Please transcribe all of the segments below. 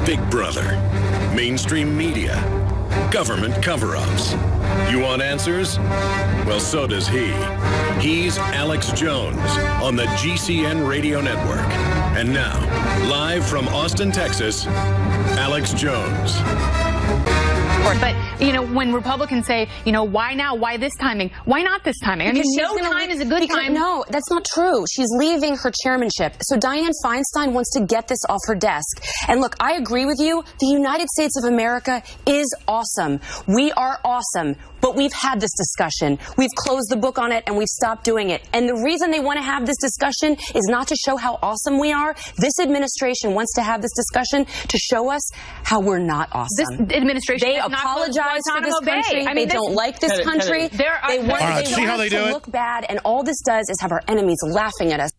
Big Brother, mainstream media, government cover-ups. You want answers? Well, so does he. He's Alex Jones on the GCN Radio Network. And now, live from Austin, Texas, Alex Jones. But, you know, when Republicans say, you know, why now? Why this timing? Why not this timing? I mean, no time is a good time. No, that's not true. She's leaving her chairmanship. So Dianne Feinstein wants to get this off her desk. And look, I agree with you. The United States of America is awesome. We are awesome. But we've had this discussion. We've closed the book on it, and we've stopped doing it. And the reason they want to have this discussion is not to show how awesome we are. This administration wants to have this discussion to show us how we're not awesome. This administration they apologize for this country. I mean, they don't like this country. They want us to look bad, and all this does is have our enemies laughing at us.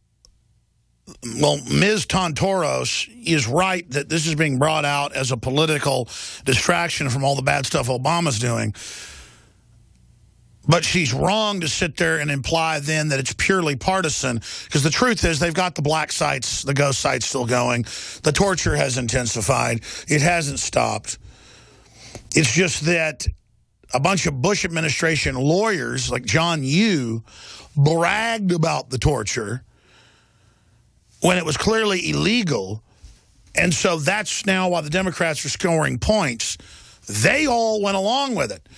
Well, Ms. Tontoros is right that this is being brought out as a political distraction from all the bad stuff Obama's doing. But she's wrong to sit there and imply then that it's purely partisan, because the truth is they've got the black sites, the ghost sites still going. The torture has intensified. It hasn't stopped. It's just that a bunch of Bush administration lawyers like John Yoo bragged about the torture when it was clearly illegal. And so that's now why the Democrats are scoring points. They all went along with it.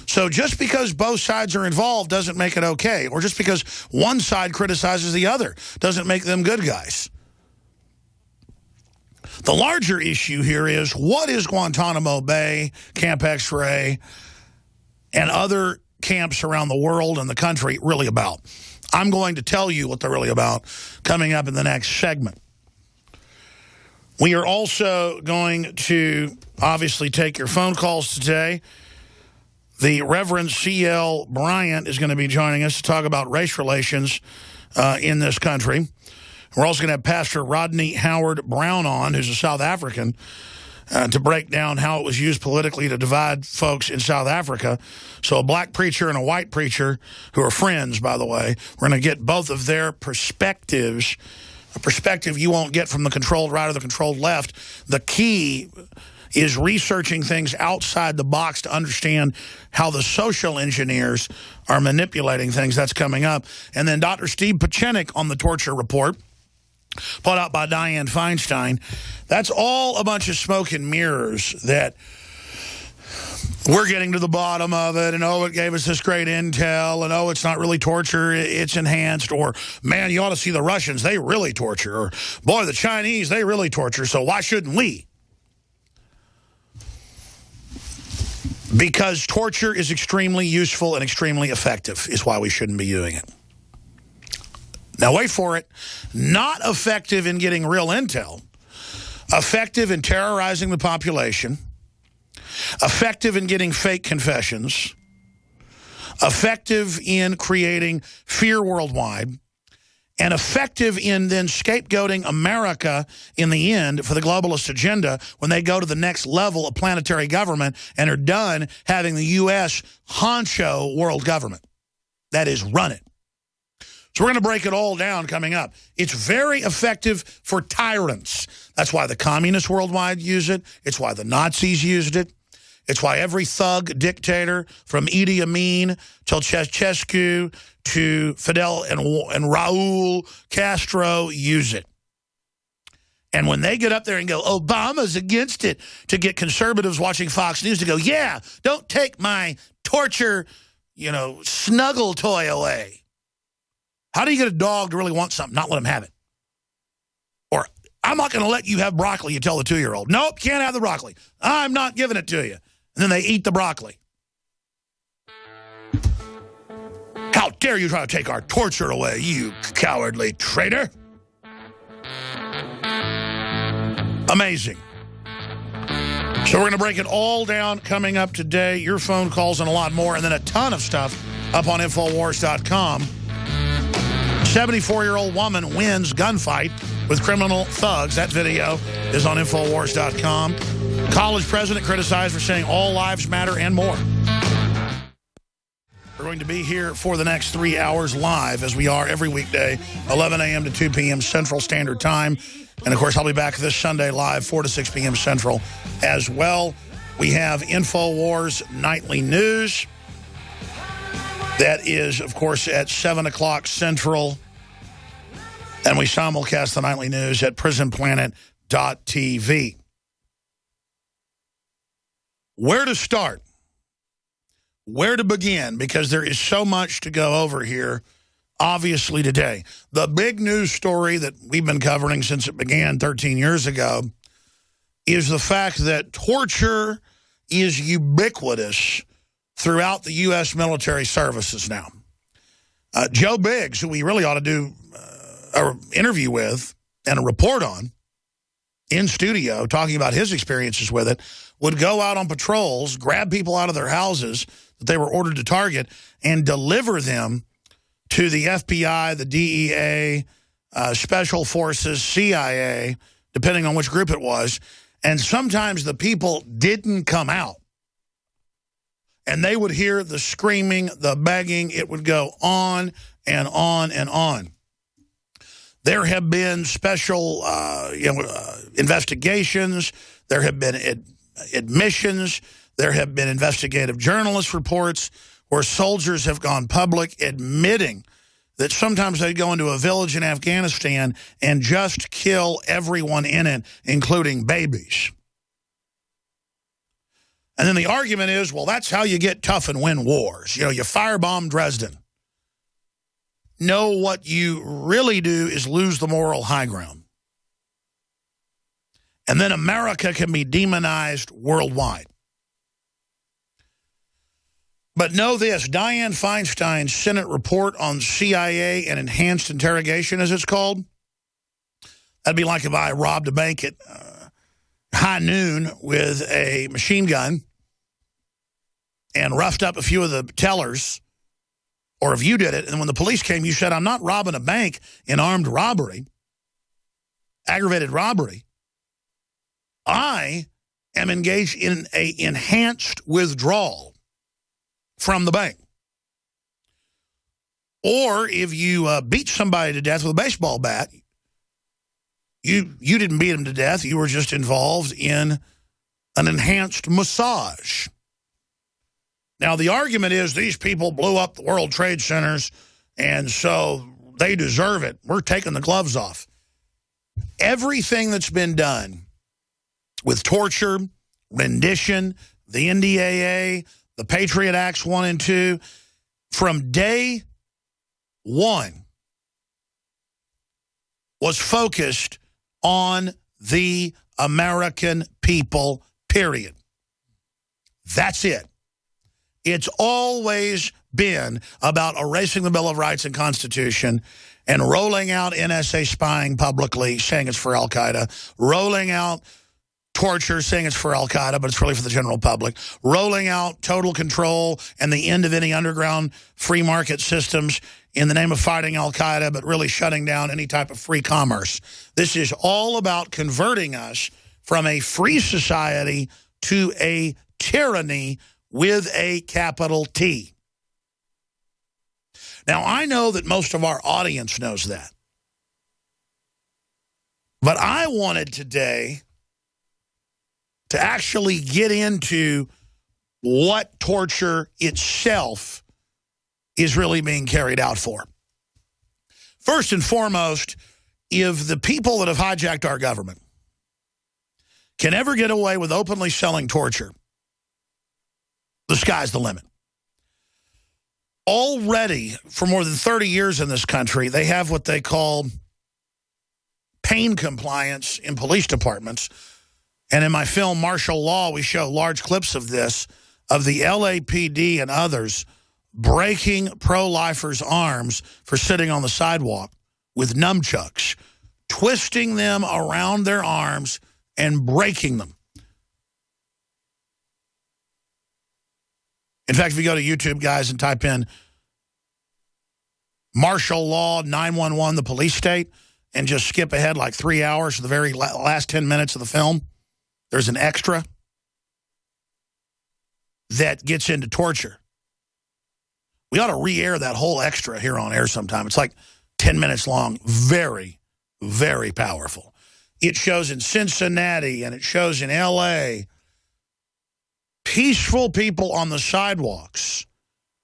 So just because both sides are involved doesn't make it okay. Or just because one side criticizes the other doesn't make them good guys. The larger issue here is, what is Guantanamo Bay, Camp X-Ray, and other camps around the world and the country really about? I'm going to tell you what they're really about coming up in the next segment. We are also going to obviously take your phone calls today. The Reverend C.L. Bryant is going to be joining us to talk about race relations in this country. We're also going to have Pastor Rodney Howard Brown on, who's a South African, to break down how it was used politically to divide folks in South Africa. So a black preacher and a white preacher, who are friends, by the way, we're going to get both of their perspectives, a perspective you won't get from the controlled right or the controlled left. The key is researching things outside the box to understand how the social engineers are manipulating things. That's coming up. And then Dr. Steve Pachenik on the torture report, put out by Dianne Feinstein. That's all a bunch of smoke and mirrors that we're getting to the bottom of it, and oh, it gave us this great intel, and oh, it's not really torture, it's enhanced, or man, you ought to see the Russians, they really torture, or boy, the Chinese, they really torture, so why shouldn't we? Because torture is extremely useful and extremely effective is why we shouldn't be doing it. Now, wait for it. Not effective in getting real intel. Effective in terrorizing the population. Effective in getting fake confessions. Effective in creating fear worldwide. And effective in then scapegoating America in the end for the globalist agenda when they go to the next level of planetary government and are done having the U.S. honcho world government. That is, run it. So we're going to break it all down coming up. It's very effective for tyrants. That's why the communists worldwide use it. It's why the Nazis used it. It's why every thug dictator from Idi Amin till Ceausescu to Fidel and Raul Castro use it. And when they get up there and go, Obama's against it, to get conservatives watching Fox News to go, yeah, don't take my torture, you know, snuggle toy away. How do you get a dog to really want something, not let him have it? Or, I'm not going to let you have broccoli, you tell the 2-year-old. Nope, can't have the broccoli. I'm not giving it to you. And then they eat the broccoli. How dare you try to take our torture away, you cowardly traitor? Amazing. So we're going to break it all down coming up today. Your phone calls and a lot more, and then a ton of stuff up on Infowars.com. 74-year-old woman wins gunfight with criminal thugs. That video is on Infowars.com. College president criticized for saying all lives matter and more. We're going to be here for the next 3 hours live, as we are every weekday, 11 a.m. to 2 p.m. Central Standard Time. And, of course, I'll be back this Sunday live, 4 to 6 p.m. Central as well. We have InfoWars Nightly News. That is, of course, at 7 o'clock Central. And we simulcast the Nightly News at prisonplanet.tv. Where to start? Where to begin? Because there is so much to go over here, obviously, today. The big news story that we've been covering since it began 13 years ago is the fact that torture is ubiquitous throughout the U.S. military services now. Joe Biggs, who we really ought to do an interview with and a report on in studio, talking about his experiences with it, would go out on patrols, grab people out of their houses that they were ordered to target, and deliver them to the FBI, the DEA, Special Forces, CIA, depending on which group it was. And sometimes the people didn't come out. And they would hear the screaming, the begging. It would go on and on and on. There have been special investigations. There have been admissions. There have been investigative journalist reports where soldiers have gone public admitting that sometimes they go into a village in Afghanistan and just kill everyone in it, including babies. And then the argument is, well, that's how you get tough and win wars. You know, you firebomb Dresden. No, what you really do is lose the moral high ground. And then America can be demonized worldwide. But know this, Dianne Feinstein's Senate report on CIA and enhanced interrogation, as it's called, that'd be like if I robbed a bank at high noon with a machine gun and roughed up a few of the tellers, or if you did it, and when the police came, you said, I'm not robbing a bank in armed robbery, aggravated robbery. I am engaged in an enhanced withdrawal from the bank. Or if you beat somebody to death with a baseball bat, you didn't beat him to death. You were just involved in an enhanced massage. Now, the argument is these people blew up the World Trade Centers, and so they deserve it. We're taking the gloves off. Everything that's been done with torture, rendition, the NDAA, the Patriot Acts 1 and 2, from day one was focused on the American people, period. That's it. It's always been about erasing the Bill of Rights and Constitution and rolling out NSA spying publicly, saying it's for al-Qaeda, rolling out torture, saying it's for al-Qaeda, but it's really for the general public, rolling out total control and the end of any underground free market systems in the name of fighting al-Qaeda, but really shutting down any type of free commerce. This is all about converting us from a free society to a tyranny with a capital T. Now, I know that most of our audience knows that. But I wanted today to actually get into what torture itself is really being carried out for. First and foremost, if the people that have hijacked our government can ever get away with openly selling torture, the sky's the limit. Already, for more than 30 years in this country, they have what they call pain compliance in police departments. And in my film, Martial Law, we show large clips of this, of the LAPD and others breaking pro-lifers' arms for sitting on the sidewalk with nunchucks, twisting them around their arms and breaking them. In fact, if you go to YouTube, guys, and type in Martial Law 911, the police state, and just skip ahead like 3 hours to the very last 10 minutes of the film, there's an extra that gets into torture. We ought to re-air that whole extra here on air sometime. It's like 10 minutes long. Very, very powerful. It shows in Cincinnati and it shows in L.A. peaceful people on the sidewalks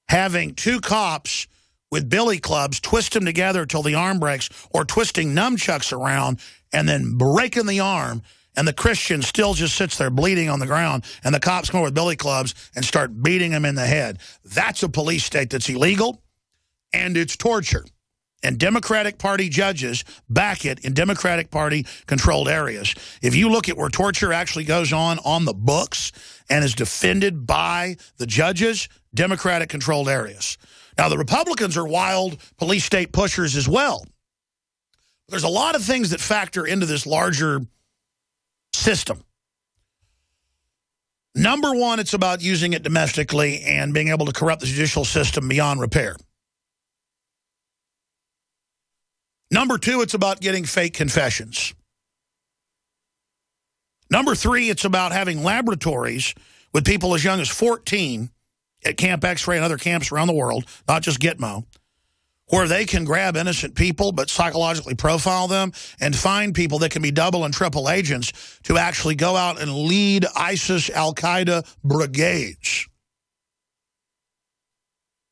having two cops with billy clubs twist them together till the arm breaks, or twisting nunchucks around and then breaking the arm, and the Christian still just sits there bleeding on the ground, and the cops come over with billy clubs and start beating him in the head. That's a police state that's illegal, and it's torture. And Democratic Party judges back it in Democratic Party-controlled areas. If you look at where torture actually goes on the books and is defended by the judges, Democratic-controlled areas. Now, the Republicans are wild police state pushers as well. There's a lot of things that factor into this larger system. Number one, it's about using it domestically and being able to corrupt the judicial system beyond repair. Number two, it's about getting fake confessions. Number three, it's about having laboratories with people as young as 14 at Camp X-Ray and other camps around the world, not just Gitmo, where they can grab innocent people but psychologically profile them and find people that can be double and triple agents to actually go out and lead ISIS, Al-Qaeda brigades.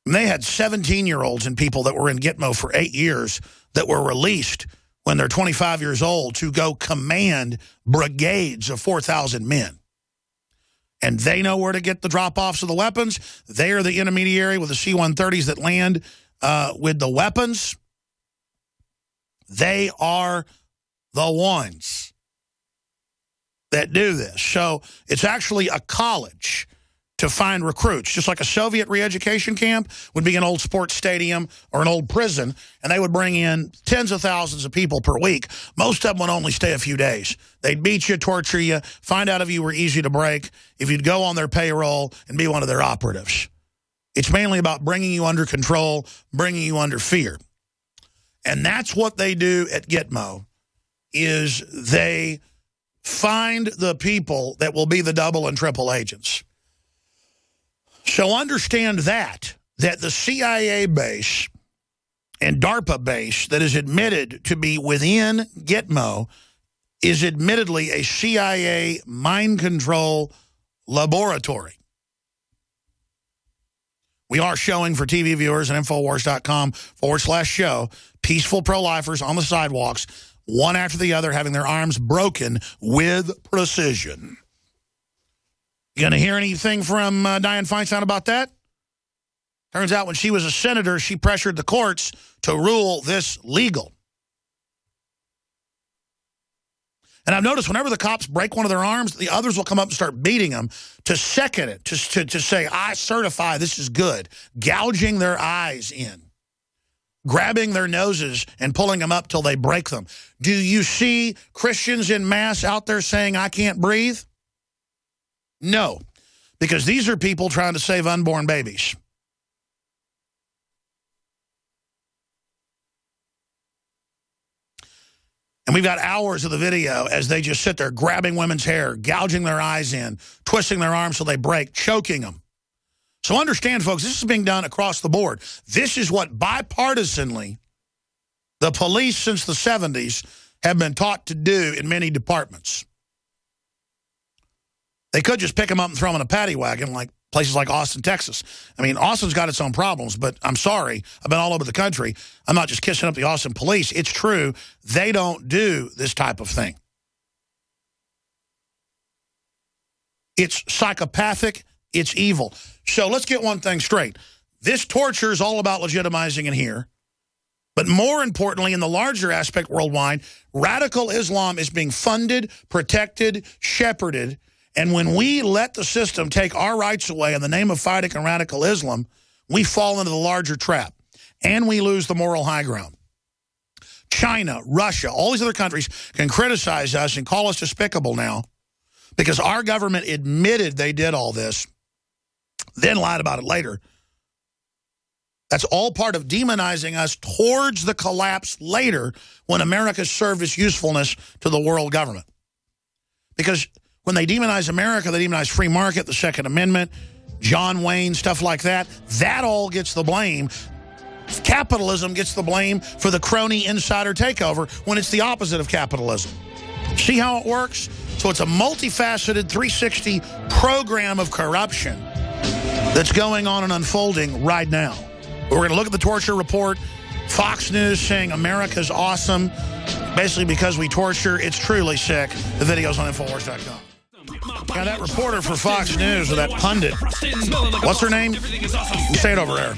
And they had 17-year-olds and people that were in Gitmo for 8 years that were released when they're 25 years old to go command brigades of 4,000 men. And they know where to get the drop-offs of the weapons. They are the intermediary with the C-130s that land with the weapons. They are the ones that do this. So it's actually a college to find recruits, just like a Soviet re-education camp would be an old sports stadium or an old prison, and they would bring in tens of thousands of people per week. Most of them would only stay a few days. They'd beat you, torture you, find out if you were easy to break, if you'd go on their payroll and be one of their operatives. It's mainly about bringing you under control, bringing you under fear. And that's what they do at Gitmo, is they find the people that will be the double and triple agents. So understand that the CIA base and DARPA base that is admitted to be within Gitmo is admittedly a CIA mind control laboratory. We are showing for TV viewers and Infowars.com/show peaceful pro-lifers on the sidewalks, one after the other, having their arms broken with precision. You going to hear anything from Dianne Feinstein about that? Turns out when she was a senator, she pressured the courts to rule this legal. And I've noticed whenever the cops break one of their arms, the others will come up and start beating them to second it, to say, I certify this is good, gouging their eyes in, grabbing their noses and pulling them up till they break them. Do you see Christians en masse out there saying, I can't breathe? No, because these are people trying to save unborn babies. And we've got hours of the video as they just sit there grabbing women's hair, gouging their eyes in, twisting their arms so they break, choking them. So understand, folks, this is being done across the board. This is what bipartisanly the police since the 70s have been taught to do in many departments. They could just pick them up and throw them in a paddy wagon like places like Austin, Texas. I mean, Austin's got its own problems, but I'm sorry. I've been all over the country. I'm not just kissing up the Austin police. It's true. They don't do this type of thing. It's psychopathic. It's evil. So let's get one thing straight. This torture is all about legitimizing it here. But more importantly, in the larger aspect worldwide, radical Islam is being funded, protected, shepherded. And when we let the system take our rights away in the name of fighting radical Islam, we fall into the larger trap. And we lose the moral high ground. China, Russia, all these other countries can criticize us and call us despicable now because our government admitted they did all this, then lied about it later. That's all part of demonizing us towards the collapse later when America served its usefulness to the world government. Because when they demonize America, they demonize free market, the Second Amendment, John Wayne, stuff like that. That all gets the blame. Capitalism gets the blame for the crony insider takeover when it's the opposite of capitalism. See how it works? So it's a multifaceted 360 program of corruption that's going on and unfolding right now. We're going to look at the torture report. Fox News saying America's awesome, basically because we torture. It's truly sick. The video's on Infowars.com. Now, that reporter for Fox News, or that pundit, what's her name? Say it over there.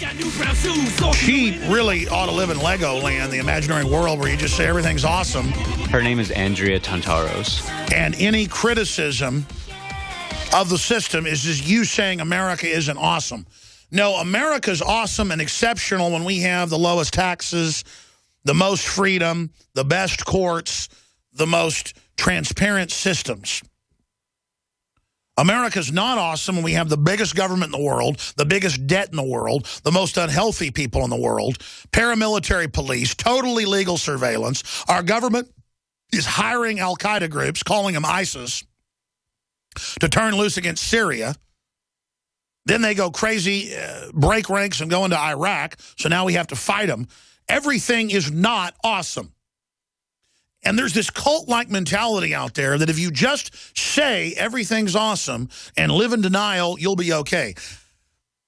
She really ought to live in Legoland, the imaginary world where you just say everything's awesome. Her name is Andrea Tantaros. And any criticism of the system is just you saying America isn't awesome. No, America's awesome and exceptional when we have the lowest taxes, the most freedom, the best courts, the most transparent systems. America's not awesome when we have the biggest government in the world, the biggest debt in the world, the most unhealthy people in the world, paramilitary police, totally legal surveillance. Our government is hiring al-Qaeda groups, calling them ISIS, to turn loose against Syria. Then they go crazy, break ranks and go into Iraq, so now we have to fight them. Everything is not awesome. And there's this cult-like mentality out there that if you just say everything's awesome and live in denial, you'll be okay.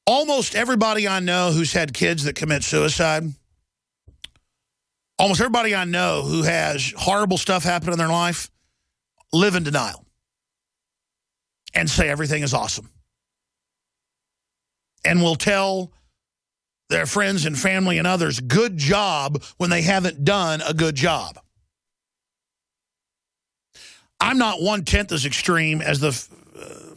Almost everybody I know who's had kids that commit suicide, almost everybody I know who has horrible stuff happen in their life, live in denial and say everything is awesome. And will tell their friends and family and others, good job, when they haven't done a good job. I'm not 1/10 as extreme as the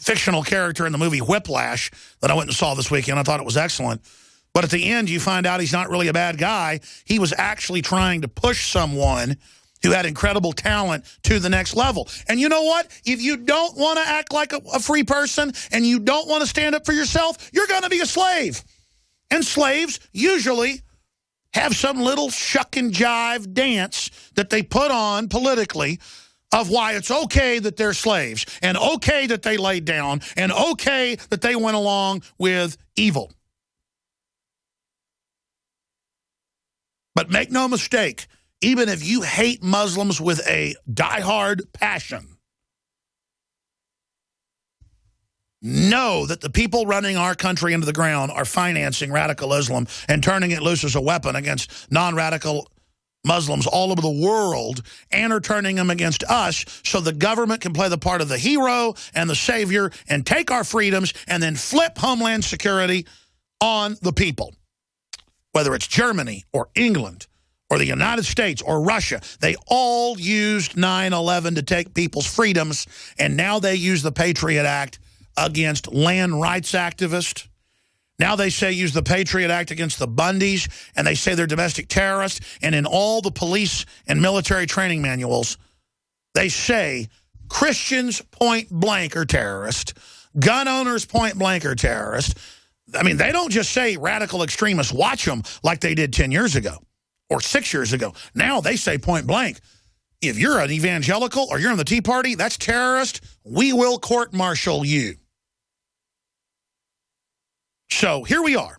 fictional character in the movie Whiplash that I went and saw this weekend. I thought it was excellent. But at the end, you find out he's not really a bad guy. He was actually trying to push someone who had incredible talent to the next level. And you know what? If you don't want to act like a free person and you don't want to stand up for yourself, you're going to be a slave. And slaves usually have some little shuck and jive dance that they put on politically of why it's okay that they're slaves, and okay that they laid down, and okay that they went along with evil. But make no mistake, even if you hate Muslims with a diehard passion, know that the people running our country into the ground are financing radical Islam and turning it loose as a weapon against non-radical Muslims all over the world, and are turning them against us so the government can play the part of the hero and the savior and take our freedoms and then flip Homeland Security on the people. Whether it's Germany or England or the United States or Russia, they all used 9/11 to take people's freedoms, and now they use the Patriot Act against land rights activists. Now they say use the Patriot Act against the Bundys, and they say they're domestic terrorists. And in all the police and military training manuals, they say Christians point blank are terrorists, gun owners point blank are terrorists. I mean, they don't just say radical extremists, watch them, like they did 10 years ago or 6 years ago. Now they say point blank, if you're an evangelical or you're in the Tea Party, that's terrorist. We will court-martial you. So here we are.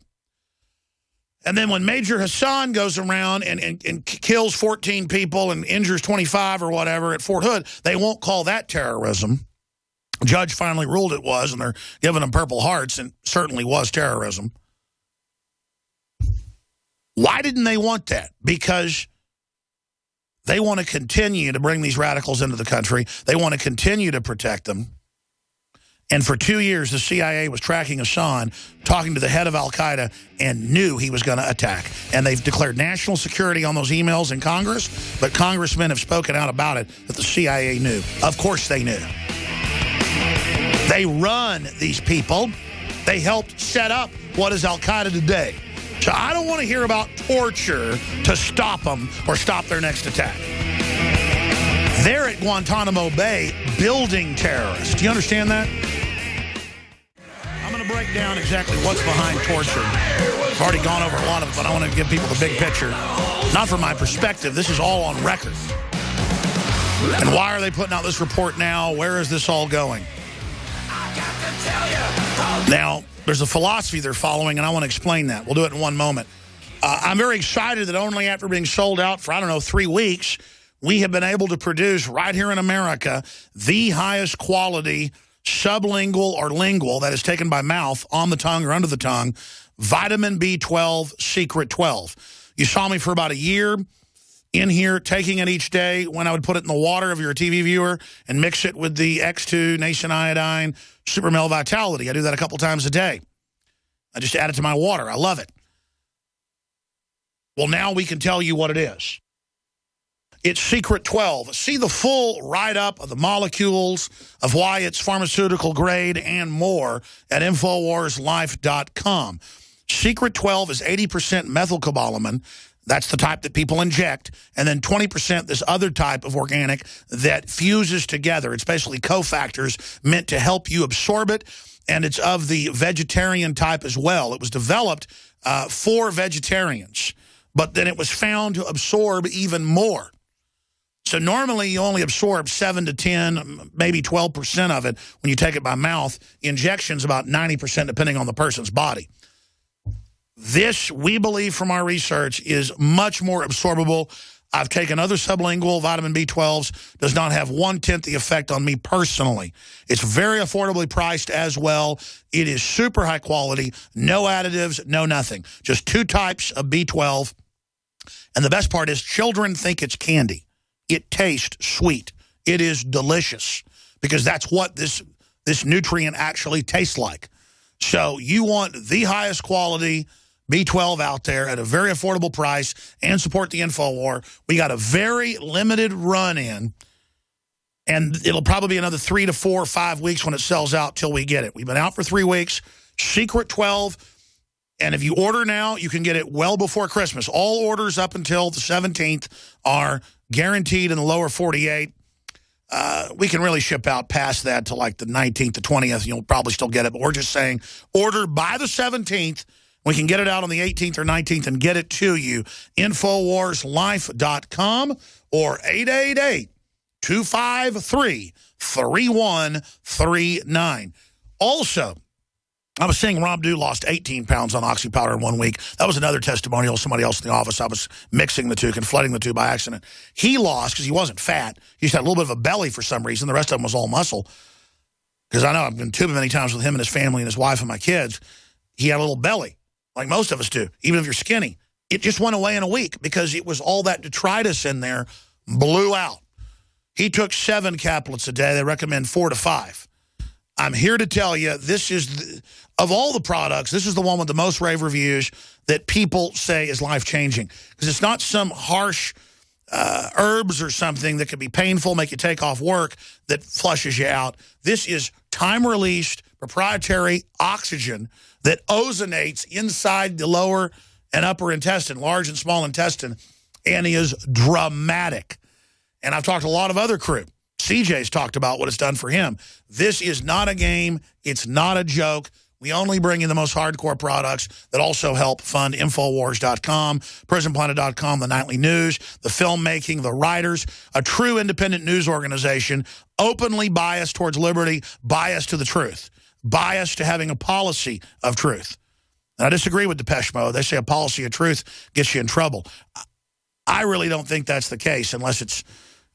And then when Major Hassan goes around and kills 14 people and injures 25 or whatever at Fort Hood, they won't call that terrorism. The judge finally ruled it was, and they're giving them Purple Hearts, and certainly was terrorism. Why didn't they want that? Because they want to continue to bring these radicals into the country. They want to continue to protect them. And for 2 years, the CIA was tracking Hassan, talking to the head of al-Qaeda, and knew he was going to attack. And they've declared national security on those emails in Congress, but congressmen have spoken out about it, that the CIA knew. Of course they knew. They run these people. They helped set up what is al-Qaeda today. So I don't want to hear about torture to stop them or stop their next attack. They're at Guantanamo Bay building terrorists. Do you understand that? I'm going to break down exactly what's behind torture. I've already gone over a lot of it, but I want to give people the big picture. Not from my perspective. This is all on record. And why are they putting out this report now? Where is this all going? Now, there's a philosophy they're following, and I want to explain that. We'll do it in one moment. I'm very excited that only after being sold out for, 3 weeks, we have been able to produce right here in America the highest quality sublingual or lingual, that is taken by mouth, on the tongue or under the tongue, vitamin B12 Secret 12. You saw me for about a year in here taking it each day when I would put it in the water if you're a TV viewer and mix it with the X2 Nation Iodine Super Male Vitality. I do that a couple times a day. I just add it to my water. I love it. Well, now we can tell you what it is. It's Secret 12. See the full write-up of the molecules, of why it's pharmaceutical grade and more at InfoWarsLife.com. Secret 12 is 80% methylcobalamin. That's the type that people inject. And then 20% this other type of organic that fuses together. It's basically cofactors meant to help you absorb it. And it's of the vegetarian type as well. It was developed for vegetarians. But then it was found to absorb even more. So normally you only absorb 7 to 10, maybe 12% of it when you take it by mouth. Injections about 90% depending on the person's body. This, we believe from our research, is much more absorbable. I've taken other sublingual vitamin B12s. Does not have 1/10 the effect on me personally. It's very affordably priced as well. It is super high quality. No additives, no nothing. Just 2 types of B12. And the best part is children think it's candy. It tastes sweet. It is delicious because that's what this nutrient actually tastes like. So you want the highest quality B12 out there at a very affordable price and support the InfoWar. We got a very limited run-in, and it'll probably be another 3 to 4 or 5 weeks when it sells out till we get it. We've been out for 3 weeks. Secret 12. And if you order now, you can get it well before Christmas. All orders up until the 17th are guaranteed in the lower 48. We can really ship out past that to like the 19th, the 20th. You'll probably still get it. But we're just saying order by the 17th. We can get it out on the 18th or 19th and get it to you. InfoWarsLife.com or 888-253-3139. Also, I was saying Rob Dew lost 18 pounds on Oxy powder in 1 week. That was another testimonial. Somebody else in the office, I was mixing the two, conflating the two by accident. He lost because he wasn't fat. He just had a little bit of a belly for some reason. The rest of him was all muscle. Because I know I've been tubing many times with him and his family and his wife and my kids. He had a little belly, like most of us do, even if you're skinny. It just went away in a week because it was all that detritus in there blew out. He took 7 caplets a day. They recommend 4 to 5. I'm here to tell you, this is, of all the products, this is the one with the most rave reviews that people say is life-changing. Because it's not some harsh herbs or something that could be painful, make you take off work, that flushes you out. This is time-released, proprietary oxygen that ozonates inside the lower and upper intestine, large and small intestine, and is dramatic. And I've talked to a lot of other crew. CJ's talked about what it's done for him. This is not a game. It's not a joke. We only bring you the most hardcore products that also help fund Infowars.com, PrisonPlanet.com, the nightly news, the filmmaking, the writers, a true independent news organization, openly biased towards liberty, biased to the truth, biased to having a policy of truth. And I disagree with Depeche Mode. They say a policy of truth gets you in trouble. I really don't think that's the case unless it's,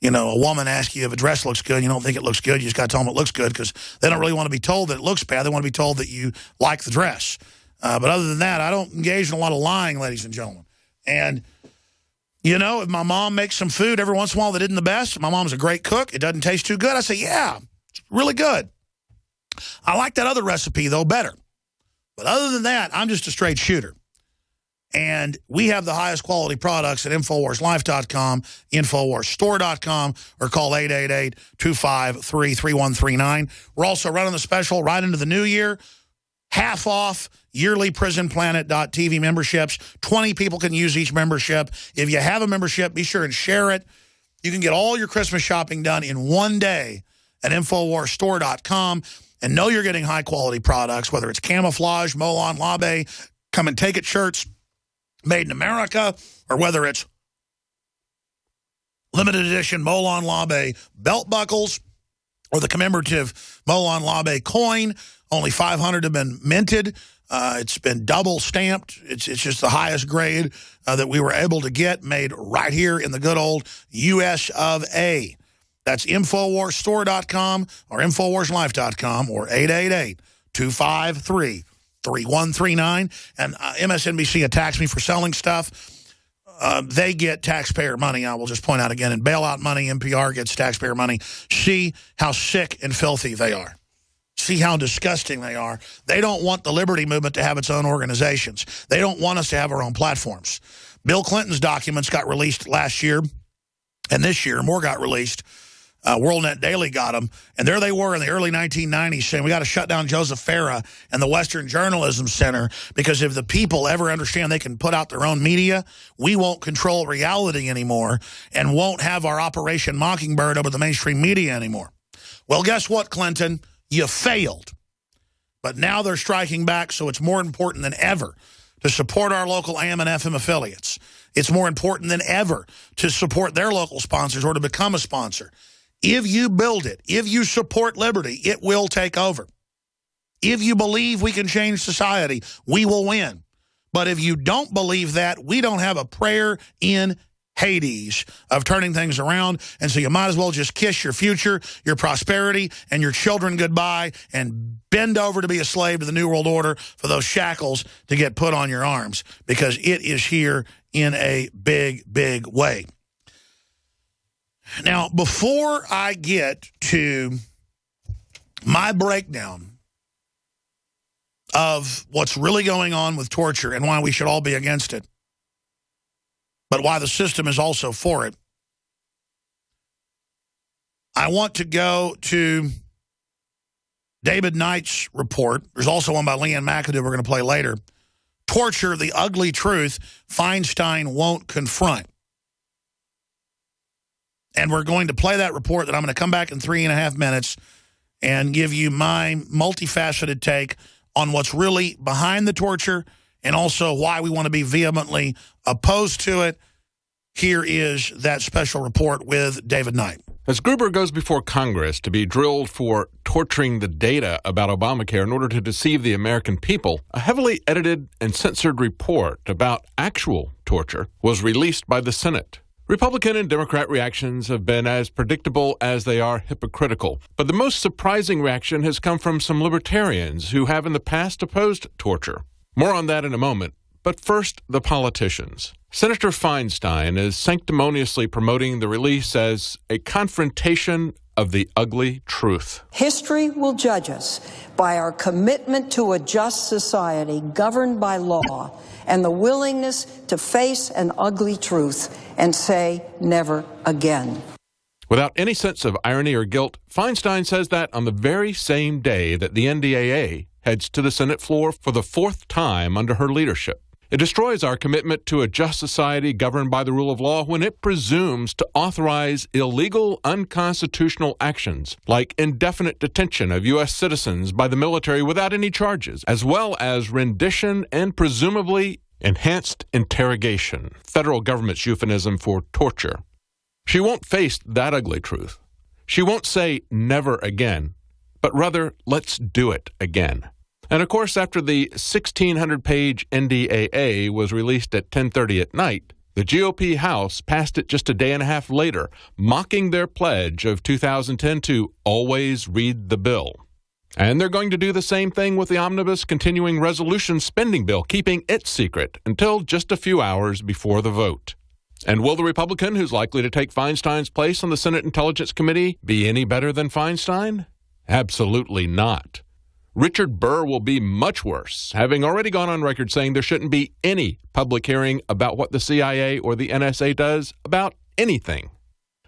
you know, a woman asks you if a dress looks good and you don't think it looks good. You just got to tell them it looks good because they don't really want to be told that it looks bad. They want to be told that you like the dress. But other than that, I don't engage in a lot of lying, ladies and gentlemen. And, you know, if my mom makes some food every once in a while that isn't the best, my mom's a great cook, it doesn't taste too good, I say, yeah, it's really good. I like that other recipe, though, better. But other than that, I'm just a straight shooter. And we have the highest quality products at InfoWarsLife.com, InfoWarsStore.com, or call 888-253-3139. We're also running the special right into the new year. Half off yearly PrisonPlanet.tv memberships. 20 people can use each membership. If you have a membership, be sure and share it. You can get all your Christmas shopping done in one day at InfoWarsStore.com. And know you're getting high-quality products, whether it's camouflage, Molon Labe, come and take it shirts, made in America, or whether it's limited edition Molon Labe belt buckles, or the commemorative Molon Labe coin. Only 500 have been minted. It's been double stamped. It's just the highest grade that we were able to get, made right here in the good old US of A. That's InfoWarsStore.com or InfoWarsLife.com or 888-253-3139. And MSNBC attacks me for selling stuff. They get taxpayer money, I will just point out again, and bailout money. NPR gets taxpayer money. See how sick and filthy they are. See how disgusting they are. They don't want the liberty movement to have its own organizations. They don't want us to have our own platforms. Bill Clinton's documents got released last year, and this year more got released. WorldNet Daily got them, and there they were in the early 1990s saying we got to shut down Joseph Farah and the Western Journalism Center because if the people ever understand they can put out their own media, we won't control reality anymore and won't have our Operation Mockingbird over the mainstream media anymore. Well, guess what, Clinton? You failed. But now they're striking back, so it's more important than ever to support our local AM and FM affiliates. It's more important than ever to support their local sponsors or to become a sponsor. If you build it, if you support liberty, it will take over. If you believe we can change society, we will win. But if you don't believe that, we don't have a prayer in Hades of turning things around. And so you might as well just kiss your future, your prosperity, and your children goodbye and bend over to be a slave to the New World Order for those shackles to get put on your arms, because it is here in a big, big way. Now, before I get to my breakdown of what's really going on with torture and why we should all be against it, but why the system is also for it, I want to go to David Knight's report. There's also one by Leanne McAdoo we're going to play later. Torture, the ugly truth Feinstein won't confront. And we're going to play that report that I'm going to come back in 3.5 minutes and give you my multifaceted take on what's really behind the torture and also why we want to be vehemently opposed to it. Here is that special report with David Knight. As Gruber goes before Congress to be drilled for torturing the data about Obamacare in order to deceive the American people, a heavily edited and censored report about actual torture was released by the Senate. Republican and Democrat reactions have been as predictable as they are hypocritical. But the most surprising reaction has come from some libertarians who have in the past opposed torture. More on that in a moment. But first, the politicians. Senator Feinstein is sanctimoniously promoting the release as a confrontation of the ugly truth. History will judge us by our commitment to a just society governed by law and the willingness to face an ugly truth and say never again. Without any sense of irony or guilt, Feinstein says that on the very same day that the NDAA heads to the Senate floor for the 4th time under her leadership. It destroys our commitment to a just society governed by the rule of law when it presumes to authorize illegal, unconstitutional actions like indefinite detention of U.S. citizens by the military without any charges, as well as rendition and presumably enhanced interrogation, federal government's euphemism for torture. She won't face that ugly truth. She won't say never again, but rather let's do it again. And of course, after the 1,600-page NDAA was released at 10:30 at night, the GOP House passed it just a day and a half later, mocking their pledge of 2010 to always read the bill. And they're going to do the same thing with the omnibus continuing resolution spending bill, keeping it secret until just a few hours before the vote. And will the Republican who's likely to take Feinstein's place on the Senate Intelligence Committee be any better than Feinstein? Absolutely not. Richard Burr will be much worse, having already gone on record saying there shouldn't be any public hearing about what the CIA or the NSA does about anything.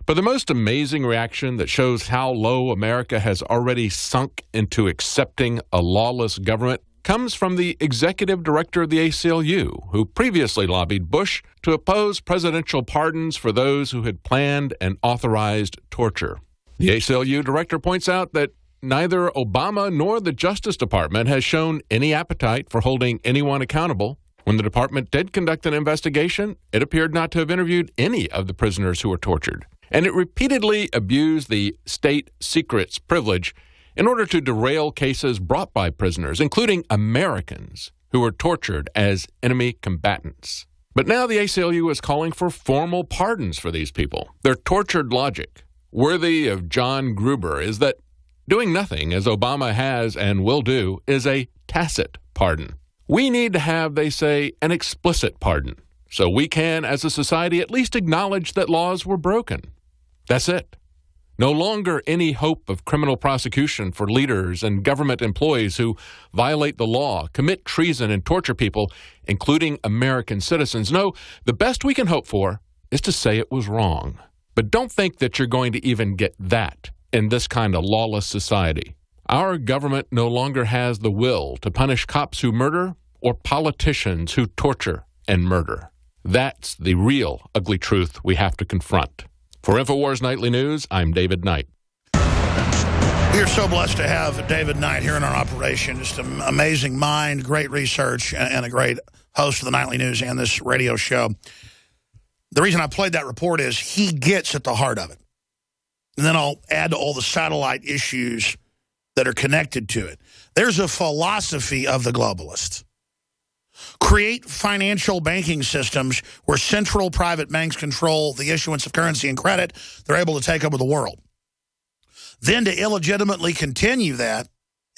But the most amazing reaction that shows how low America has already sunk into accepting a lawless government comes from the executive director of the ACLU, who previously lobbied Bush to oppose presidential pardons for those who had planned and authorized torture. The ACLU director points out that neither Obama nor the Justice Department has shown any appetite for holding anyone accountable. When the department did conduct an investigation, it appeared not to have interviewed any of the prisoners who were tortured. And it repeatedly abused the state secrets privilege in order to derail cases brought by prisoners, including Americans who were tortured as enemy combatants. But now the ACLU is calling for formal pardons for these people. Their tortured logic, worthy of John Gruber, is that doing nothing, as Obama has and will do, is a tacit pardon. We need to have, they say, an explicit pardon, so we can, as a society, at least acknowledge that laws were broken. That's it. No longer any hope of criminal prosecution for leaders and government employees who violate the law, commit treason, and torture people, including American citizens. No, the best we can hope for is to say it was wrong. But don't think that you're going to even get that in this kind of lawless society. Our government no longer has the will to punish cops who murder or politicians who torture and murder. That's the real ugly truth we have to confront. For InfoWars Nightly News, I'm David Knight. We are so blessed to have David Knight here in our operation. Just an amazing mind, great research, and a great host of the Nightly News and this radio show. The reason I played that report is he gets at the heart of it. And then I'll add to all the satellite issues that are connected to it. There's a philosophy of the globalists. Create financial banking systems where central private banks control the issuance of currency and credit. They're able to take over the world. Then to illegitimately continue that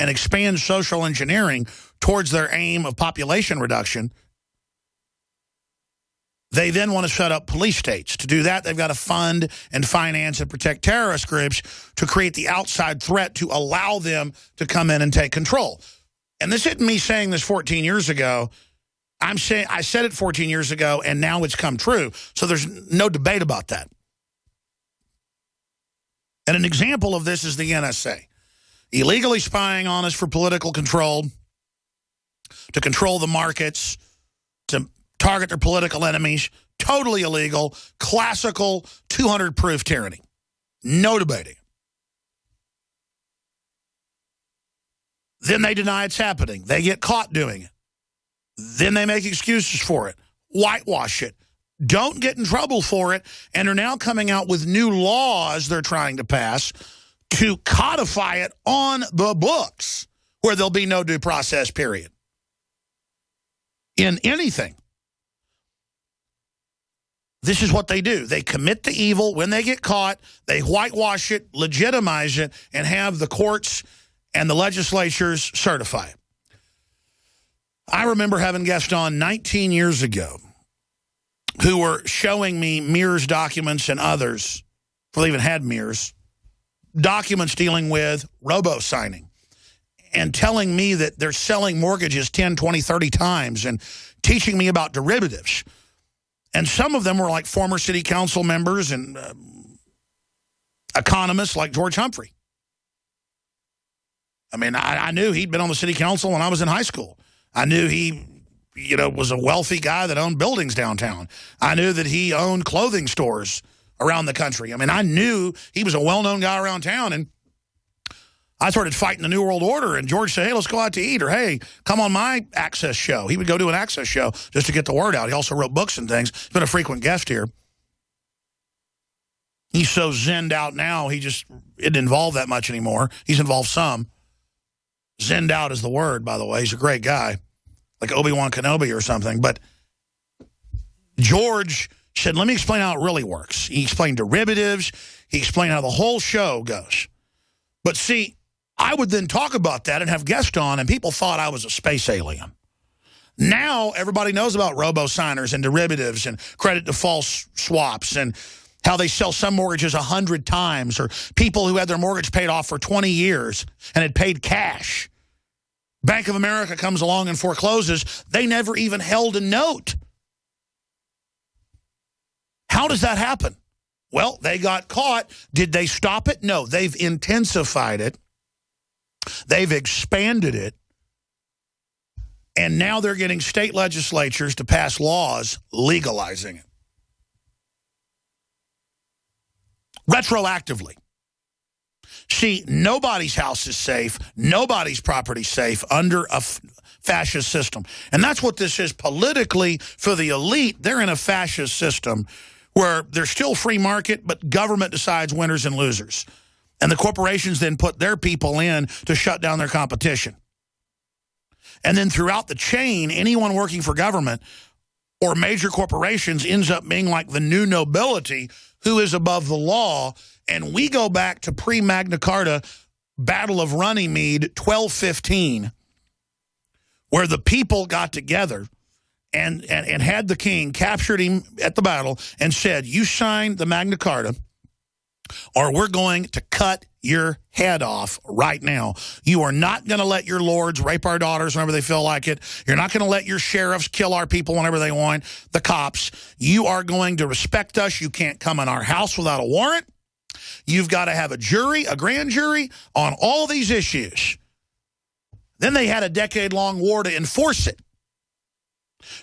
and expand social engineering towards their aim of population reduction, they then want to set up police states. To do that, they've got to fund and finance and protect terrorist groups to create the outside threat to allow them to come in and take control. And this isn't me saying this 14 years ago. I said it 14 years ago, and now it's come true. So there's no debate about that. And an example of this is the NSA. Illegally spying on us for political control, to control the markets, to target their political enemies. Totally illegal, classical 200-proof tyranny. No debating. Then they deny it's happening. They get caught doing it. Then they make excuses for it, whitewash it, don't get in trouble for it, and are now coming out with new laws they're trying to pass to codify it on the books where there'll be no due process period in anything. This is what they do. They commit the evil. When they get caught, they whitewash it, legitimize it, and have the courts and the legislatures certify it. I remember having guests on 19 years ago who were showing me Mears documents and others, before they even had Mears, documents dealing with robo-signing and telling me that they're selling mortgages 10, 20, 30 times and teaching me about derivatives. And some of them were like former city council members and economists like George Humphrey. I mean, I knew he'd been on the city council when I was in high school. I knew he, was a wealthy guy that owned buildings downtown. I knew that he owned clothing stores around the country. I mean, I knew he was a well-known guy around town, and I started fighting the New World Order, and George said, hey, let's go out to eat, or hey, come on my Access show. He would go do an Access show just to get the word out. He also wrote books and things. He's been a frequent guest here. He's so zenned out now, it didn't involve that much anymore. He's involved some. Zenned out is the word, by the way. He's a great guy, like Obi-Wan Kenobi or something. But George said, let me explain how it really works. He explained derivatives. He explained how the whole show goes. But see, I would then talk about that and have guests on, and people thought I was a space alien. Now everybody knows about robo-signers and derivatives and credit default swaps and how they sell some mortgages 100 times, or people who had their mortgage paid off for 20 years and had paid cash. Bank of America comes along and forecloses. They never even held a note. How does that happen? Well, they got caught. Did they stop it? No, they've intensified it. They've expanded it. And now they're getting state legislatures to pass laws legalizing it. Retroactively. See, nobody's house is safe. Nobody's property safe under a fascist system. And that's what this is politically for the elite. They're in a fascist system where there's still free market, but government decides winners and losers. And the corporations then put their people in to shut down their competition. And then throughout the chain, anyone working for government or major corporations ends up being like the new nobility who is above the law. And we go back to pre-Magna Carta Battle of Runnymede, 1215, where the people got together and had the king, captured him at the battle, and said, you signed the Magna Carta, or we're going to cut your head off right now. You are not going to let your lords rape our daughters whenever they feel like it. You're not going to let your sheriffs kill our people whenever they want, the cops. You are going to respect us. You can't come in our house without a warrant. You've got to have a jury, a grand jury, on all these issues. Then they had a decade-long war to enforce it.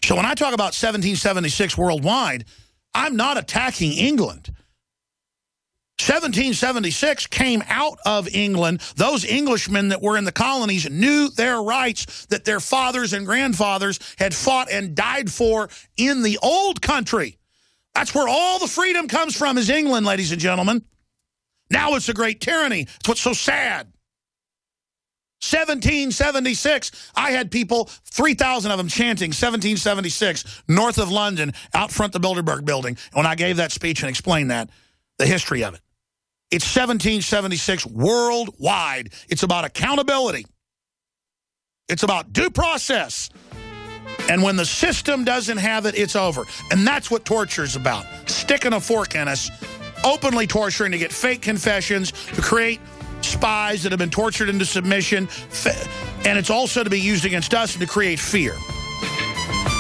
So when I talk about 1776 worldwide, I'm not attacking England. 1776 came out of England. Those Englishmen that were in the colonies knew their rights that their fathers and grandfathers had fought and died for in the old country. That's where all the freedom comes from, is England, ladies and gentlemen. Now it's a great tyranny. It's what's so sad. 1776, I had people, 3,000 of them chanting 1776, north of London, out front the Bilderberg building. When I gave that speech and explained that, the history of it. It's 1776 worldwide. It's about accountability. It's about due process. And when the system doesn't have it, it's over. And that's what torture is about. Sticking a fork in us, openly torturing to get fake confessions, to create spies that have been tortured into submission. And it's also to be used against us and to create fear.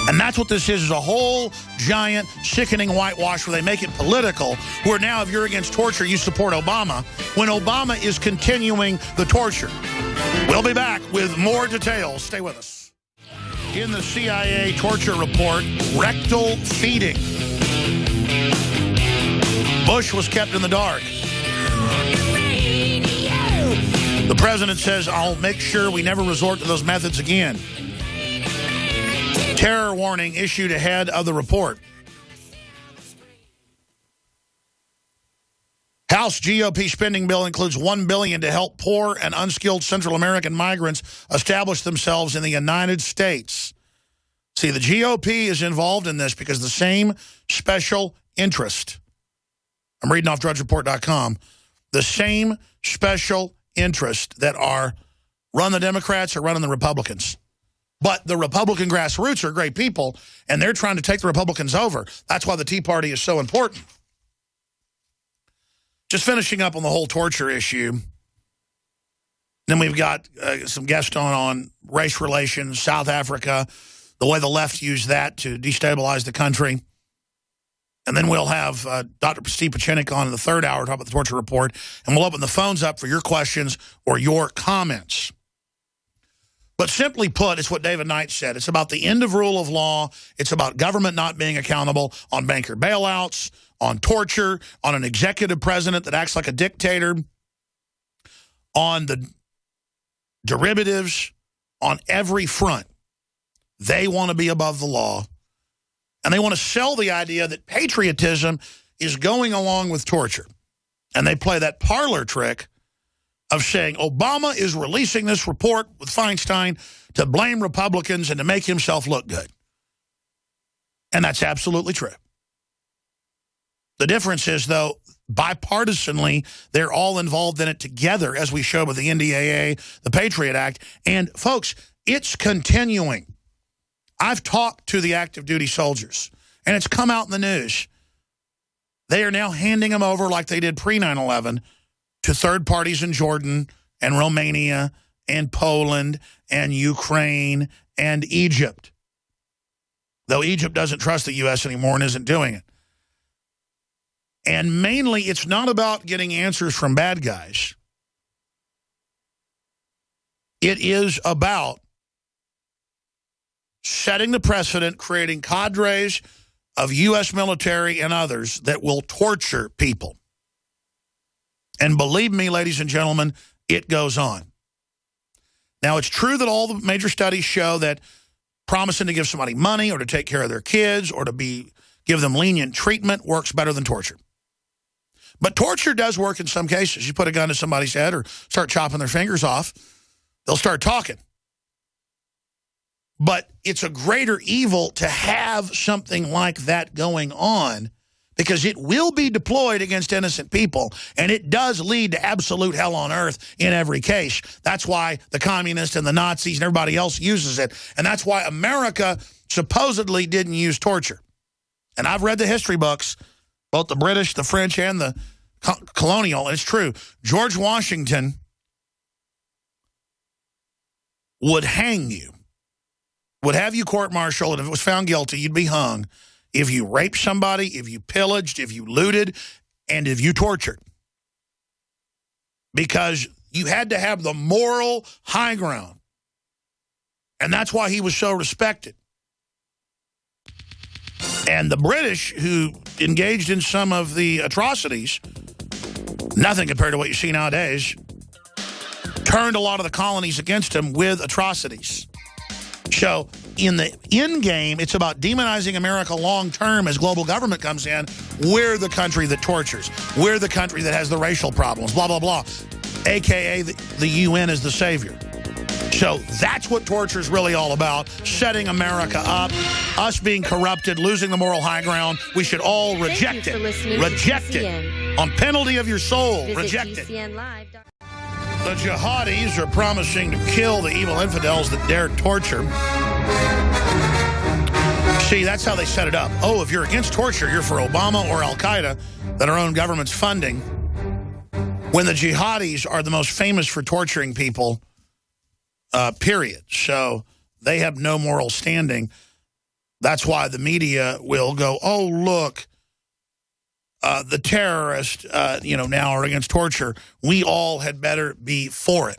And that's what this is a whole giant, sickening whitewash where they make it political, where now if you're against torture, you support Obama, when Obama is continuing the torture. We'll be back with more details. Stay with us. In the CIA torture report, rectal feeding. Bush was kept in the dark. The president says, I'll make sure we never resort to those methods again. Terror warning issued ahead of the report. House GOP spending bill includes $1 billion to help poor and unskilled Central American migrants establish themselves in the United States. See, the GOP is involved in this because the same special interest. I'm reading off drudgereport.com. The same special interest that are run the Democrats are running the Republicans. But the Republican grassroots are great people, and they're trying to take the Republicans over. That's why the Tea Party is so important. Just finishing up on the whole torture issue. Then we've got some guests on race relations, South Africa, the way the left used that to destabilize the country. And then we'll have Dr. Steve Pachinik on in the third hour to talk about the torture report. And we'll open the phones up for your questions or your comments. But simply put, it's what David Knight said. It's about the end of rule of law. It's about government not being accountable on banker bailouts, on torture, on an executive president that acts like a dictator, on the derivatives, on every front. They want to be above the law. And they want to sell the idea that patriotism is going along with torture. And they play that parlor trick of saying Obama is releasing this report with Feinstein to blame Republicans and to make himself look good. And that's absolutely true. The difference is, though, bipartisanly, they're all involved in it together, as we showed with the NDAA, the Patriot Act. And, folks, it's continuing. I've talked to the active duty soldiers, and it's come out in the news. They are now handing them over like they did pre-9/11 to third parties in Jordan and Romania and Poland and Ukraine and Egypt. Though Egypt doesn't trust the U.S. anymore and isn't doing it. And mainly, it's not about getting answers from bad guys. It is about setting the precedent, creating cadres of U.S. military and others that will torture people. And believe me, ladies and gentlemen, it goes on. Now, it's true that all the major studies show that promising to give somebody money or to take care of their kids or to give them lenient treatment works better than torture. But torture does work in some cases. You put a gun to somebody's head or start chopping their fingers off, they'll start talking. But it's a greater evil to have something like that going on because it will be deployed against innocent people, and it does lead to absolute hell on earth in every case. That's why the communists and the Nazis and everybody else uses it, and that's why America supposedly didn't use torture. And I've read the history books, both the British, the French, and the colonial, and it's true. George Washington would hang you, would have you court-martialed, and if it was found guilty, you'd be hung if you raped somebody, if you pillaged, if you looted, and if you tortured. Because you had to have the moral high ground. And that's why he was so respected. And the British, who engaged in some of the atrocities, nothing compared to what you see nowadays, turned a lot of the colonies against him with atrocities. So in the end game, it's about demonizing America long term as global government comes in. We're the country that tortures. We're the country that has the racial problems, blah, blah, blah. AKA the UN is the savior. So that's what torture is really all about, setting America up, us being corrupted, losing the moral high ground. We should all reject it. Reject it. On penalty of your soul, reject it. The jihadis are promising to kill the evil infidels that dare torture. See, that's how they set it up. Oh, if you're against torture, you're for Obama or Al-Qaeda that our own government's funding. When the jihadis are the most famous for torturing people, period. So they have no moral standing. That's why the media will go, oh, look, the terrorists, now are against torture. We all had better be for it.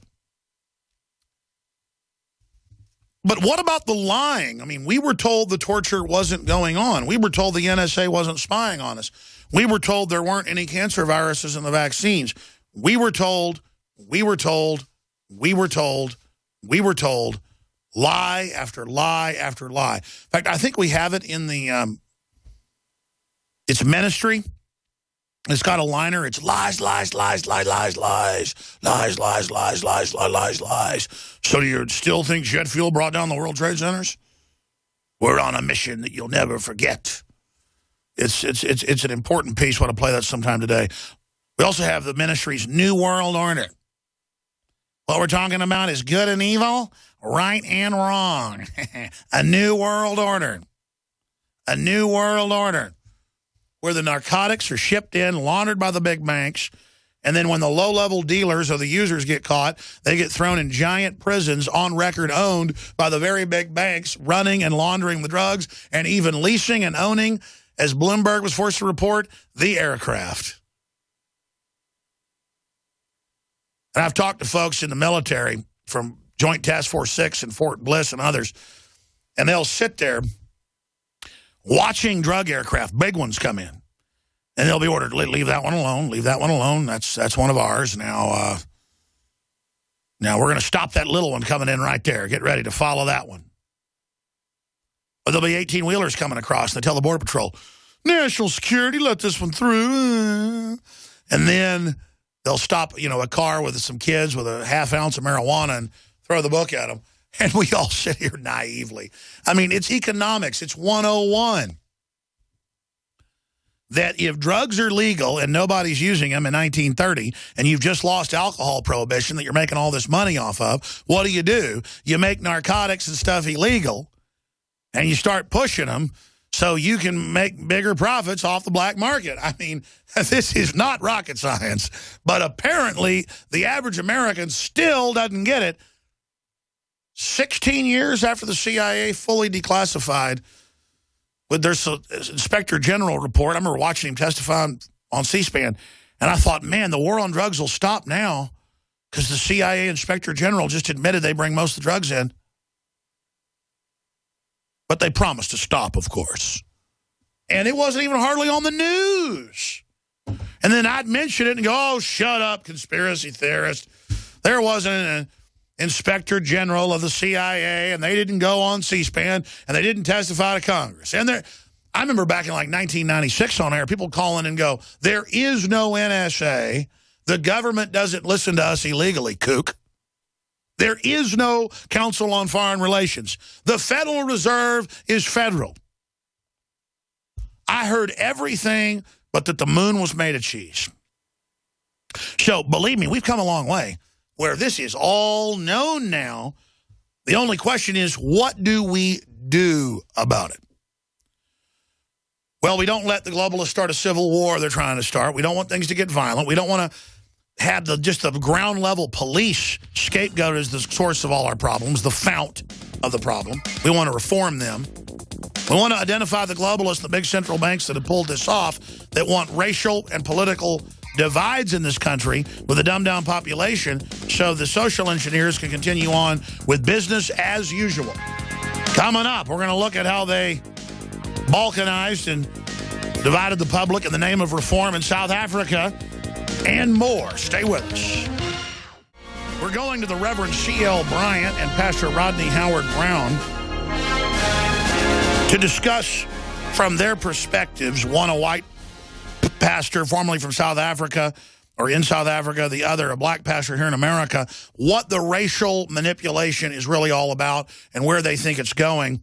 But what about the lying? I mean, we were told the torture wasn't going on. We were told the NSA wasn't spying on us. We were told there weren't any cancer viruses in the vaccines. We were told, lie after lie after lie. In fact, I think we have it in the, it's Ministry. It's got a liner. It's lies, lies, lies, lies, lies, lies, lies, lies, lies, lies, lies, lies, lies. So do you still think jet fuel brought down the World Trade Centers? We're on a mission that you'll never forget. It's an important piece. I want to play that sometime today. We also have the Ministry's New World Order. What we're talking about is good and evil, right and wrong. A new world order. A new world order. Where the narcotics are shipped in, laundered by the big banks, and then when the low-level dealers or the users get caught, they get thrown in giant prisons on record owned by the very big banks running and laundering the drugs and even leasing and owning, as Bloomberg was forced to report, the aircraft. And I've talked to folks in the military from Joint Task Force 6 and Fort Bliss and others, and they'll sit there watching drug aircraft, big ones come in, and they'll be ordered, leave that one alone, leave that one alone. That's one of ours. Now we're going to stop that little one coming in right there. Get ready to follow that one. Or there'll be 18-wheelers coming across, and they tell the Border Patrol, National Security, let this one through. And then they'll stop, a car with some kids with a half ounce of marijuana and throw the book at them. And we all sit here naively. I mean, it's economics. It's 101. That if drugs are legal and nobody's using them in 1930, and you've just lost alcohol prohibition that you're making all this money off of, what do? You make narcotics and stuff illegal, and you start pushing them so you can make bigger profits off the black market. I mean, this is not rocket science, but apparently the average American still doesn't get it. 16 years after the CIA fully declassified with their Inspector General report, I remember watching him testify on C-SPAN, and I thought, man, the war on drugs will stop now because the CIA Inspector General just admitted they bring most of the drugs in. But they promised to stop, of course. And it wasn't even hardly on the news. And then I'd mention it and go, oh, shut up, conspiracy theorist. There wasn't an Inspector General of the CIA, and they didn't go on C-SPAN, and they didn't testify to Congress. And I remember back in like 1996 on air, people call in and go, there is no NSA. The government doesn't listen to us illegally, kook. There is no Council on Foreign Relations. The Federal Reserve is federal. I heard everything but that the moon was made of cheese. So, believe me, we've come a long way where this is all known now. The only question is, what do we do about it? Well, we don't let the globalists start a civil war they're trying to start. We don't want things to get violent. We don't want to have just the ground-level police scapegoat as the source of all our problems, the fount of the problem. We want to reform them. We want to identify the globalists, the big central banks that have pulled this off, that want racial and political divides in this country with a dumbed-down population so the social engineers can continue on with business as usual. Coming up, we're going to look at how they balkanized and divided the public in the name of reform in South Africa and more. Stay with us. We're going to the Reverend C.L. Bryant and Pastor Rodney Howard-Browne to discuss from their perspectives, one a white pastor formerly from South Africa or in South Africa, the other a black pastor here in America, what the racial manipulation is really all about and where they think it's going.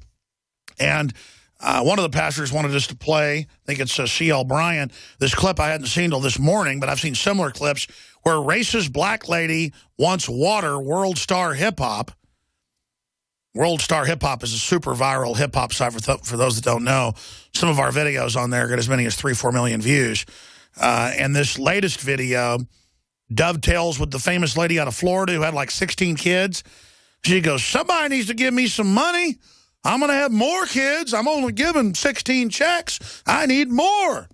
And one of the pastors wanted us to play, I think it's C.L. Bryant, this clip I hadn't seen till this morning, but I've seen similar clips where racist black lady wants water World Star Hip Hop. World Star Hip Hop is a super viral hip hop site for those that don't know. Some of our videos on there get as many as 3-4 million views. And this latest video dovetails with the famous lady out of Florida who had like 16 kids. She goes, somebody needs to give me some money. I'm going to have more kids. I'm only given 16 checks. I need more.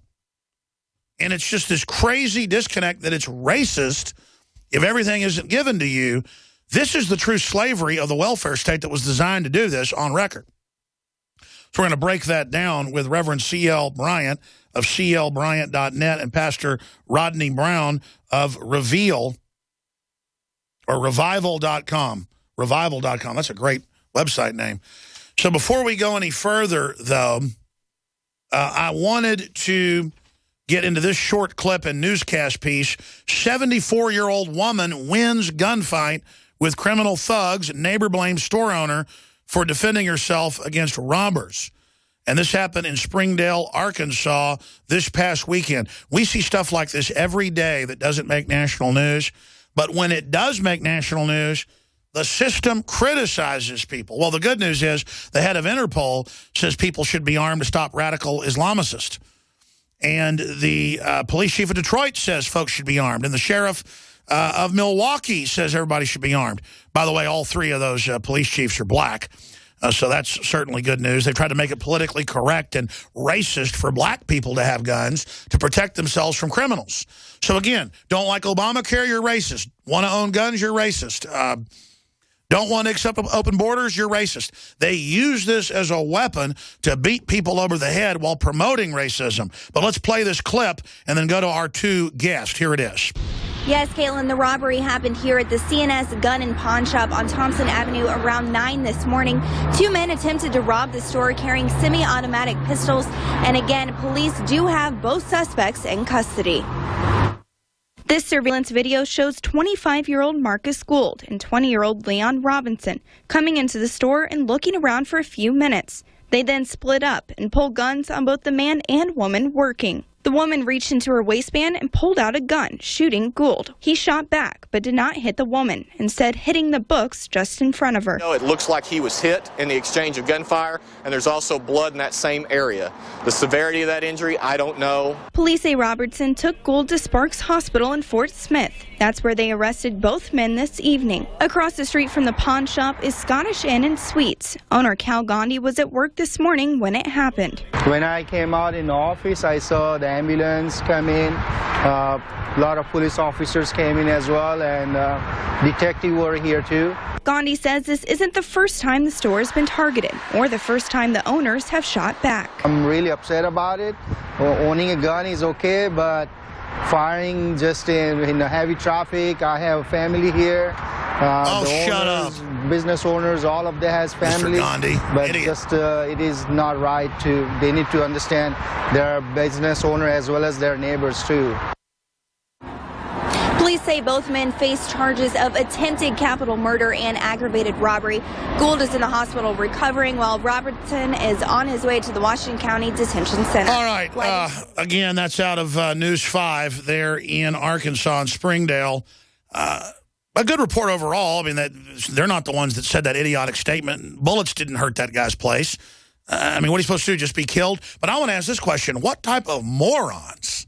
And it's just this crazy disconnect that it's racist if everything isn't given to you. This is the true slavery of the welfare state that was designed to do this on record. So we're going to break that down with Reverend C.L. Bryant of clbryant.net and Pastor Rodney Browne of Reveal or Revival.com. Revival.com. That's a great website name. So before we go any further, though, I wanted to get into this short clip and newscast piece. 74-year-old woman wins gunfight with criminal thugs. Neighbor blames store owner for defending herself against robbers. And this happened in Springdale, Arkansas this past weekend. We see stuff like this every day that doesn't make national news. But when it does make national news, the system criticizes people. Well, the good news is the head of Interpol says people should be armed to stop radical Islamicists. And the police chief of Detroit says folks should be armed. And the sheriff of Milwaukee says everybody should be armed. By the way, all three of those police chiefs are black. So that's certainly good news. They've tried to make it politically correct and racist for black people to have guns to protect themselves from criminals. So again, don't like Obamacare, you're racist. Want to own guns, you're racist. Don't want to accept open borders, you're racist. They use this as a weapon to beat people over the head while promoting racism. But let's play this clip and then go to our two guests. Here it is. Yes, Caitlin, the robbery happened here at the CNS Gun and Pawn Shop on Thompson Avenue around 9 this morning. Two men attempted to rob the store carrying semi-automatic pistols. And again, police do have both suspects in custody. This surveillance video shows 25-year-old Marcus Gould and 20-year-old Leon Robinson coming into the store and looking around for a few minutes. They then split up and pulled guns on both the man and woman working. The woman reached into her waistband and pulled out a gun, shooting Gould. He shot back, but did not hit the woman, instead hitting the books just in front of her. It looks like he was hit in the exchange of gunfire, and there's also blood in that same area. The severity of that injury, I don't know. Police say Robertson took Gould to Sparks Hospital in Fort Smith. That's where they arrested both men this evening. Across the street from the pawn shop is Scottish Inn and Suites. Owner Cal Gandhi was at work this morning when it happened. When I came out in the office, I saw the ambulance come in. A lot of police officers came in as well, and detectives were here too. Gandhi says this isn't the first time the store has been targeted or the first time the owners have shot back. I'm really upset about it. Owning a gun is okay, but firing just in heavy traffic, I have a family here. Shut up. Business owners, all of them has families. Mr. Gandhi, but idiot. just it is not right to. They need to understand their business owner as well as their neighbors too. Police say both men face charges of attempted capital murder and aggravated robbery. Gould is in the hospital recovering, while Robertson is on his way to the Washington County Detention Center. All right. Again, that's out of News 5 there in Arkansas and Springdale. A good report overall. I mean, they're not the ones that said that idiotic statement. Bullets didn't hurt that guy's place. I mean, what are you supposed to do, just be killed? But I want to ask this question. What type of morons,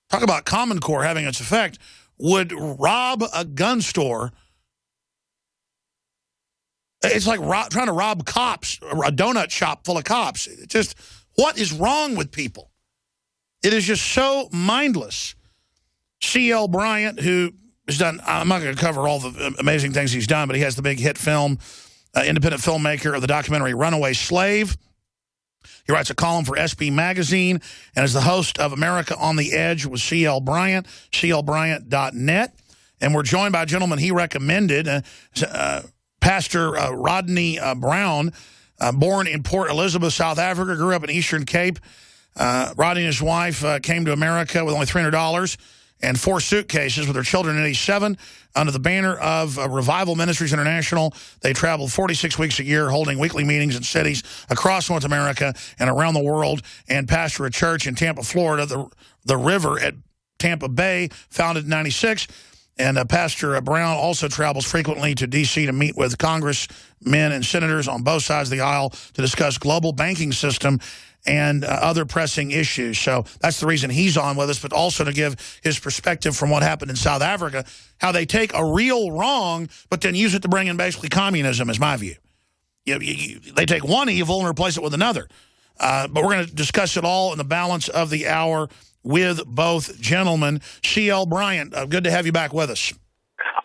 talk about Common Core having its effect, would rob a gun store? It's like trying to rob cops, a donut shop full of cops. It's just, what is wrong with people? It is just so mindless. C.L. Bryant, who has done, I'm not going to cover all the amazing things he's done, but he has the big hit film, independent filmmaker of the documentary Runaway Slave. He writes a column for SB Magazine and is the host of America on the Edge with C.L. Bryant, clbryant.net. And we're joined by a gentleman he recommended, Pastor Rodney Brown, born in Port Elizabeth, South Africa, grew up in Eastern Cape. Rodney and his wife came to America with only $300 and 4 suitcases with their children at age 7. Under the banner of Revival Ministries International, they traveled 46 weeks a year, holding weekly meetings in cities across North America and around the world, and pastor a church in Tampa, Florida, the River at Tampa Bay, founded in '96. And Pastor Brown also travels frequently to D.C. to meet with congressmen and senators on both sides of the aisle to discuss global banking system and other pressing issues. So that's the reason he's on with us, but also to give his perspective from what happened in South Africa, how they take a real wrong, but then use it to bring in basically communism, is my view. They take one evil and replace it with another. But we're going to discuss it all in the balance of the hour with both gentlemen. C.L. Bryant, good to have you back with us.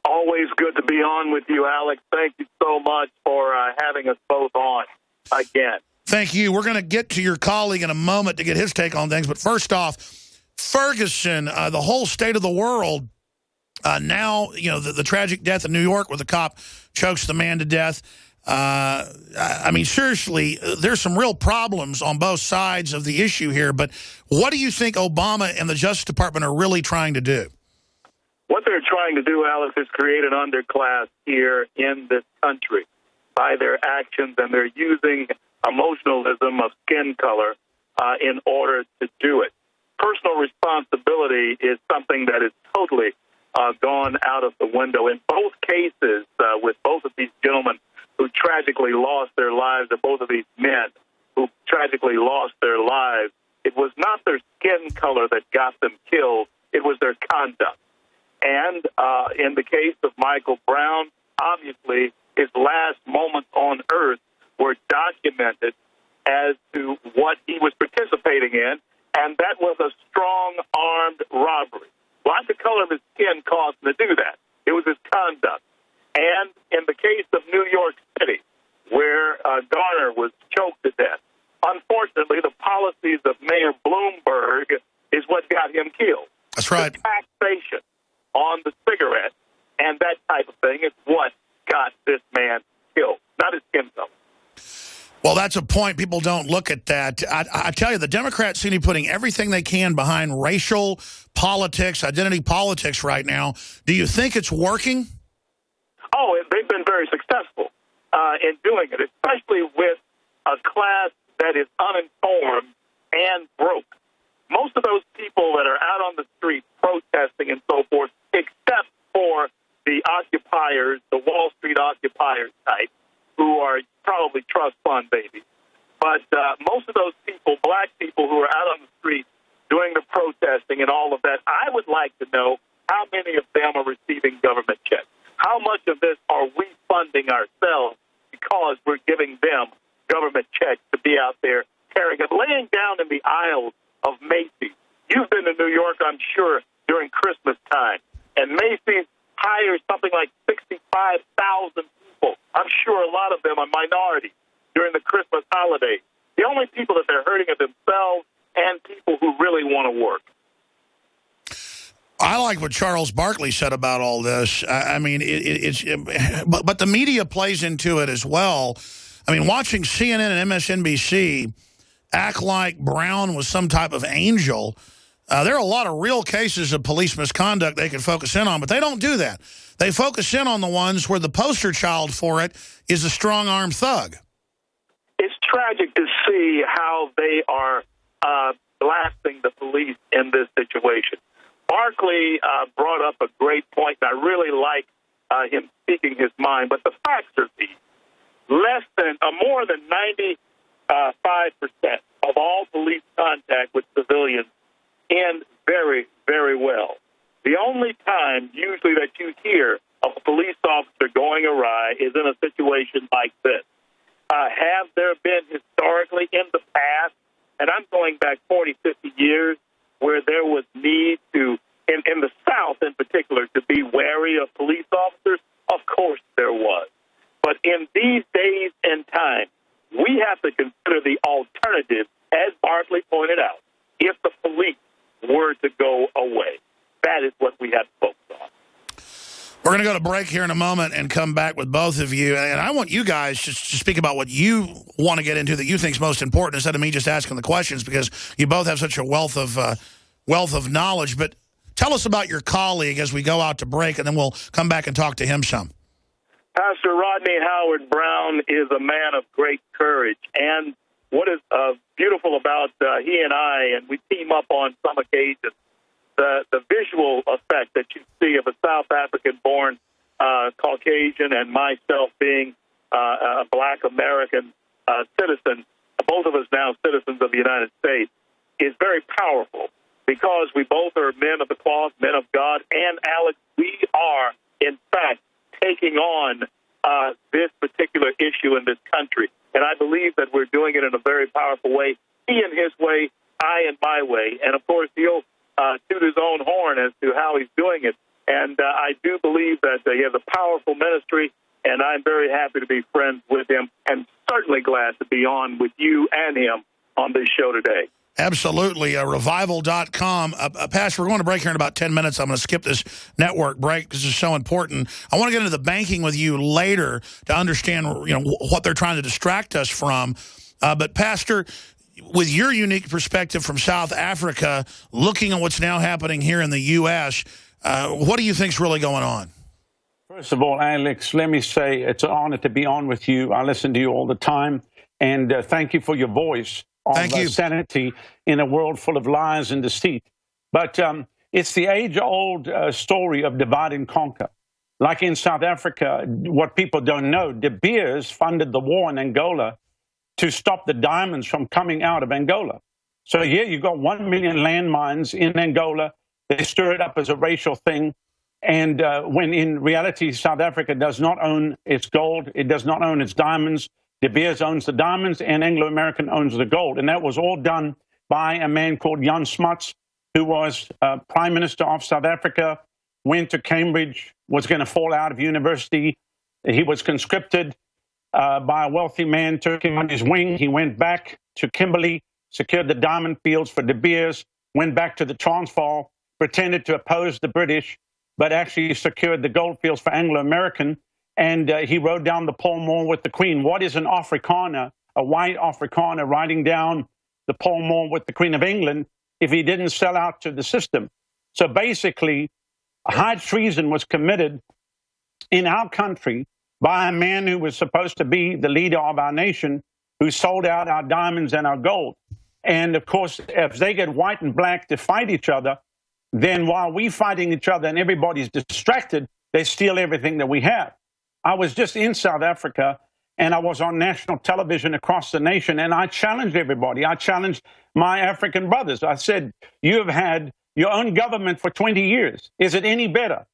Always good to be on with you, Alex. Thank you so much for having us both on again. Thank you. We're going to get to your colleague in a moment to get his take on things. But first off, Ferguson, the whole state of the world, now, the tragic death in New York where the cop chokes the man to death. I mean, seriously, there's some real problems on both sides of the issue here. But what do you think Obama and the Justice Department are really trying to do? What they're trying to do, Alex, is create an underclass here in this country by their actions, and they're using emotionalism of skin color in order to do it. Personal responsibility is something that is totally gone out of the window. In both cases, with both of these gentlemen who tragically lost their lives, or both of these men who tragically lost their lives, it was not their skin color that got them killed, it was their conduct. And in the case of Michael Brown, obviously his last moments on earth were documented as to what he was participating in, and that was a strong-armed robbery. Not the color of his skin caused him to do that. It was his conduct. And in the case of New York City, where Garner was choked to death, unfortunately, the policies of Mayor Bloomberg is what got him killed. That's right. The taxation on the cigarette and that type of thing is what got this man killed, not his skin color. Well, that's a point. People don't look at that. I tell you, the Democrats seem to be putting everything they can behind racial politics, identity politics right now. Do you think it's working? Oh, they've been very successful in doing it, especially with a class that is uninformed and broke. Most of those people that are out on the street protesting and so forth, except for the occupiers, the Wall Street occupiers type, who are probably trust fund babies. But most of those people, black people who are out on the street doing the protesting and all of that, I would like to know how many of them are receiving government checks. How much of this are we funding ourselves because we're giving them government checks to be out there carrying it, laying down in the aisles of Macy's? You've been to New York, I'm sure, during Christmas time, and Macy's hires something like 65,000 people. I'm sure a lot of them are minorities during the Christmas holidays. The only people that they're hurting are themselves and people who really want to work. I like what Charles Barkley said about all this. I mean, but the media plays into it as well. I mean, watching CNN and MSNBC act like Brown was some type of angel. There are a lot of real cases of police misconduct they could focus in on, but they don't do that. They focus in on the ones where the poster child for it is a strong-armed thug. It's tragic to see how they are blasting the police in this situation. Barkley brought up a great point, and I really like him speaking his mind, but the facts are these. More than 95% of all police contact with civilians end very, very well. The only time usually that you hear of a police officer going awry is in a situation like this. Have there been historically in the past, and I'm going back 40, 50 years, where there was need to, in the South in particular, to be wary of police officers? Of course there was. But in these days and times, we have to consider the alternative, as Barkley pointed out, if the police were to go away. That is what we have to focus on. We're going to go to break here in a moment and come back with both of you. And I want you guys to speak about what you want to get into that you think is most important instead of me just asking the questions, because you both have such a wealth of knowledge. But tell us about your colleague as we go out to break, and then we'll come back and talk to him some. Pastor Rodney Howard-Browne is a man of great courage. And what is beautiful about he and I, and we team up on some occasions, the visual effect that you see of a South African-born Caucasian and myself being a black American citizen, both of us now citizens of the United States, is very powerful because we both are men of the cloth, men of God, and, Alex, we are, in fact, taking on this particular issue in this country. And I believe that we're doing it in a very powerful way. He in his way, I in my way. And, of course, he'll toot his own horn as to how he's doing it. And I do believe that he has a powerful ministry, and I'm very happy to be friends with him and certainly glad to be on with you and him on this show today. Absolutely. Revival.com. Pastor, we're going to break here in about 10 minutes. I'm going to skip this network break because it's so important. I want to get into the banking with you later to understand, what they're trying to distract us from. But, Pastor, with your unique perspective from South Africa, looking at what's now happening here in the U.S., what do you think is really going on? First of all, Alex, let me say it's an honor to be on with you. I listen to you all the time, and thank you for your voice of sanity in a world full of lies and deceit. But it's the age-old story of divide and conquer. Like in South Africa, what people don't know, De Beers funded the war in Angola to stop the diamonds from coming out of Angola. So here you've got 1 million landmines in Angola. They stir it up as a racial thing. And when in reality, South Africa does not own its gold, it does not own its diamonds. De Beers owns the diamonds and Anglo-American owns the gold. And that was all done by a man called Jan Smuts, who was Prime Minister of South Africa, went to Cambridge, was going to fall out of university. He was conscripted by a wealthy man, took him on his wing. He went back to Kimberley, secured the diamond fields for De Beers, went back to the Transvaal, pretended to oppose the British, but actually secured the gold fields for Anglo-American. And he rode down the Pall Mall with the Queen. What is an Afrikaner, a white Afrikaner, riding down the Pall Mall with the Queen of England if he didn't sell out to the system? So basically, high treason was committed in our country by a man who was supposed to be the leader of our nation, who sold out our diamonds and our gold. And of course, if they get white and black to fight each other, then while we're fighting each other and everybody's distracted, they steal everything that we have. I was just in South Africa, and I was on national television across the nation, and I challenged everybody. I challenged my African brothers. I said, you have had your own government for 20 years. Is it any better?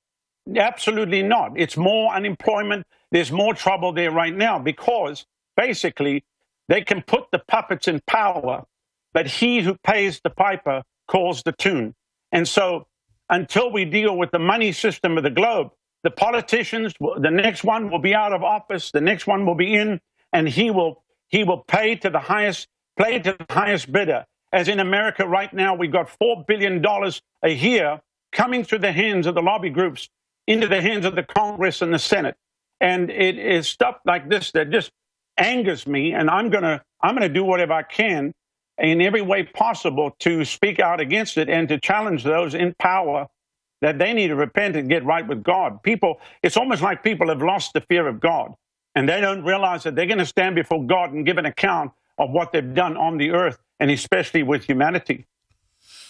Absolutely not. It's more unemployment. There's more trouble there right now because, basically, they can put the puppets in power, but he who pays the piper calls the tune. And so until we deal with the money system of the globe, the politicians, the next one will be out of office, the next one will be in, and he will pay to the highest bidder. As in America right now, we've got $4 billion a year coming through the hands of the lobby groups into the hands of the Congress and the Senate. And it is stuff like this that just angers me, and I'm gonna do whatever I can in every way possible to speak out against it and to challenge those in power that they need to repent and get right with God. People, it's almost like people have lost the fear of God, and they don't realize that they're going to stand before God and give an account of what they've done on the earth, and especially with humanity.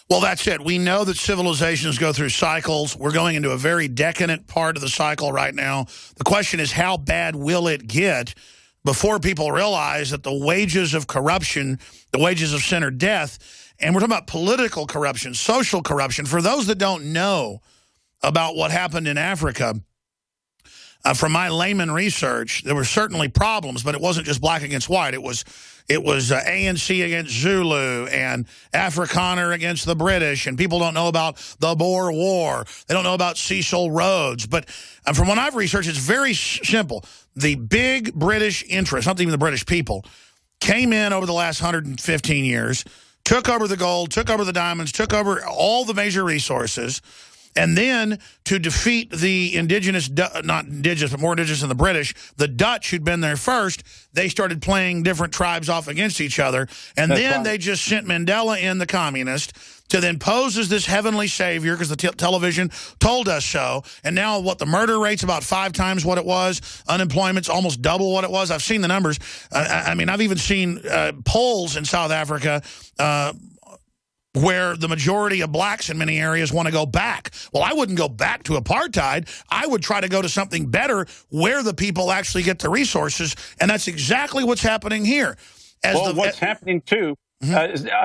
Well, that's it. We know that civilizations go through cycles. We're going into a very decadent part of the cycle right now. The question is, how bad will it get before people realize that the wages of corruption, the wages of sin are death, and we're talking about political corruption, social corruption. For those that don't know about what happened in Africa, from my layman research, there were certainly problems, but it wasn't just black against white. It was ANC against Zulu and Afrikaner against the British, and people don't know about the Boer War. They don't know about Cecil Rhodes. But from what I've researched, it's very simple. The big British interests, not even the British people, came in over the last 115 years, took over the gold, took over the diamonds, took over all the major resources. And then to defeat the indigenous, not indigenous, but more indigenous than the British, the Dutch who'd been there first, they started playing different tribes off against each other. And then they just sent Mandela in, the communist, to then pose as this heavenly savior because the television told us so. And now what, the murder rate's about 5 times what it was. Unemployment's almost double what it was. I've seen the numbers. I mean, I've even seen polls in South Africa where the majority of blacks in many areas want to go back. Well, I wouldn't go back to apartheid. I would try to go to something better where the people actually get the resources, and that's exactly what's happening here. What's happening, too,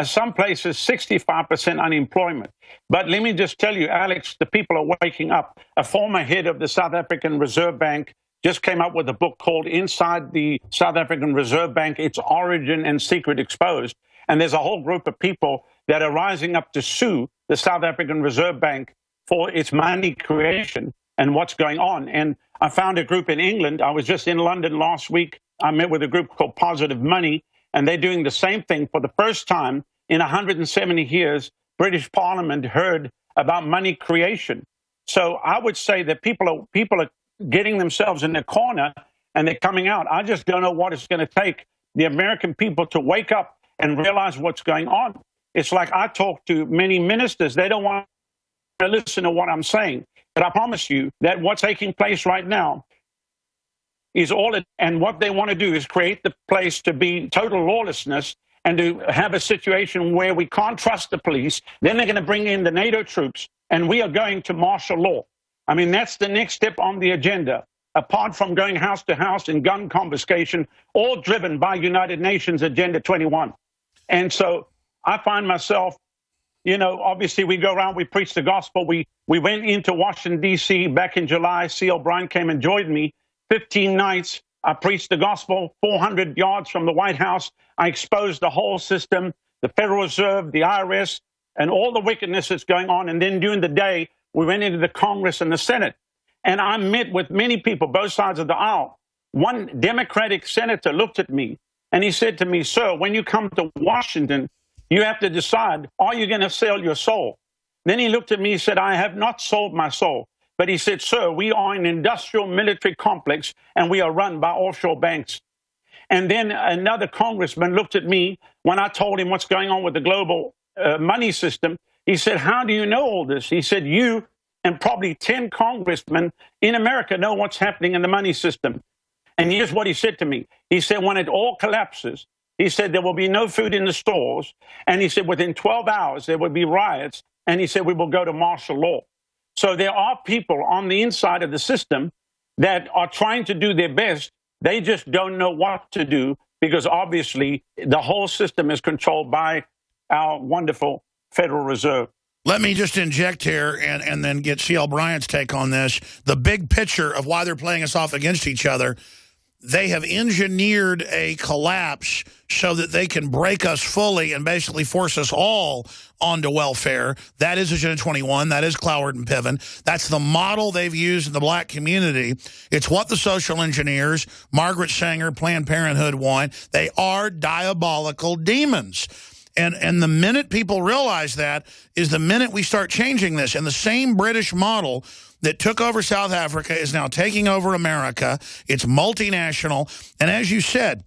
some places, 65% unemployment. But let me just tell you, Alex, the people are waking up. A former head of the South African Reserve Bank just came up with a book called Inside the South African Reserve Bank, Its Origin and Secret Exposed. And there's a whole group of people that are rising up to sue the South African Reserve Bank for its money creation and what's going on. And I found a group in England. I was just in London last week. I met with a group called Positive Money, and they're doing the same thing. For the first time in 170 years, British Parliament heard about money creation. So I would say that people are getting themselves in the corner, and they're coming out. I just don't know what it's going to take the American people to wake up and realize what's going on. It's like I talk to many ministers. They don't want to listen to what I'm saying. But I promise you that what's taking place right now is and what they want to do is create the place to be total lawlessness and to have a situation where we can't trust the police. Then they're going to bring in the NATO troops, and we are going to martial law. I mean, that's the next step on the agenda, apart from going house to house and gun confiscation, all driven by United Nations Agenda 21. And so I find myself, you know, obviously we go around, we preach the gospel. We went into Washington, D.C. back in July. C. O'Brien came and joined me. 15 nights, I preached the gospel, 400 yards from the White House. I exposed the whole system, the Federal Reserve, the IRS, and all the wickedness that's going on. And then during the day, we went into the Congress and the Senate. And I met with many people, both sides of the aisle. One Democratic senator looked at me and he said to me, "Sir, when you come to Washington, you have to decide, are you going to sell your soul?" Then he looked at me and said, "I have not sold my soul." But he said, "Sir, we are an industrial military complex and we are run by offshore banks." And then another congressman looked at me when I told him what's going on with the global money system. He said, "How do you know all this?" He said, "You and probably 10 congressmen in America know what's happening in the money system." And here's what he said to me. He said, "When it all collapses," he said, "there will be no food in the stores." And he said, "Within 12 hours, there will be riots." And he said, "We will go to martial law." So there are people on the inside of the system that are trying to do their best. They just don't know what to do because obviously the whole system is controlled by our wonderful Federal Reserve. Let me just inject here and then get C.L. Bryant's take on this. The big picture of why they're playing us off against each other. They have engineered a collapse so that they can break us fully and basically force us all onto welfare. That is Agenda 21. That is Cloward and Piven. That's the model they've used in the black community. It's what the social engineers, Margaret Sanger, Planned Parenthood want. They are diabolical demons. And the minute people realize that is the minute we start changing this. And the same British model that took over South Africa is now taking over America. It's multinational. And as you said,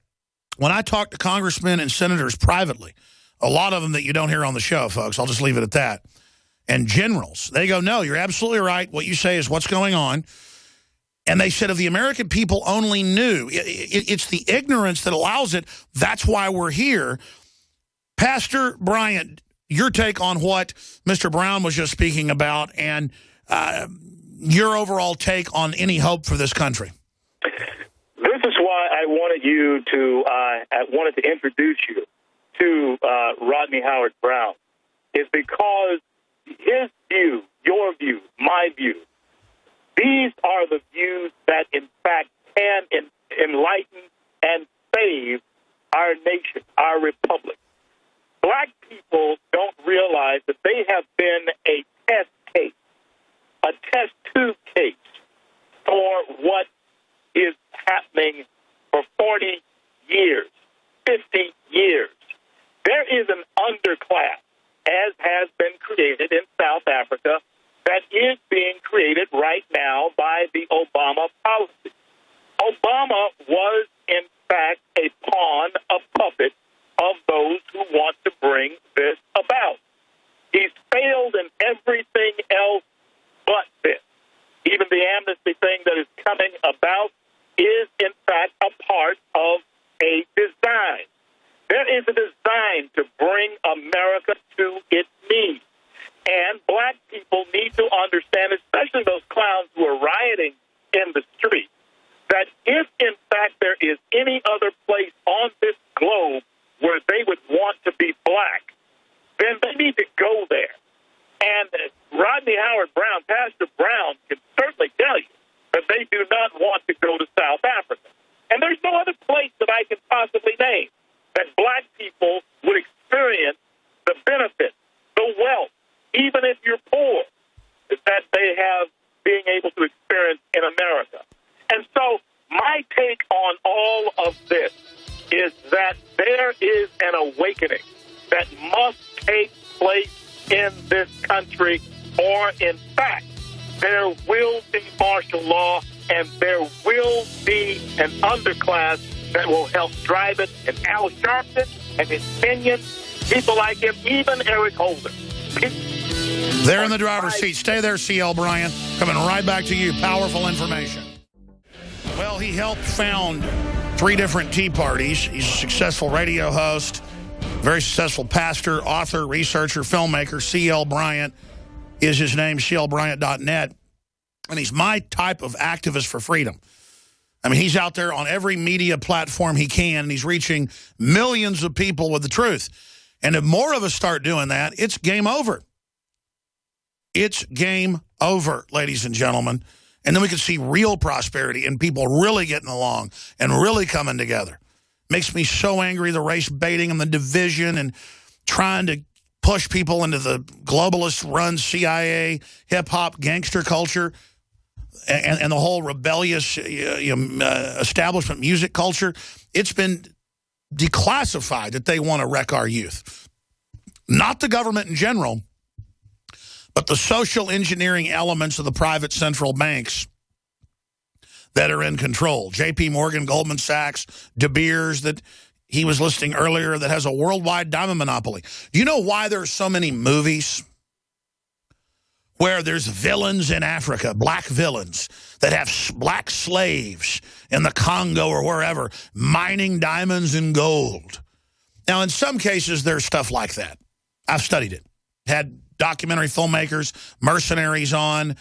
when I talk to congressmen and senators privately, a lot of them that you don't hear on the show, folks, I'll just leave it at that, and generals, they go, no, you're absolutely right. What you say is what's going on. And they said if the American people only knew, it's the ignorance that allows it. That's why we're here. Pastor Bryant, your take on what Mr. Brown was just speaking about and your overall take on any hope for this country. This is why I wanted to introduce you to Rodney Howard Brown, is because his view, your view, my view, these are the views that, in fact, can enlighten and save our nation, our republic. Black people don't realize that they have been a test case, a test tube case for what is happening for 40 years, 50 years. There is an underclass, as has been created in South Africa, that is being created right now by the Obama policy. Obama was, in fact, a pawn, a puppet of those who want to bring this about. He's failed in everything else but this. Even the amnesty thing that is coming about is, in fact, a part of a design. There is a design to bring America to its knees. And black people need to understand, especially those clowns who are rioting in the street, that if, in fact, there is any other place on this globe where they would want to be black, then they need to go there. And Rodney Howard Brown, Pastor Brown, can certainly tell you that they do not want to go to South Africa. And there's no other place that I can possibly name that black people would experience the benefits, the wealth, even if you're poor, that they have being able to experience in America. And so my take on all of this is that there is an awakening that must take place in this country, or in fact, there will be martial law and there will be an underclass that will help drive it. And Al Sharpton and his minions, people like him, even Eric Holder. They're in the driver's seat. Stay there, C.L. Bryant. Coming right back to you. Powerful information. Well, he helped found 3 different Tea Parties. He's a successful radio host, very successful pastor, author, researcher, filmmaker. C.L. Bryant is his name, clbryant.net. And he's my type of activist for freedom. I mean, he's out there on every media platform he can, and he's reaching millions of people with the truth. And if more of us start doing that, it's game over. It's game over, ladies and gentlemen. And then we can see real prosperity and people really getting along and really coming together. Makes me so angry, the race baiting and the division and trying to push people into the globalist-run CIA, hip-hop, gangster culture, and the whole rebellious establishment music culture. It's been declassified that they want to wreck our youth. Not the government in general, but the social engineering elements of the private central banks that are in control. J.P. Morgan, Goldman Sachs, De Beers that he was listing earlier that has a worldwide diamond monopoly. Do you know why there are so many movies where there's villains in Africa, black villains, that have black slaves in the Congo or wherever, mining diamonds and gold? Now, in some cases, there's stuff like that. I've studied it. Had documentary filmmakers, mercenaries on,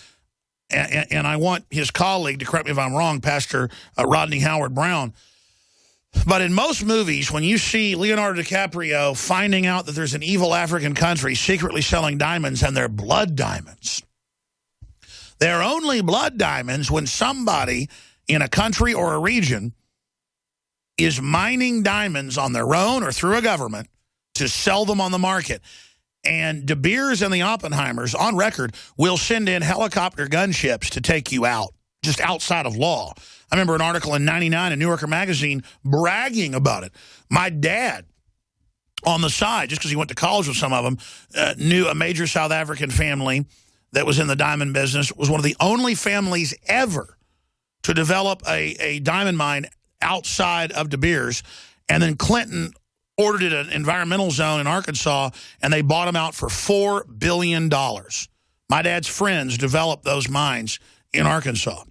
and I want his colleague to correct me if I'm wrong, Pastor Rodney Howard Brown. But in most movies, when you see Leonardo DiCaprio finding out that there's an evil African country secretly selling diamonds, and they're blood diamonds, they're only blood diamonds when somebody in a country or a region is mining diamonds on their own or through a government to sell them on the market. And De Beers and the Oppenheimers, on record, will send in helicopter gunships to take you out, just outside of law. I remember an article in '99 in New Yorker magazine bragging about it. My dad on the side, just because he went to college with some of them, knew a major South African family that was in the diamond business, was one of the only families ever to develop a diamond mine outside of De Beers. And then Clinton ordered it an environmental zone in Arkansas, and they bought them out for $4 billion. My dad's friends developed those mines in Arkansas.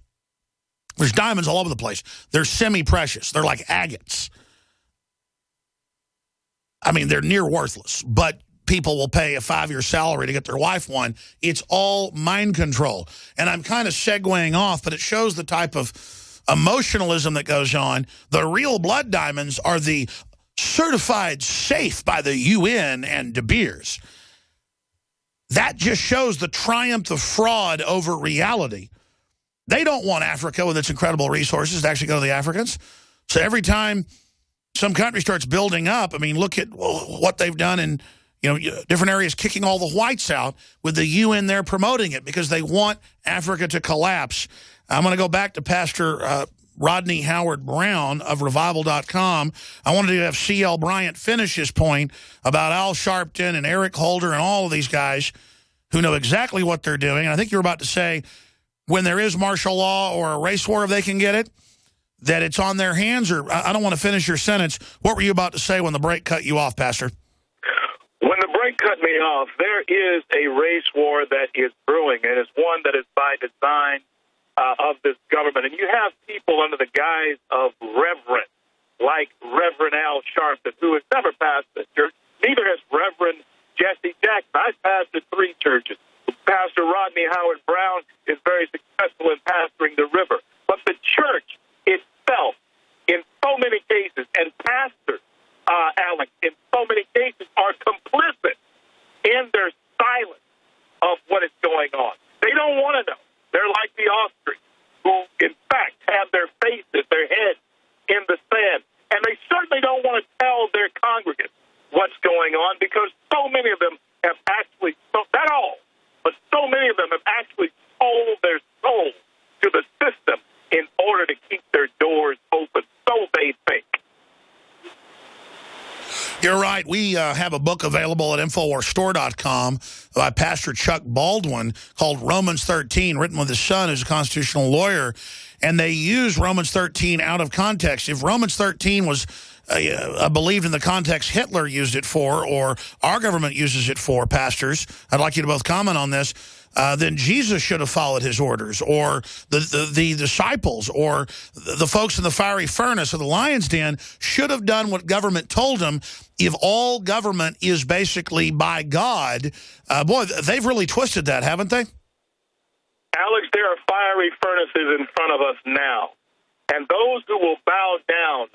There's diamonds all over the place. They're semi-precious. They're like agates. I mean, they're near worthless, but people will pay a 5-year salary to get their wife one. It's all mind control. And I'm kind of segueing off, but it shows the type of emotionalism that goes on. The real blood diamonds are the certified safe by the UN and De Beers. That just shows the triumph of fraud over reality. They don't want Africa with its incredible resources to actually go to the Africans. So every time some country starts building up, I mean, look at what they've done in different areas, kicking all the whites out with the UN there promoting it because they want Africa to collapse. I'm going to go back to Pastor Rodney Howard-Browne of Revival.com. I wanted to have C.L. Bryant finish his point about Al Sharpton and Eric Holder and all of these guys who know exactly what they're doing. And I think you're about to say when there is martial law or a race war, if they can get it, that it's on their hands. Or I don't want to finish your sentence. What were you about to say when the break cut you off, Pastor? When the break cut me off, there is a race war that is brewing, and it's one that is by design of this government. And you have people under the guise of reverend, like Reverend Al Sharpton, who has never pastored a church. Neither has Reverend Jesse Jackson. I've pastored 3 churches. Pastor Rodney Howard-Browne is very successful in pastoring the river. But the church itself, in so many cases, and pastors, Alex, in so many cases, are complicit in their silence of what is going on. They don't want to know. They're like the ostrich, who, in fact, have their faces, their heads in the sand. And they certainly don't want to tell their congregants what's going on because so many of them have actually, not all, but so many of them have actually sold their soul to the system in order to keep their doors open. So they think. You're right. We have a book available at InfoWarsStore.com by Pastor Chuck Baldwin called Romans 13, written with his son, who's a constitutional lawyer. And they use Romans 13 out of context. If Romans 13 was believed in the context Hitler used it for, or our government uses it for, pastors, I'd like you to both comment on this, then Jesus should have followed his orders, or the disciples, or the folks in the fiery furnace or the lion's den should have done what government told them. If all government is basically by God, boy, they've really twisted that, haven't they? Alex, there are fiery furnaces in front of us now, and those who will bow down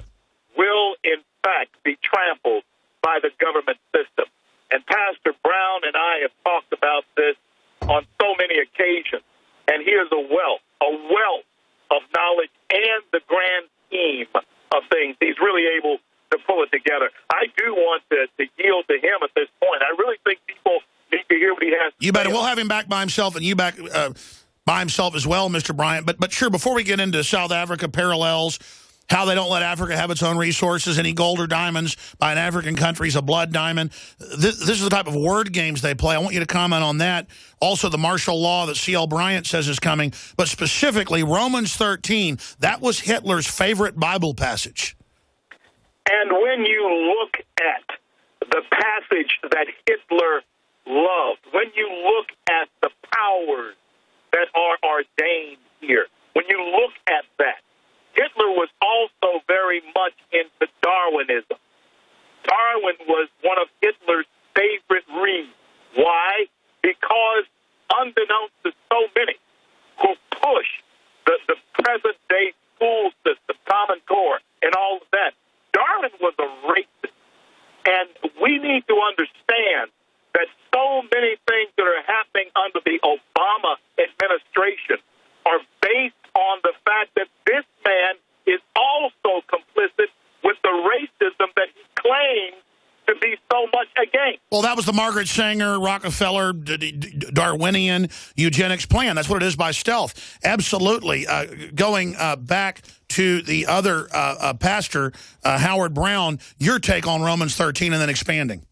will, in fact, be trampled by the government system. And Pastor Brown and I have talked about this on so many occasions, and here's a wealth of knowledge and the grand scheme of things. He's really able to pull it together. I do want to yield to him at this point. I really think people need to hear what he has to say. You better. We'll have him back by himself, and you back by himself as well, Mr. Bryant. But sure, before we get into South Africa parallels, how they don't let Africa have its own resources, any gold or diamonds by an African country is a blood diamond. This is the type of word games they play. I want you to comment on that. Also, the martial law that C.L. Bryant says is coming, but specifically Romans 13, that was Hitler's favorite Bible passage. And when you look at the passage that Hitler loved, when you look at the powers that are ordained here, when you look at that, Hitler was also very much into Darwinism. Darwin was one of Hitler's favorite reads. Why? Because unbeknownst to so many who push the present-day school system, Common Core, and all of that, Darwin was a racist. And we need to understand that so many things that are happening under the Obama administration are based on the fact that this man is also complicit with the racism that he claims to be so much against. Well, that was the Margaret Sanger, Rockefeller, Darwinian eugenics plan. That's what it is by stealth. Absolutely. Going back to the other pastor, Howard Brown, your take on Romans 13 and then expanding.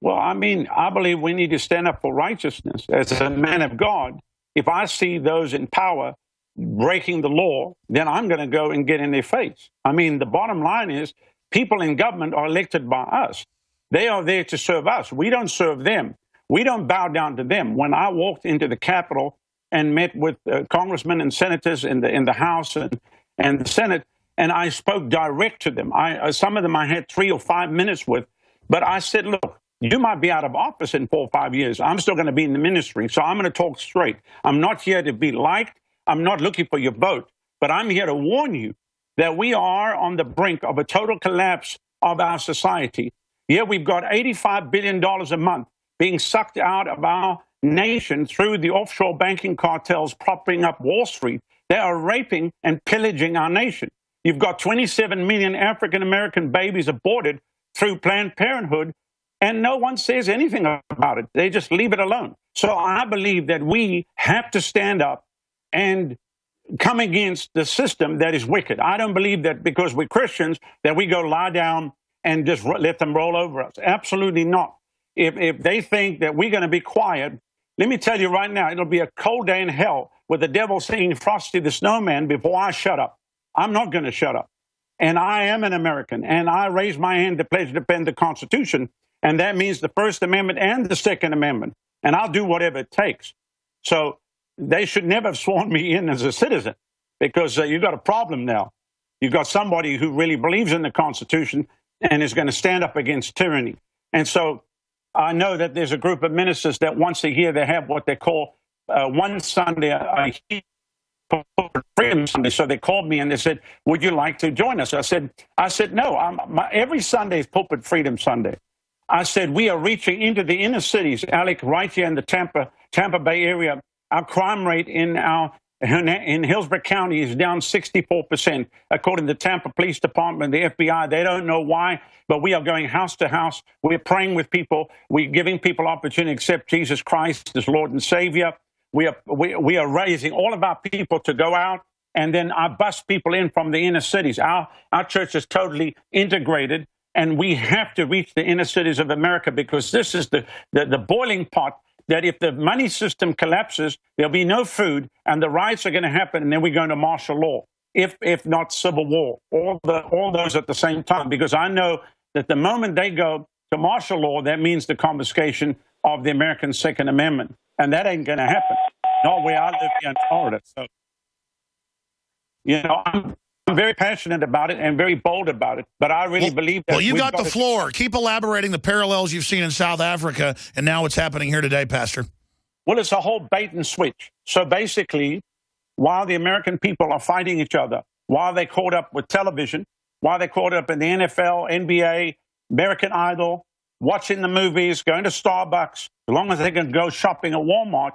Well, I mean, I believe we need to stand up for righteousness. As a man of God, if I see those in power breaking the law, then I'm going to go and get in their face. I mean, the bottom line is people in government are elected by us. They are there to serve us. We don't serve them. We don't bow down to them. When I walked into the Capitol and met with congressmen and senators in the House and the Senate, and I spoke direct to them. Some of them I had 3 or 5 minutes with, but I said, look, you might be out of office in 4 or 5 years. I'm still going to be in the ministry, so I'm going to talk straight. I'm not here to be liked. I'm not looking for your vote, but I'm here to warn you that we are on the brink of a total collapse of our society. Yeah, we've got $85 billion a month being sucked out of our nation through the offshore banking cartels propping up Wall Street. They are raping and pillaging our nation. You've got 27 million African-American babies aborted through Planned Parenthood, and no one says anything about it. They just leave it alone. So I believe that we have to stand up and come against the system that is wicked. I don't believe that because we're Christians that we go lie down and just let them roll over us. Absolutely not. If they think that we're going to be quiet, let me tell you right now, it'll be a cold day in hell with the devil singing Frosty the Snowman before I shut up. I'm not going to shut up. And I am an American, and I raise my hand to pledge to defend the Constitution, and that means the First Amendment and the Second Amendment, and I'll do whatever it takes. So they should never have sworn me in as a citizen, because you've got a problem now. You've got somebody who really believes in the Constitution and is going to stand up against tyranny. And so I know that there's a group of ministers that once a year they have what they call one Sunday a year, Freedom Sunday. So they called me and they said, would you like to join us? I said no. Every Sunday is Pulpit Freedom Sunday. I said, we are reaching into the inner cities, Alec, right here in the Tampa Bay area. Our crime rate in Hillsborough County is down 64%, according to the Tampa Police Department, the FBI. They don't know why, but we are going house to house. We're praying with people. We're giving people opportunity to accept Jesus Christ as Lord and Savior. We are raising all of our people to go out, and then I bus people in from the inner cities. Our church is totally integrated, and we have to reach the inner cities of America, because this is the boiling pot that if the money system collapses, there'll be no food, and the riots are going to happen, and then we're going to martial law, if not civil war, all those at the same time. Because I know that the moment they go to martial law, that means the confiscation of the American Second Amendment, and that ain't going to happen. Not where I live here in Florida. So, you know, I'm very passionate about it and very bold about it, but I really believe that. Well, you got the floor. Keep elaborating the parallels you've seen in South Africa and now what's happening here today, Pastor. Well, it's a whole bait and switch. So basically, while the American people are fighting each other, while they're caught up with television, while they're caught up in the NFL, NBA, American Idol, watching the movies, going to Starbucks, as long as they can go shopping at Walmart,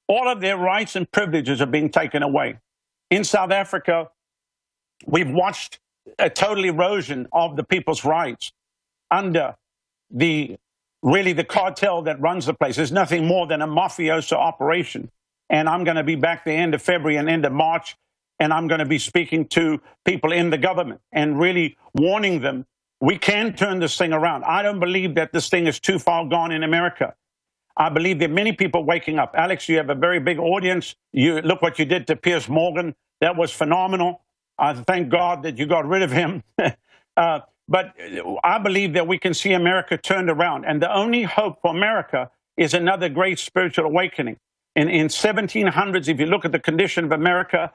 all of their rights and privileges are being taken away. In South Africa, we've watched a total erosion of the people's rights under the cartel that runs the place. There's nothing more than a mafioso operation. And I'm going to be back the end of February and end of March, and I'm going to be speaking to people in the government and really warning them, we can turn this thing around. I don't believe that this thing is too far gone in America. I believe there are many people waking up. Alex, you have a very big audience. You look what you did to Piers Morgan. That was phenomenal. I thank God that you got rid of him. But I believe that we can see America turned around. And the only hope for America is another great spiritual awakening. In 1700s, if you look at the condition of America,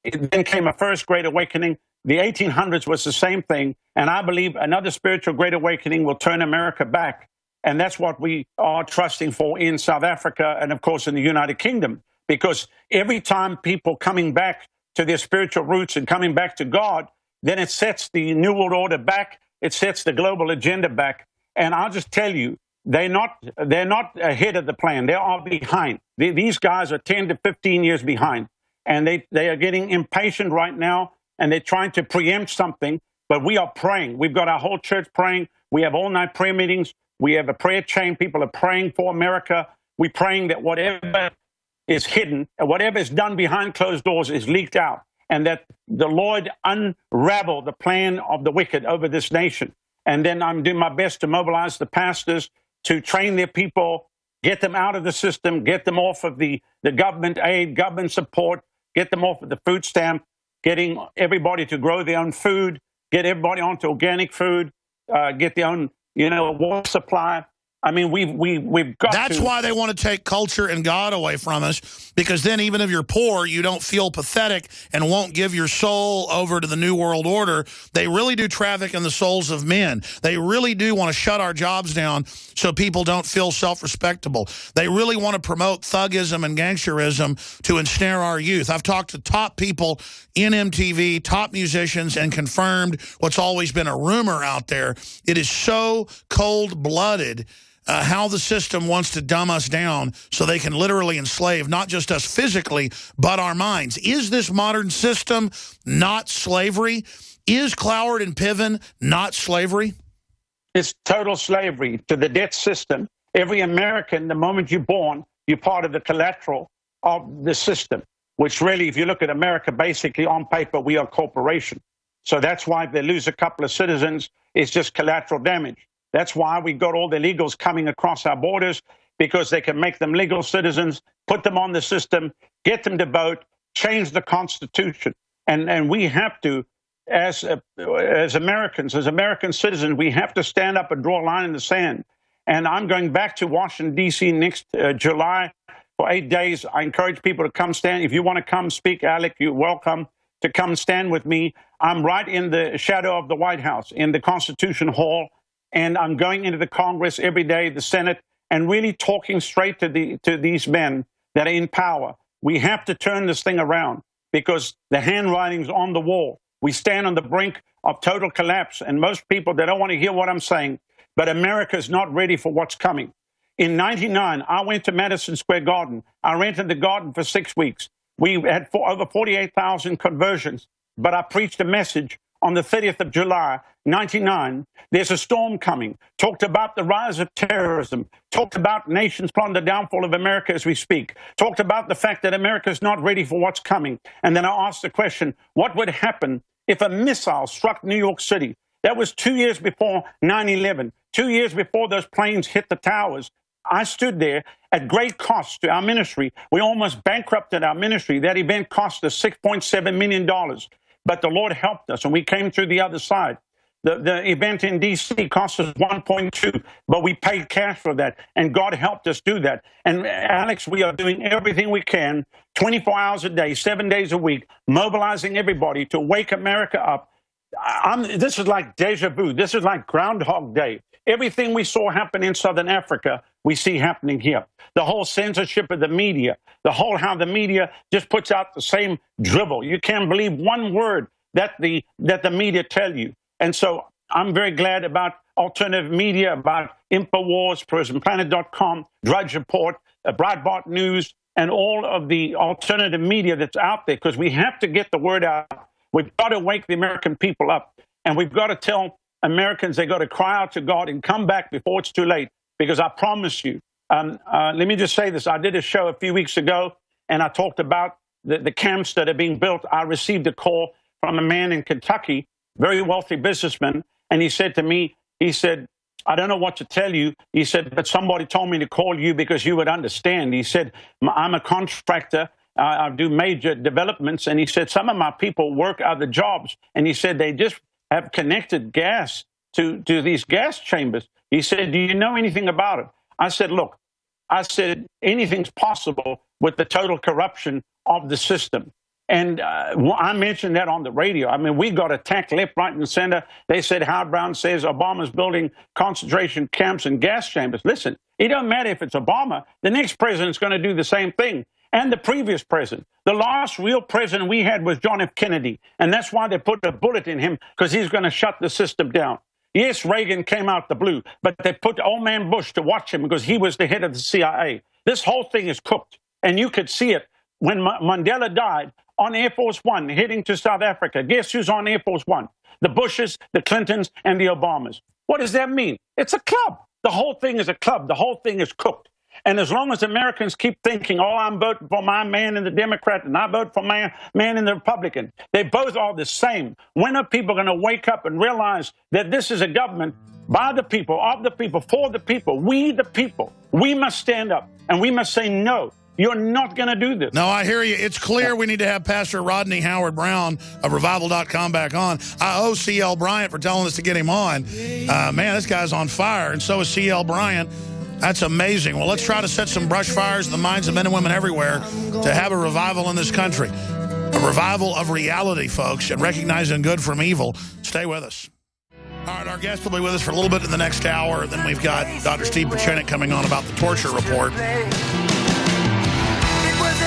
it then came a first great awakening. The 1800s was the same thing. And I believe another spiritual great awakening will turn America back. And that's what we are trusting for in South Africa and, of course, in the United Kingdom. Because every time people coming back to their spiritual roots and coming back to God, then it sets the New World Order back. It sets the global agenda back. And I'll just tell you, they're not ahead of the plan. They are behind. These guys are 10 to 15 years behind. And they are getting impatient right now, and they're trying to preempt something. But we are praying. We've got our whole church praying. We have all-night prayer meetings. We have a prayer chain. People are praying for America. We're praying that whatever is hidden, whatever is done behind closed doors is leaked out. and that the Lord unravel the plan of the wicked over this nation. And then I'm doing my best to mobilize the pastors to train their people, get them out of the system, get them off of the government aid, government support, get them off of the food stamp, getting everybody to grow their own food, get everybody onto organic food, get their own, water supply. I mean, we've got That's why they want to take culture and God away from us, because then even if you're poor, you don't feel pathetic and won't give your soul over to the New World Order. They really do traffic in the souls of men. They really do want to shut our jobs down so people don't feel self-respectable. They really want to promote thuggism and gangsterism to ensnare our youth. I've talked to top people in MTV, top musicians, and confirmed what's always been a rumor out there. It is so cold-blooded how the system wants to dumb us down so they can literally enslave not just us physically, but our minds. Is this modern system not slavery? Is Cloward and Piven not slavery? It's total slavery to the debt system. Every American, the moment you're born, you're part of the collateral of the system, which really, if you look at America, basically on paper, we are a corporation. So that's why if they lose a couple of citizens, it's just collateral damage. That's why we got all the illegals coming across our borders, because they can make them legal citizens, put them on the system, get them to vote, change the Constitution. And we have to, as Americans, as American citizens, we have to stand up and draw a line in the sand. And I'm going back to Washington, D.C. next July for 8 days. I encourage people to come stand. If you want to come speak, Alec, you're welcome to come stand with me. I'm right in the shadow of the White House, in the Constitution Hall. And I'm going into the Congress every day, the Senate, and really talking straight to these men that are in power. We have to turn this thing around, because the handwriting's on the wall. We stand on the brink of total collapse, and most people, they don't want to hear what I'm saying, but America's not ready for what's coming. In '99, I went to Madison Square Garden. I rented the garden for 6 weeks. We had over 48,000 conversions, but I preached a message on the 30th of July, 99, there's a storm coming. Talked about the rise of terrorism. Talked about nations plotting the downfall of America as we speak. Talked about the fact that America is not ready for what's coming. And then I asked the question, what would happen if a missile struck New York City? That was 2 years before 9/11. 2 years before those planes hit the towers. I stood there at great cost to our ministry. We almost bankrupted our ministry. That event cost us $6.7 million. But the Lord helped us, and we came through the other side. The event in D.C. cost us 1.2, but we paid cash for that, and God helped us do that. And Alex, we are doing everything we can, 24 hours a day, 7 days a week, mobilizing everybody to wake America up. This is like deja vu. This is like Groundhog Day. Everything we saw happen in Southern Africa, we see happening here. The whole censorship of the media, the whole how the media just puts out the same drivel. You can't believe one word that the media tell you. And so I'm very glad about alternative media, about InfoWars, PrisonPlanet.com, Drudge Report, Breitbart News, and all of the alternative media that's out there, because we have to get the word out. We've got to wake the American people up, and we've got to tell Americans they got to cry out to God and come back before it's too late, because I promise you, let me just say this. I did a show a few weeks ago, and I talked about the camps that are being built. I received a call from a man in Kentucky, very wealthy businessman, and he said to me, he said, I don't know what to tell you. He said, but somebody told me to call you because you would understand. He said, I'm a contractor. I do major developments. And he said, some of my people work other jobs. And he said, they just have connected gas to these gas chambers. He said, do you know anything about it? I said, look, I said, anything's possible with the total corruption of the system. And I mentioned that on the radio. I mean, we got attacked left, right, and center. They said Howard Brown says Obama's building concentration camps and gas chambers. Listen, it doesn't matter if it's Obama. The next president's going to do the same thing. And the previous president. The last real president we had was John F. Kennedy. And that's why they put a bullet in him, because he's going to shut the system down. Yes, Reagan came out the blue, but they put old man Bush to watch him because he was the head of the CIA. This whole thing is cooked. And you could see it when Mandela died on Air Force One heading to South Africa. Guess who's on Air Force One? The Bushes, the Clintons, and the Obamas. What does that mean? It's a club. The whole thing is a club. The whole thing is cooked. And as long as Americans keep thinking, oh, I'm voting for my man in the Democrat and I vote for my man in the Republican, they both are the same. When are people going to wake up and realize that this is a government by the people, of the people, for the people, we the people? We must stand up and we must say, no, you're not going to do this. No, I hear you. It's clear we need to have Pastor Rodney Howard-Browne of Revival.com back on. I owe C.L. Bryant for telling us to get him on. Man, this guy's on fire, and so is C.L. Bryant. That's amazing. Well, let's try to set some brush fires in the minds of men and women everywhere to have a revival in this country. A revival of reality, folks, and recognizing good from evil. Stay with us. All right, our guest will be with us for a little bit in the next hour. Then we've got Dr. Steve Pachenik coming on about the torture report.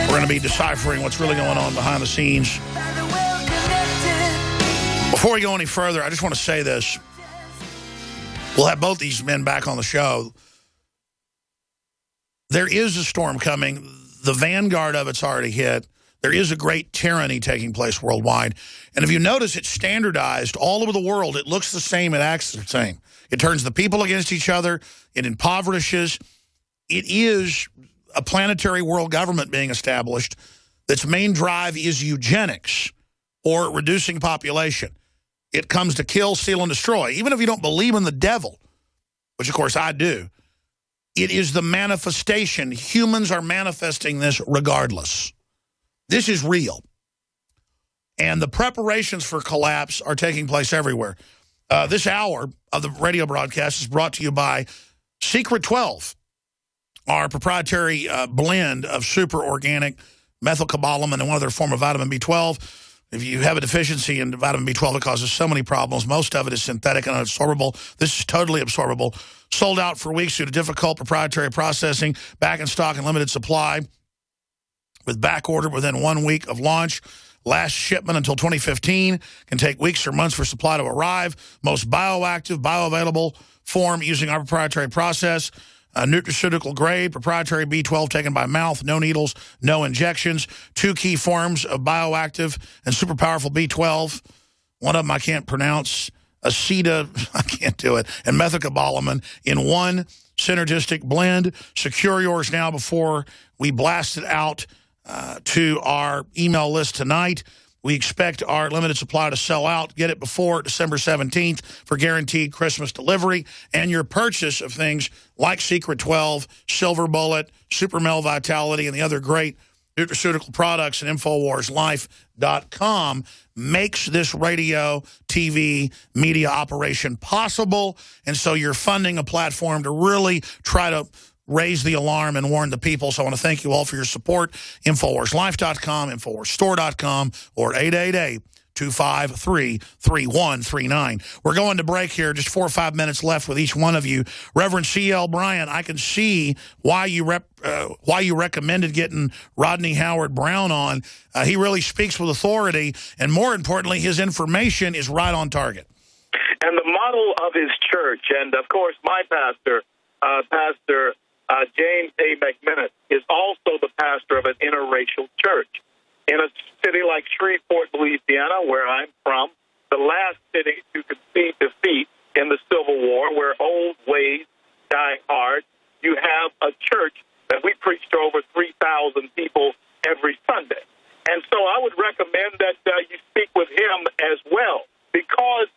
We're going to be deciphering what's really going on behind the scenes. Before we go any further, I just want to say this. We'll have both these men back on the show. There is a storm coming. The vanguard of it's already hit. There is a great tyranny taking place worldwide. And if you notice, it's standardized all over the world. It looks the same. It acts the same. It turns the people against each other. It impoverishes. It is a planetary world government being established that's main drive is eugenics or reducing population. It comes to kill, steal, and destroy. Even if you don't believe in the devil, which of course I do, it is the manifestation. Humans are manifesting this regardless. This is real. And the preparations for collapse are taking place everywhere. This hour of the radio broadcast is brought to you by Secret 12. Our proprietary blend of super organic methylcobalamin and one other form of vitamin B12. If you have a deficiency in vitamin B12, it causes so many problems. Most of it is synthetic and unabsorbable. This is totally absorbable. Sold out for weeks due to difficult proprietary processing. Back in stock and limited supply. With back order within 1 week of launch. Last shipment until 2015. Can take weeks or months for supply to arrive. Most bioactive, bioavailable form using our proprietary process. Nutraceutical grade, proprietary B12 taken by mouth, no needles, no injections. 2 key forms of bioactive and super powerful B12. One of them I can't pronounce. Aceta, I can't do it. And methylcobalamin in one synergistic blend. Secure yours now before we blast it out to our email list tonight. We expect our limited supply to sell out. Get it before December 17th for guaranteed Christmas delivery. And your purchase of things like Secret 12, Silver Bullet, Super Male Vitality, and the other great nutraceutical products at InfoWarsLife.com makes this radio, TV, media operation possible. And so you're funding a platform to really try to raise the alarm and warn the people. So I want to thank you all for your support. InfoWarsLife.com, InfoWarsStore.com, or 888-253-3139. We're going to break here. Just 4 or 5 minutes left with each one of you. Reverend C.L. Bryant, I can see why you recommended getting Rodney Howard-Browne on. He really speaks with authority, and more importantly, his information is right on target. And the model of his church, and of course my pastor, Pastor James A. McMinnis, is also the pastor of an interracial church in a city like Shreveport, Louisiana, where I'm from, the last city to concede defeat in the Civil War, where old ways die hard. You have a church that we preach to over 3,000 people every Sunday. And so I would recommend that you speak with him as well, because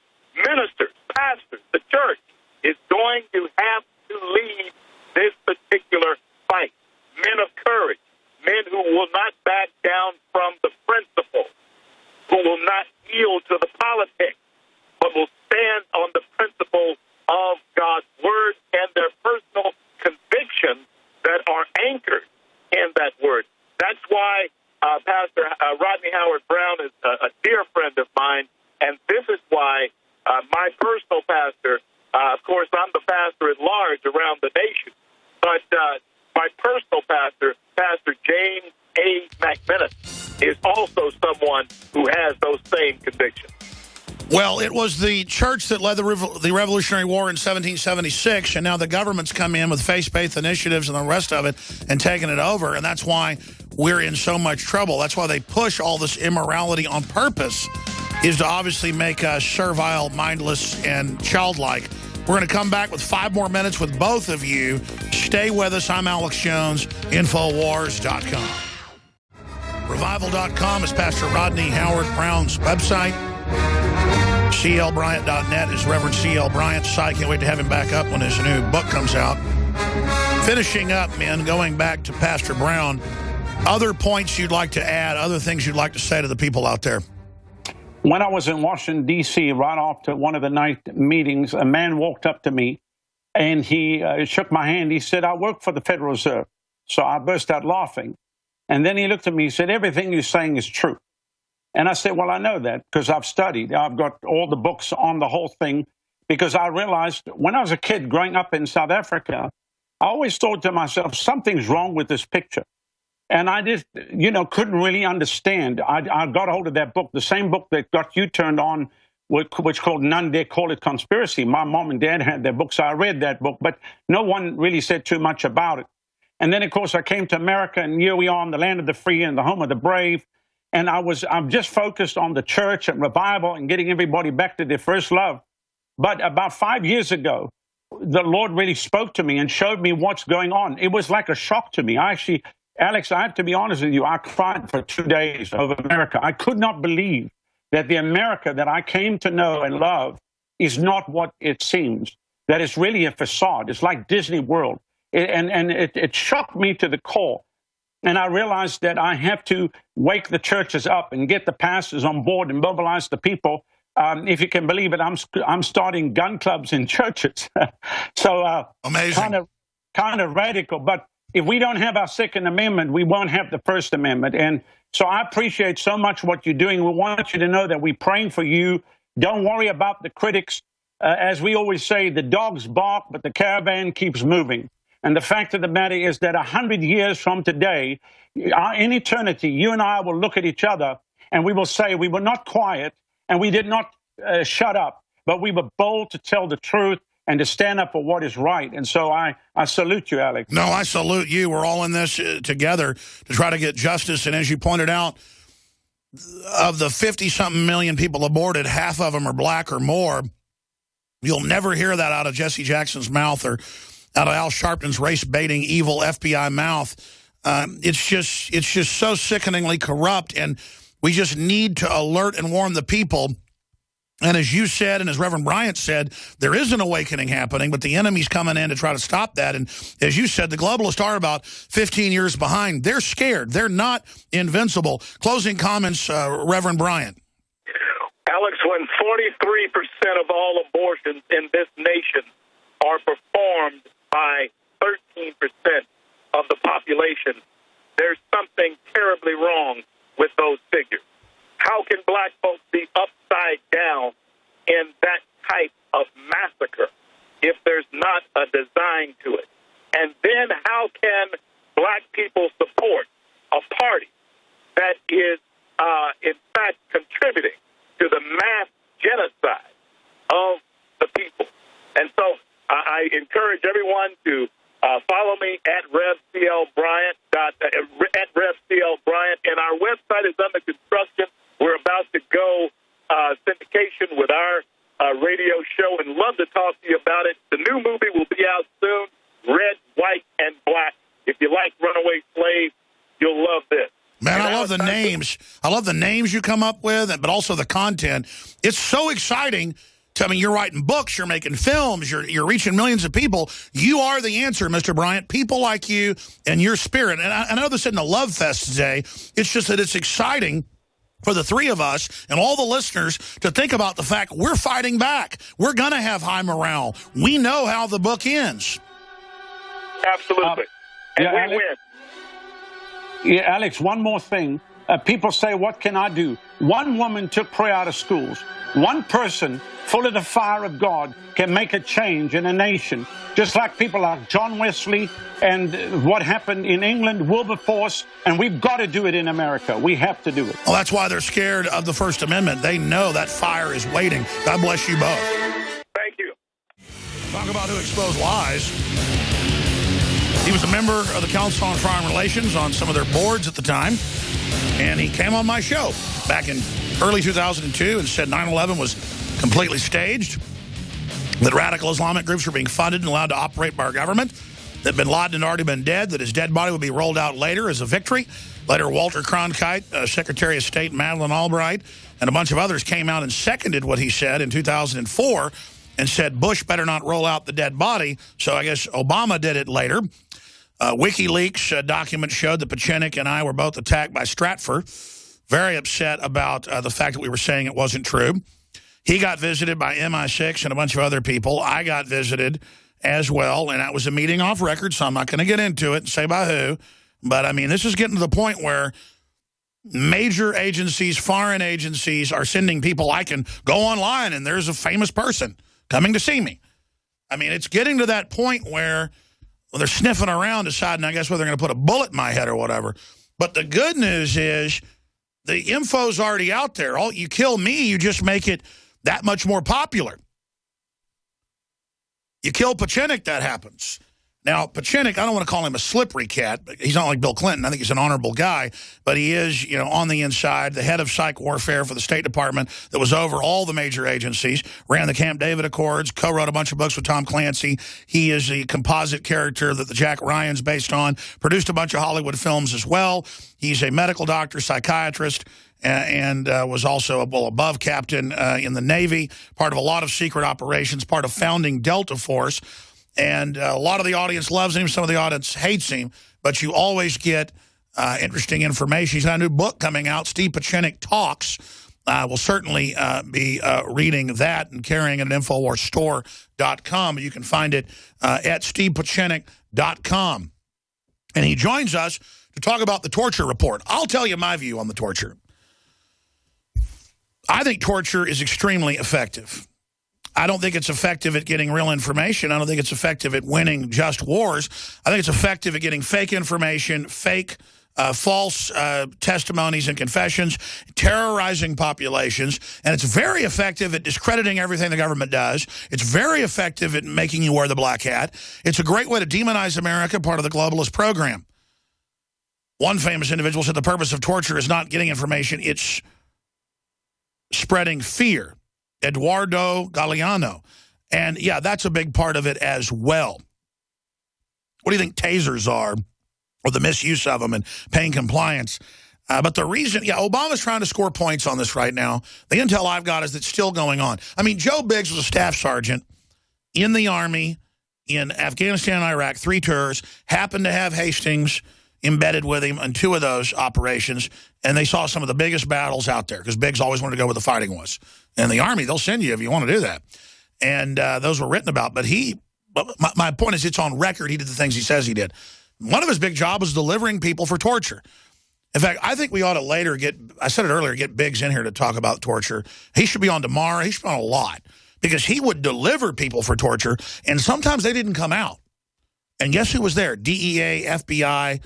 ministers, pastors, the church is going to have to lead this particular fight. Men of courage, men who will not back down from the principles, who will not yield to the politics, but will stand on the principles of God's word and their personal convictions that are anchored in that word. That's why Pastor Rodney Howard-Browne is a dear friend of mine, and this is why my personal pastor, of course, I'm the pastor at large around the nation, but my personal pastor, Pastor James A. McMinnis, is also someone who has those same convictions. Well, it was the church that led the Revolutionary War in 1776, and now the government's come in with faith-based initiatives and the rest of it and taken it over, and that's why we're in so much trouble. That's why they push all this immorality on purpose, is to obviously make us servile, mindless, and childlike. We're going to come back with 5 more minutes with both of you. Stay with us. I'm Alex Jones, Infowars.com. Revival.com is Pastor Rodney Howard Brown's website. CLBryant.net is Reverend C.L. Bryant's site. Can't wait to have him back up when his new book comes out. Finishing up, men, going back to Pastor Brown, other points you'd like to add, other things you'd like to say to the people out there? When I was in Washington, D.C., right after one of the night meetings, a man walked up to me, and he shook my hand. He said, I work for the Federal Reserve. So I burst out laughing. And then he looked at me, he said, everything you're saying is true. And I said, well, I know that because I've studied. I've got all the books on the whole thing, because I realized when I was a kid growing up in South Africa, I always thought to myself, something's wrong with this picture. And I just, couldn't really understand. I got a hold of that book, the same book that got you turned on, which called None Dare Call It Conspiracy. My mom and dad had that book, so I read that book, but no one really said too much about it. And then, of course, I came to America, and here we are in the land of the free and the home of the brave. And I'm just focused on the church and revival and getting everybody back to their first love. But about 5 years ago, the Lord really spoke to me and showed me what's going on. It was like a shock to me. Alex, I have to be honest with you, I cried for 2 days over America. I could not believe that the America that I came to know and love is not what it seems, that it's really a facade. It's like Disney World. It shocked me to the core. And I realized that I have to wake the churches up and get the pastors on board and mobilize the people. If you can believe it, I'm starting gun clubs in churches. So amazing, kind of radical. But if we don't have our Second Amendment, we won't have the First Amendment. And so I appreciate so much what you're doing. We want you to know that we're praying for you. Don't worry about the critics. As we always say, the dogs bark, but the caravan keeps moving. And the fact of the matter is that 100 years from today, in eternity, you and I will look at each other and we will say we were not quiet and we did not shut up, but we were bold to tell the truth and to stand up for what is right. And so I salute you, Alex. No, I salute you. We're all in this together to try to get justice. And as you pointed out, of the 50-something million people aborted, half of them are black or more. You'll never hear that out of Jesse Jackson's mouth or out of Al Sharpton's race-baiting, evil FBI mouth. It's just so sickeningly corrupt, and we just need to alert and warn the people. And as you said, and as Reverend Bryant said, there is an awakening happening, but the enemy's coming in to try to stop that. And as you said, the globalists are about 15 years behind. They're scared. They're not invincible. Closing comments, Reverend Bryant. Alex, when 43% of all abortions in this nation are performed by 13% of the population, there's something terribly wrong with those figures. How can black folks be upside down in that type of massacre if there's not a design to it? And then how can black people support a party that is, in fact, contributing to the mass genocide of the people? And so I encourage everyone to follow me at RevCLBryant, and our website is under construction. We're about to go syndication with our radio show, and love to talk to you about it. The new movie will be out soon, Red, White, and Black. If you like Runaway Slave, you'll love this. Man, I love the names. I love the names you come up with, but also the content. It's so exciting. You're writing books, you're making films, you're reaching millions of people. You are the answer, Mr. Bryant. People like you and your spirit. And I know this isn't a love fest today. It's just that it's exciting for the three of us and all the listeners to think about the fact we're fighting back. We're going to have high morale. We know how the book ends. Absolutely. And we Alex, win. Yeah, Alex, one more thing. People say, what can I do? One woman took prayer out of schools. One person full of the fire of God can make a change in a nation. Just like people like John Wesley and what happened in England, Wilberforce, and we've got to do it in America. We have to do it. Well, that's why they're scared of the First Amendment. They know that fire is waiting. God bless you both. Thank you. Talk about who exposed lies. He was a member of the Council on Foreign Relations on some of their boards at the time, and he came on my show back in early 2002 and said 9/11 was completely staged, that radical Islamic groups were being funded and allowed to operate by our government, that bin Laden had already been dead, that his dead body would be rolled out later as a victory. Later, Walter Cronkite, Secretary of State Madeleine Albright, and a bunch of others came out and seconded what he said in 2004 and said Bush better not roll out the dead body. So I guess Obama did it later. WikiLeaks documents showed that Pachinik and I were both attacked by Stratfor. Very upset about the fact that we were saying it wasn't true. He got visited by MI6 and a bunch of other people. I got visited as well, and that was a meeting off record, so I'm not going to get into it and say by who. But, I mean, this is getting to the point where major agencies, foreign agencies, are sending people. I can go online, and there's a famous person coming to see me. I mean, it's getting to that point where they're sniffing around, deciding, I guess, whether they're going to put a bullet in my head or whatever. But the good news is the info's already out there. You kill me, you just make it that much more popular. You kill Pachinik, that happens. Now, Pachinik, I don't want to call him a slippery cat. He's not like Bill Clinton. I think he's an honorable guy. But he is, you know, on the inside, the head of psych warfare for the State Department that was over all the major agencies, ran the Camp David Accords, co-wrote a bunch of books with Tom Clancy. He is the composite character that the Jack Ryan's based on, produced a bunch of Hollywood films as well. He's a medical doctor, psychiatrist, and was also a above captain in the Navy, part of a lot of secret operations, part of founding Delta Force. And a lot of the audience loves him. Some of the audience hates him. But you always get interesting information. He's got a new book coming out, Steve Pachinik Talks. We'll certainly be reading that and carrying it at InfoWarsStore.com. You can find it at StevePachinik.com. And he joins us to talk about the torture report. I'll tell you my view on the torture. I think torture is extremely effective. I don't think it's effective at getting real information. I don't think it's effective at winning just wars. I think it's effective at getting fake information, fake, false testimonies and confessions, terrorizing populations. And it's very effective at discrediting everything the government does. It's very effective at making you wear the black hat. It's a great way to demonize America, part of the globalist program. One famous individual said the purpose of torture is not getting information, it's spreading fear. Eduardo Galeano. And, yeah, that's a big part of it as well. What do you think tasers are, or the misuse of them and paying compliance? But the reason, Obama's trying to score points on this right now. The intel I've got is it's still going on. I mean, Joe Biggs was a staff sergeant in the Army in Afghanistan and Iraq, 3 tours, happened to have Hastings embedded with him on 2 of those operations, and they saw some of the biggest battles out there because Biggs always wanted to go where the fighting was. And the Army, they'll send you if you want to do that. And those were written about. But my point is, it's on record. He did the things he says he did. One of his big jobs was delivering people for torture. In fact, I think we ought to later I said it earlier, get Biggs in here to talk about torture. He should be on tomorrow. He should be on a lot because he would deliver people for torture, and sometimes they didn't come out. And guess who was there? DEA, FBI,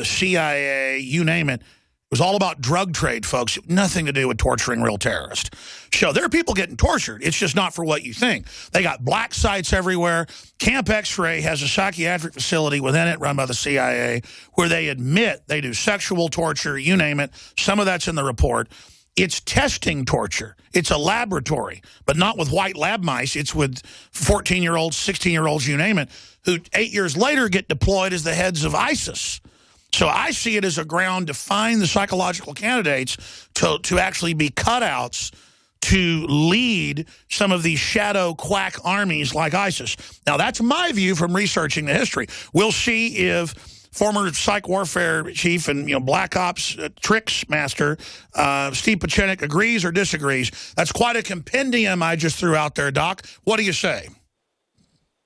CIA, you name it. It was all about drug trade, folks. Nothing to do with torturing real terrorists. So there are people getting tortured. It's just not for what you think. They got black sites everywhere. Camp X-Ray has a psychiatric facility within it run by the CIA where they admit they do sexual torture, you name it. Some of that's in the report. It's testing torture. It's a laboratory, but not with white lab mice. It's with 14-year-olds, 16-year-olds, you name it, who 8 years later get deployed as the heads of ISIS. So I see it as a ground to find the psychological candidates to actually be cutouts to lead some of these shadow quack armies like ISIS. Now, that's my view from researching the history. We'll see if former psych warfare chief and black ops tricks master Steve Pachinik agrees or disagrees. That's quite a compendium I just threw out there, Doc. What do you say?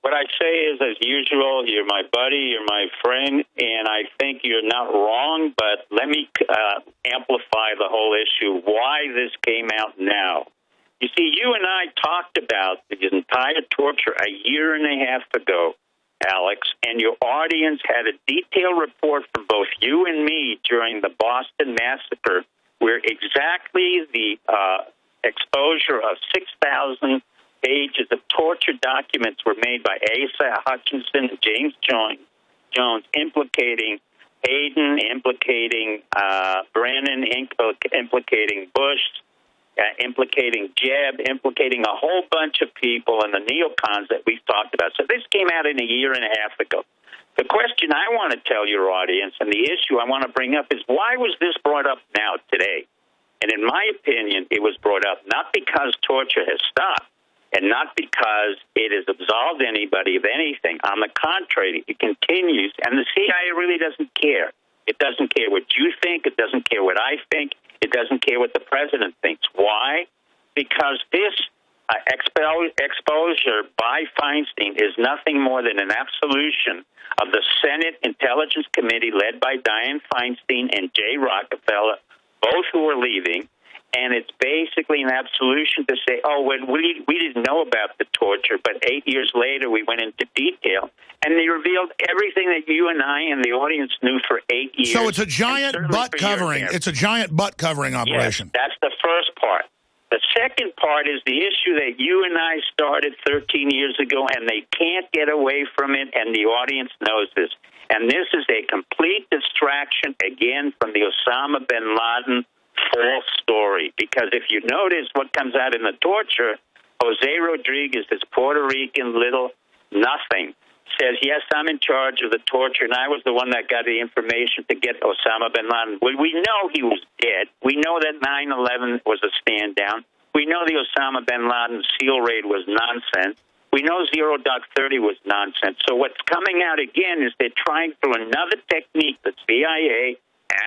What I say is, as usual, you're my buddy, you're my friend, and I think you're not wrong, but let me amplify the whole issue, why this came out now. You see, you and I talked about the entire torture a year and a half ago, Alex, and your audience had a detailed report from both you and me during the Boston massacre, where exactly the exposure of 6,000 pages of torture documents were made by Asa Hutchinson and James Jones, implicating Hayden, implicating Brennan, implicating Bush, implicating Jeb, implicating a whole bunch of people and the neocons that we've talked about. So this came out in a year and a half ago. The question I want to tell your audience and the issue I want to bring up is, why was this brought up now, today? And in my opinion, it was brought up not because torture has stopped and not because it has absolved anybody of anything. On the contrary, it continues, and the CIA really doesn't care. It doesn't care what you think. It doesn't care what I think. It doesn't care what the president thinks. Why? Because this exposure by Feinstein is nothing more than an absolution of the Senate Intelligence Committee led by Dianne Feinstein and Jay Rockefeller, both who are leaving. And it's basically an absolution to say, oh, well, we didn't know about the torture, but 8 years later we went into detail. And they revealed everything that you and I and the audience knew for 8 years. So it's a giant butt covering. It's a giant butt covering operation. Yes, that's the first part. The second part is the issue that you and I started 13 years ago, and they can't get away from it, and the audience knows this. And this is a complete distraction, again, from the Osama bin Laden false story. Because if you notice what comes out in the torture, Jose Rodriguez, this Puerto Rican little nothing, says, yes, I'm in charge of the torture, and I was the one that got the information to get Osama bin Laden. Well, we know he was dead. We know that 9/11 was a stand-down. We know the Osama bin Laden SEAL raid was nonsense. We know 0.30 was nonsense. So what's coming out again is they're trying through another technique, the CIA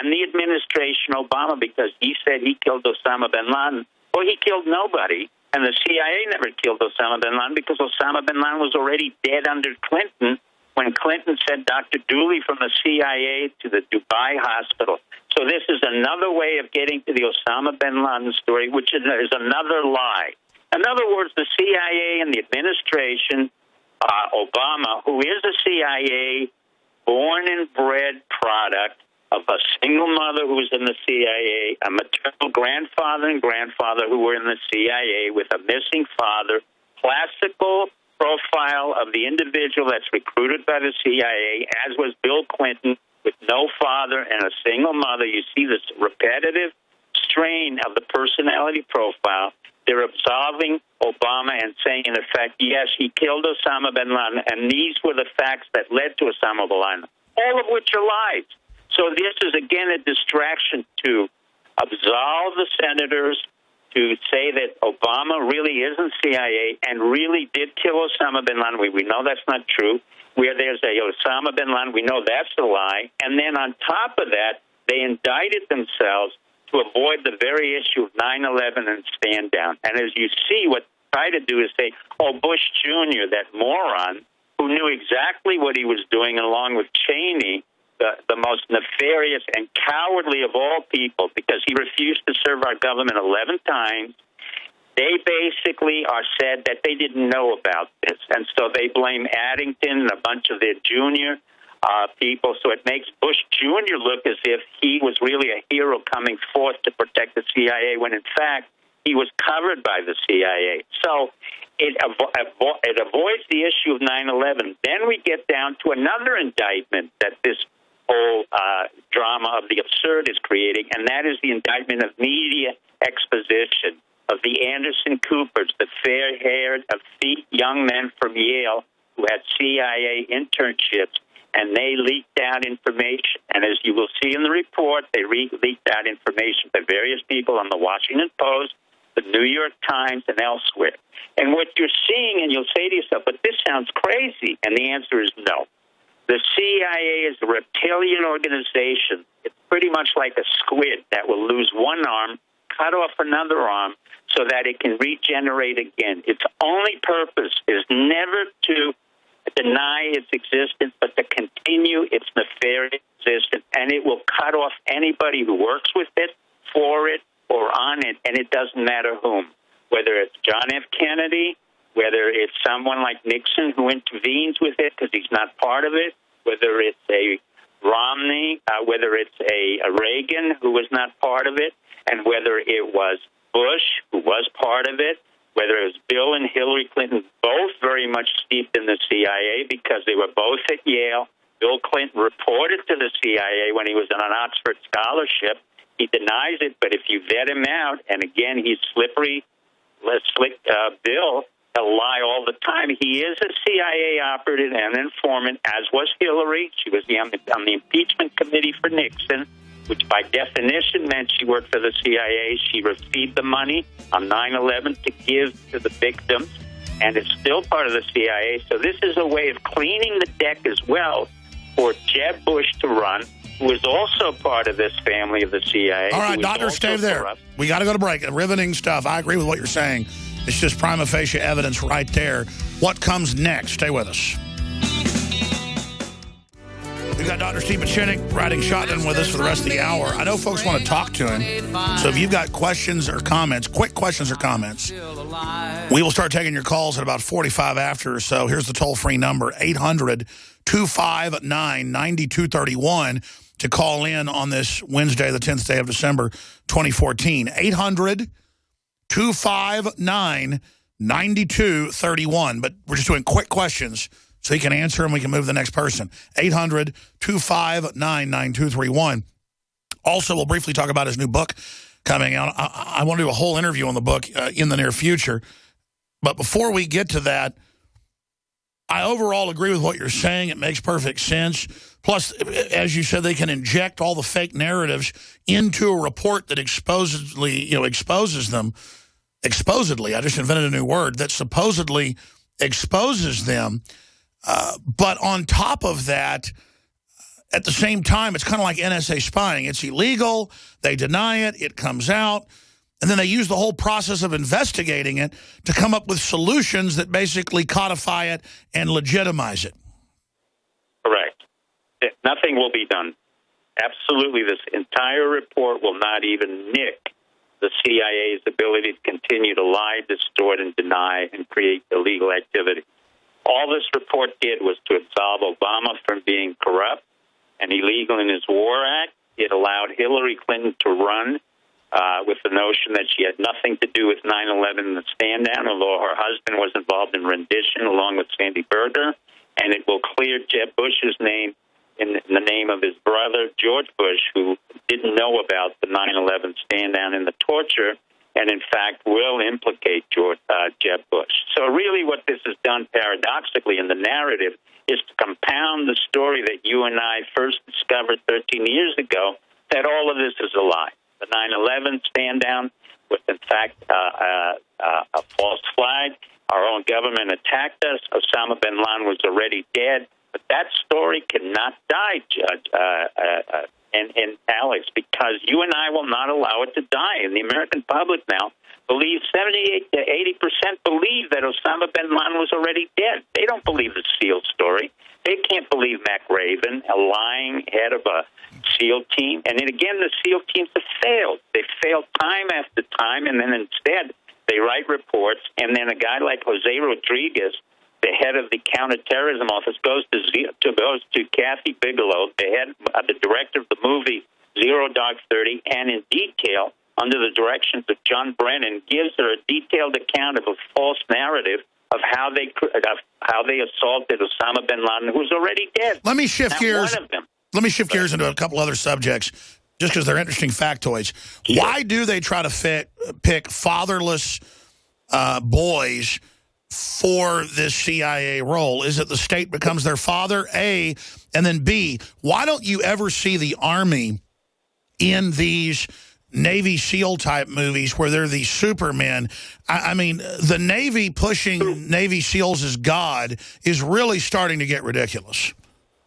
and the administration Obama, because he said he killed Osama bin Laden. Well, he killed nobody. And the CIA never killed Osama bin Laden because Osama bin Laden was already dead under Clinton when Clinton sent Dr. Dooley from the CIA to the Dubai hospital. So this is another way of getting to the Osama bin Laden story, which is another lie. In other words, the CIA and the administration, Obama, who is a CIA born and bred product of a single mother who was in the CIA, a maternal grandfather and grandfather who were in the CIA with a missing father, classical profile of the individual that's recruited by the CIA, as was Bill Clinton, with no father and a single mother. You see this repetitive strain of the personality profile. They're absolving Obama and saying, in effect, yes, he killed Osama bin Laden, and these were the facts that led to Osama bin Laden, all of which are lies. So this is, again, a distraction to absolve the senators, to say that Obama really isn't CIA and really did kill Osama bin Laden. We know that's not true. Where there's a Osama bin Laden, we know that's a lie. And then on top of that, they indicted themselves to avoid the very issue of 9/11 and stand down. And as you see, what they try to do is say, oh, Bush Jr., that moron, who knew exactly what he was doing, along with Cheney, the most nefarious and cowardly of all people, because he refused to serve our government 11 times. They basically are said that they didn't know about this, and so they blame Addington and a bunch of their junior people. So it makes Bush Jr. look as if he was really a hero coming forth to protect the CIA, when in fact he was covered by the CIA. So it avoids the issue of 9/11. Then we get down to another indictment that this whole drama of the absurd is creating, and that is the indictment of media exposition of the Anderson Coopers, the fair-haired, effete young men from Yale who had CIA internships, and they leaked out information. And as you will see in the report, they leaked out information to various people on the Washington Post, the New York Times, and elsewhere. And what you're seeing, and you'll say to yourself, but this sounds crazy, and the answer is no. The CIA is a reptilian organization. It's pretty much like a squid that will lose one arm, cut off another arm, so that it can regenerate again. Its only purpose is never to deny its existence, but to continue its nefarious existence, and it will cut off anybody who works with it, for it, or on it, and it doesn't matter whom, whether it's John F. Kennedy, whether it's someone like Nixon who intervenes with it because he's not part of it, whether it's a Romney, whether it's a Reagan who was not part of it, and whether it was Bush who was part of it, whether it was Bill and Hillary Clinton, both very much steeped in the CIA because they were both at Yale. Bill Clinton reported to the CIA when he was on an Oxford scholarship. He denies it, but if you vet him out, and again, he's slippery, slick Bill, he'll lie all the time. He is a CIA operative and informant, as was Hillary. She was on the impeachment committee for Nixon, which by definition meant she worked for the CIA. She received the money on 9/11 to give to the victims, and is still part of the CIA. So this is a way of cleaning the deck as well for Jeb Bush to run, who is also part of this family of the CIA. All right, Doctor, stay there. Corrupt. We got to go to break. Riveting stuff. I agree with what you're saying. It's just prima facie evidence right there. What comes next? Stay with us. We've got Dr. Stephen Shinnick riding shotgun with us for the rest of the hour. I know folks want to talk to him, so if you've got questions or comments, quick questions or comments, we will start taking your calls at about 45 after. So here's the toll-free number, 800-259-9231, to call in on this Wednesday, the 10th day of December, 2014. 800-259-9231. But we're just doing quick questions so you can answer and we can move to the next person. 800-259-9231. Also, we'll briefly talk about his new book coming out. I want to do a whole interview on the book in the near future. But before we get to that, I overall agree with what you're saying. It makes perfect sense. Plus, as you said, they can inject all the fake narratives into a report that exposes them. Exposedly, I just invented a new word, that supposedly exposes them. But on top of that, at the same time, it's kind of like NSA spying. It's illegal. They deny it. It comes out. And then they use the whole process of investigating it to come up with solutions that basically codify it and legitimize it. Correct. Nothing will be done. Absolutely, this entire report will not even nick the CIA's ability to continue to lie, distort, and deny, and create illegal activity. All this report did was to absolve Obama from being corrupt and illegal in his War Act. It allowed Hillary Clinton to run with the notion that she had nothing to do with 9/11 and the stand-down, although her husband was involved in rendition along with Sandy Berger. And it will clear Jeb Bush's name in the name of his brother, George Bush, who didn't know about the 9/11 stand-down and the torture, and in fact will implicate Jeb Bush. So really what this has done paradoxically in the narrative is to compound the story that you and I first discovered 13 years ago, that all of this is a lie. The 9/11 stand-down was, in fact, a false flag. Our own government attacked us. Osama bin Laden was already dead. But that story cannot die, Judge and Alex, because you and I will not allow it to die. And the American public now believes 78 to 80% believe that Osama bin Laden was already dead. They don't believe the SEAL story. They can't believe Mac Raven, a lying head of a SEAL team. And then again, the SEAL teams have failed. They've failed time after time, and then instead they write reports, and then a guy like Jose Rodriguez, the head of the counterterrorism office, goes to Kathy Bigelow, the director of the movie Zero Dark 30, and in detail, under the directions of John Brennan, gives her a detailed account of a false narrative of how they assaulted Osama bin Laden, who's already dead. Let me shift gears. Let me shift gears into a couple other subjects, just because they're interesting factoids. Sure. Why do they try to pick fatherless boys for this CIA role? Is it the state becomes their father, A, and then B, why don't you ever see the Army in these Navy SEAL type movies where they're these supermen? I mean, the Navy pushing Navy SEALs as God is really starting to get ridiculous.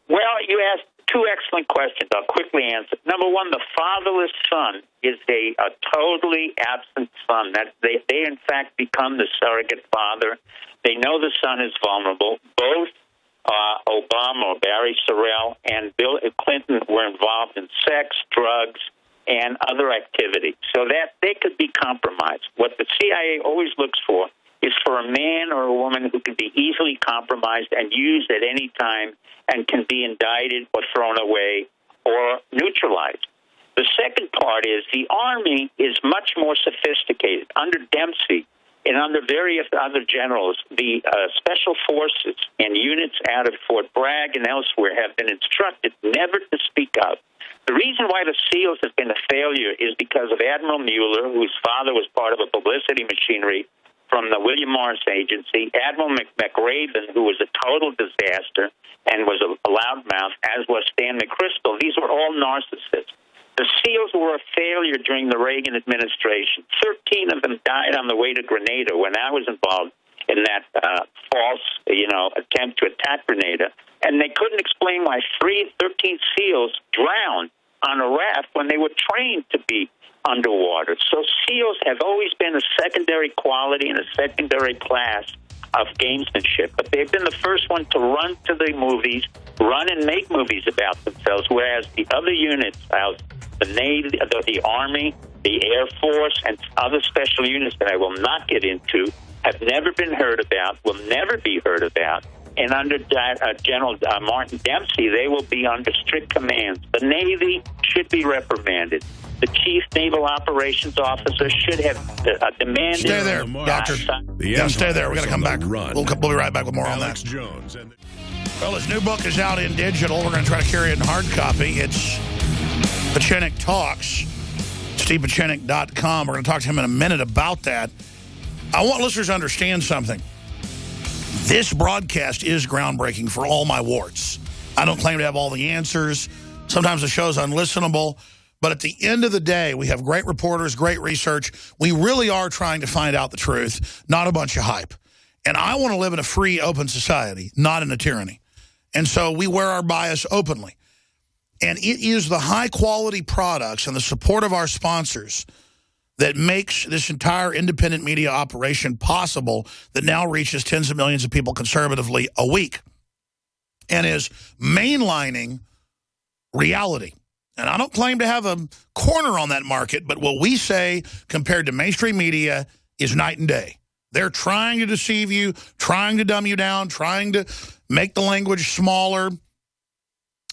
Well, you asked two excellent questions. I'll quickly answer. Number one, the fatherless son is a totally absent son. That they in fact become the surrogate father. They know the son is vulnerable. Both Obama, or Barry Sorrell, and Bill Clinton were involved in sex, drugs, and other activities, so that they could be compromised. What the CIA always looks for is for a man or a woman who can be easily compromised and used at any time and can be indicted or thrown away or neutralized. The second part is the Army is much more sophisticated. Under Dempsey, and under various other generals, the special forces and units out of Fort Bragg and elsewhere have been instructed never to speak up. The reason why the SEALs have been a failure is because of Admiral Mueller, whose father was part of a publicity machinery from the William Morris Agency, Admiral McRaven, who was a total disaster and was a loudmouth, as was Stan McChrystal. These were all narcissists. The SEALs were a failure during the Reagan administration. 13 of them died on the way to Grenada when I was involved in that false, attempt to attack Grenada. And they couldn't explain why 13 SEALs drowned on a raft when they were trained to be underwater. So SEALs have always been a secondary quality and a secondary class of gamesmanship. But they've been the first one to run to the movies, run and make movies about themselves, whereas the other units, the Navy, the Army, the Air Force, and other special units that I will not get into, have never been heard about, will never be heard about. And under General Martin Dempsey, they will be under strict commands. The Navy should be reprimanded. The Chief Naval Operations Officer should have demanded... Stay there, Doctor. Stay there. We're going to come back. We'll be right back with more on that. Well, his new book is out in digital. We're going to try to carry it in hard copy. It's Pachinik Talks. StevePachinik.com. We're going to talk to him in a minute about that. I want listeners to understand something. This broadcast is groundbreaking for all my warts. I don't claim to have all the answers. Sometimes the show's unlistenable. But at the end of the day, we have great reporters, great research. We really are trying to find out the truth, not a bunch of hype. And I want to live in a free, open society, not in a tyranny. And so we wear our bias openly. And it is the high-quality products and the support of our sponsors that makes this entire independent media operation possible, that now reaches tens of millions of people conservatively a week and is mainlining reality. And I don't claim to have a corner on that market, but what we say compared to mainstream media is night and day. They're trying to deceive you, trying to dumb you down, trying to make the language smaller,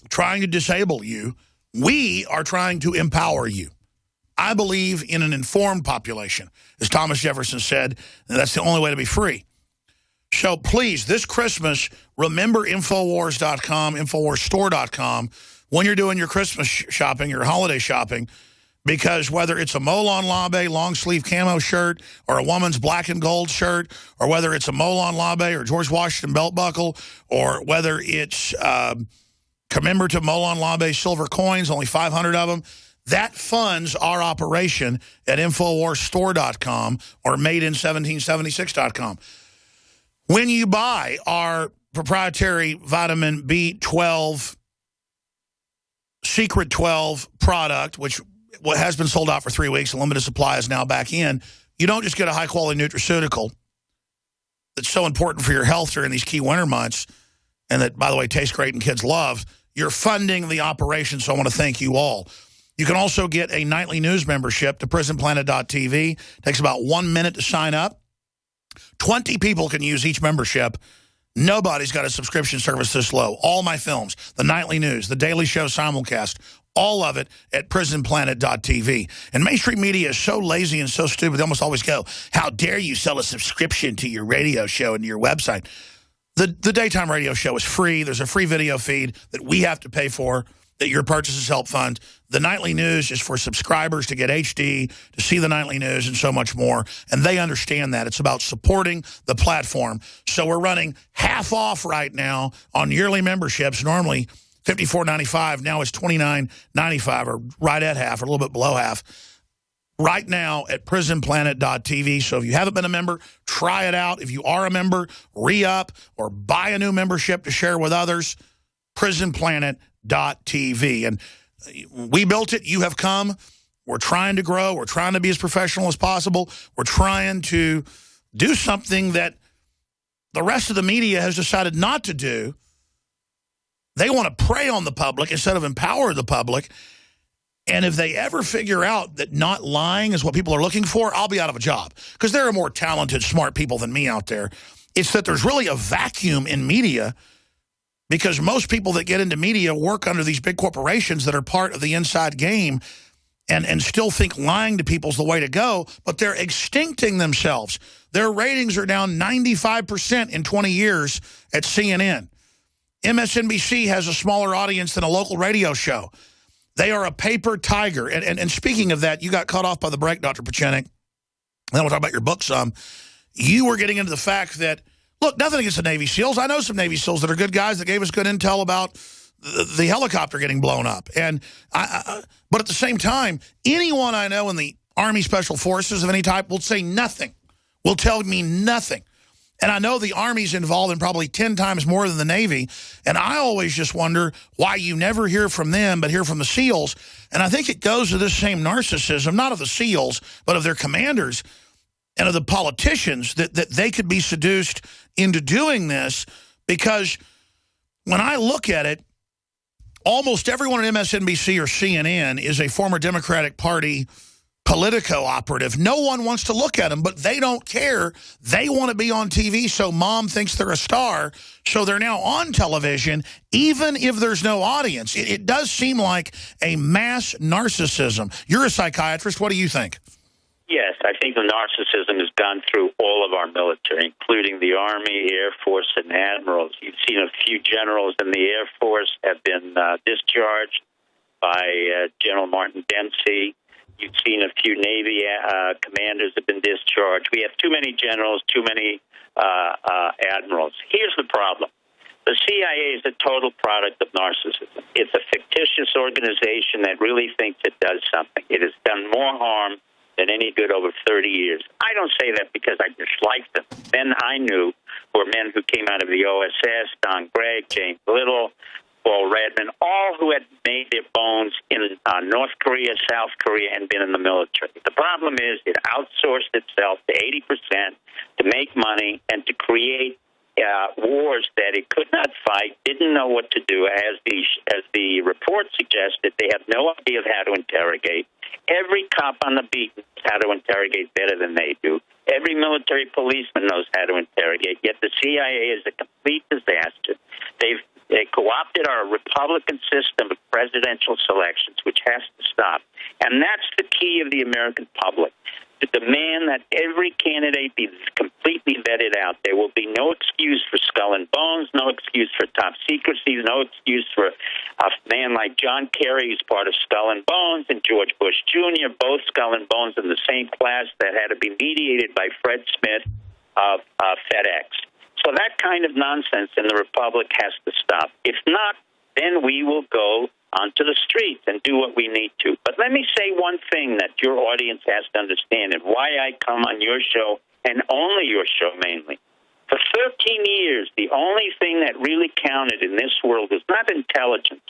trying to disable you. We are trying to empower you. I believe in an informed population. As Thomas Jefferson said, that's the only way to be free. So please, this Christmas, remember Infowars.com, InfoWarsStore.com, when you're doing your Christmas shopping, your holiday shopping, because whether it's a Molon Labe long-sleeve camo shirt or a woman's black and gold shirt, or whether it's a Molon Labe or George Washington belt buckle, or whether it's commemorative Molon Labe silver coins, only 500 of them, that funds our operation at InfoWarsStore.com or MadeIn1776.com. When you buy our proprietary vitamin B12 Secret 12 product, which has been sold out for 3 weeks, a limited supply is now back in, you don't just get a high-quality nutraceutical that's so important for your health during these key winter months, and that, by the way, tastes great and kids love. You're funding the operation, so I want to thank you all. You can also get a nightly news membership to PrisonPlanet.tv. It takes about 1 minute to sign up. 20 people can use each membership. Nobody's got a subscription service this low. All my films, the nightly news, the Daily Show simulcast, all of it at PrisonPlanet.tv. And mainstream media is so lazy and so stupid, they almost always go, how dare you sell a subscription to your radio show and your website? The daytime radio show is free. There's a free video feed that we have to pay for, that your purchases help fund. The nightly news is for subscribers to get HD, to see the nightly news, and so much more. And they understand that. It's about supporting the platform. So we're running half off right now on yearly memberships. Normally $54.95. Now it's $29.95, or right at half, or a little bit below half. Right now at PrisonPlanet.tv. So if you haven't been a member, try it out. If you are a member, re-up or buy a new membership to share with others. PrisonPlanet.tv. And we built it. You have come. We're trying to grow. We're trying to be as professional as possible. We're trying to do something that the rest of the media has decided not to do. They want to prey on the public instead of empower the public. And if they ever figure out that not lying is what people are looking for, I'll be out of a job. Because there are more talented, smart people than me out there. It's that there's really a vacuum in media, because most people that get into media work under these big corporations that are part of the inside game. and still think lying to people is the way to go, but they're extincting themselves. Their ratings are down 95% in 20 years at CNN. MSNBC has a smaller audience than a local radio show. They are a paper tiger. And speaking of that, you got cut off by the break, Dr. Pachenik. Then we'll talk about your book some. You were getting into the fact that, look, nothing against the Navy SEALs. I know some Navy SEALs that are good guys that gave us good intel about the helicopter getting blown up. But at the same time, anyone I know in the Army Special Forces of any type will say nothing, will tell me nothing. And I know the Army's involved in probably 10 times more than the Navy. And I always just wonder why you never hear from them but hear from the SEALs. And I think it goes to this same narcissism, not of the SEALs, but of their commanders and of the politicians, that they could be seduced into doing this. Because when I look at it, almost everyone at MSNBC or CNN is a former Democratic Party Politico operative. No one wants to look at them, but they don't care. They want to be on TV, so mom thinks they're a star, so they're now on television, even if there's no audience. It does seem like a mass narcissism. You're a psychiatrist. What do you think? Yes, I think the narcissism has gone through all of our military, including the Army, Air Force, and Admirals. You've seen a few generals in the Air Force have been discharged by General Martin Dempsey. You've seen a few Navy commanders have been discharged. We have too many generals, too many admirals. Here's the problem. The CIA is a total product of narcissism. It's a fictitious organization that really thinks it does something. It has done more harm than any good over 30 years. I don't say that because I disliked them. Men I knew were men who came out of the OSS, Don Gregg, James Little, Paul Redman, all who had made their bones in North Korea, South Korea, and been in the military. The problem is it outsourced itself to 80% to make money and to create wars that it could not fight, didn't know what to do. As the report suggested, they have no idea of how to interrogate. Every cop on the beat knows how to interrogate better than they do. Every military policeman knows how to interrogate, yet the CIA is a complete disaster. They co-opted our Republican system of presidential selections, which has to stop. And that's the key of the American public, to demand that every candidate be completely vetted out. There will be no excuse for skull and bones, no excuse for top secrecy, no excuse for a man like John Kerry, who's part of Skull and Bones, and George Bush Jr., both Skull and Bones in the same class that had to be mediated by Fred Smith of FedEx. So that kind of nonsense in the Republic has to stop. If not, then we will go onto the streets and do what we need to. But let me say one thing that your audience has to understand, and why I come on your show, and only your show mainly. For 13 years, the only thing that really counted in this world is not intelligence,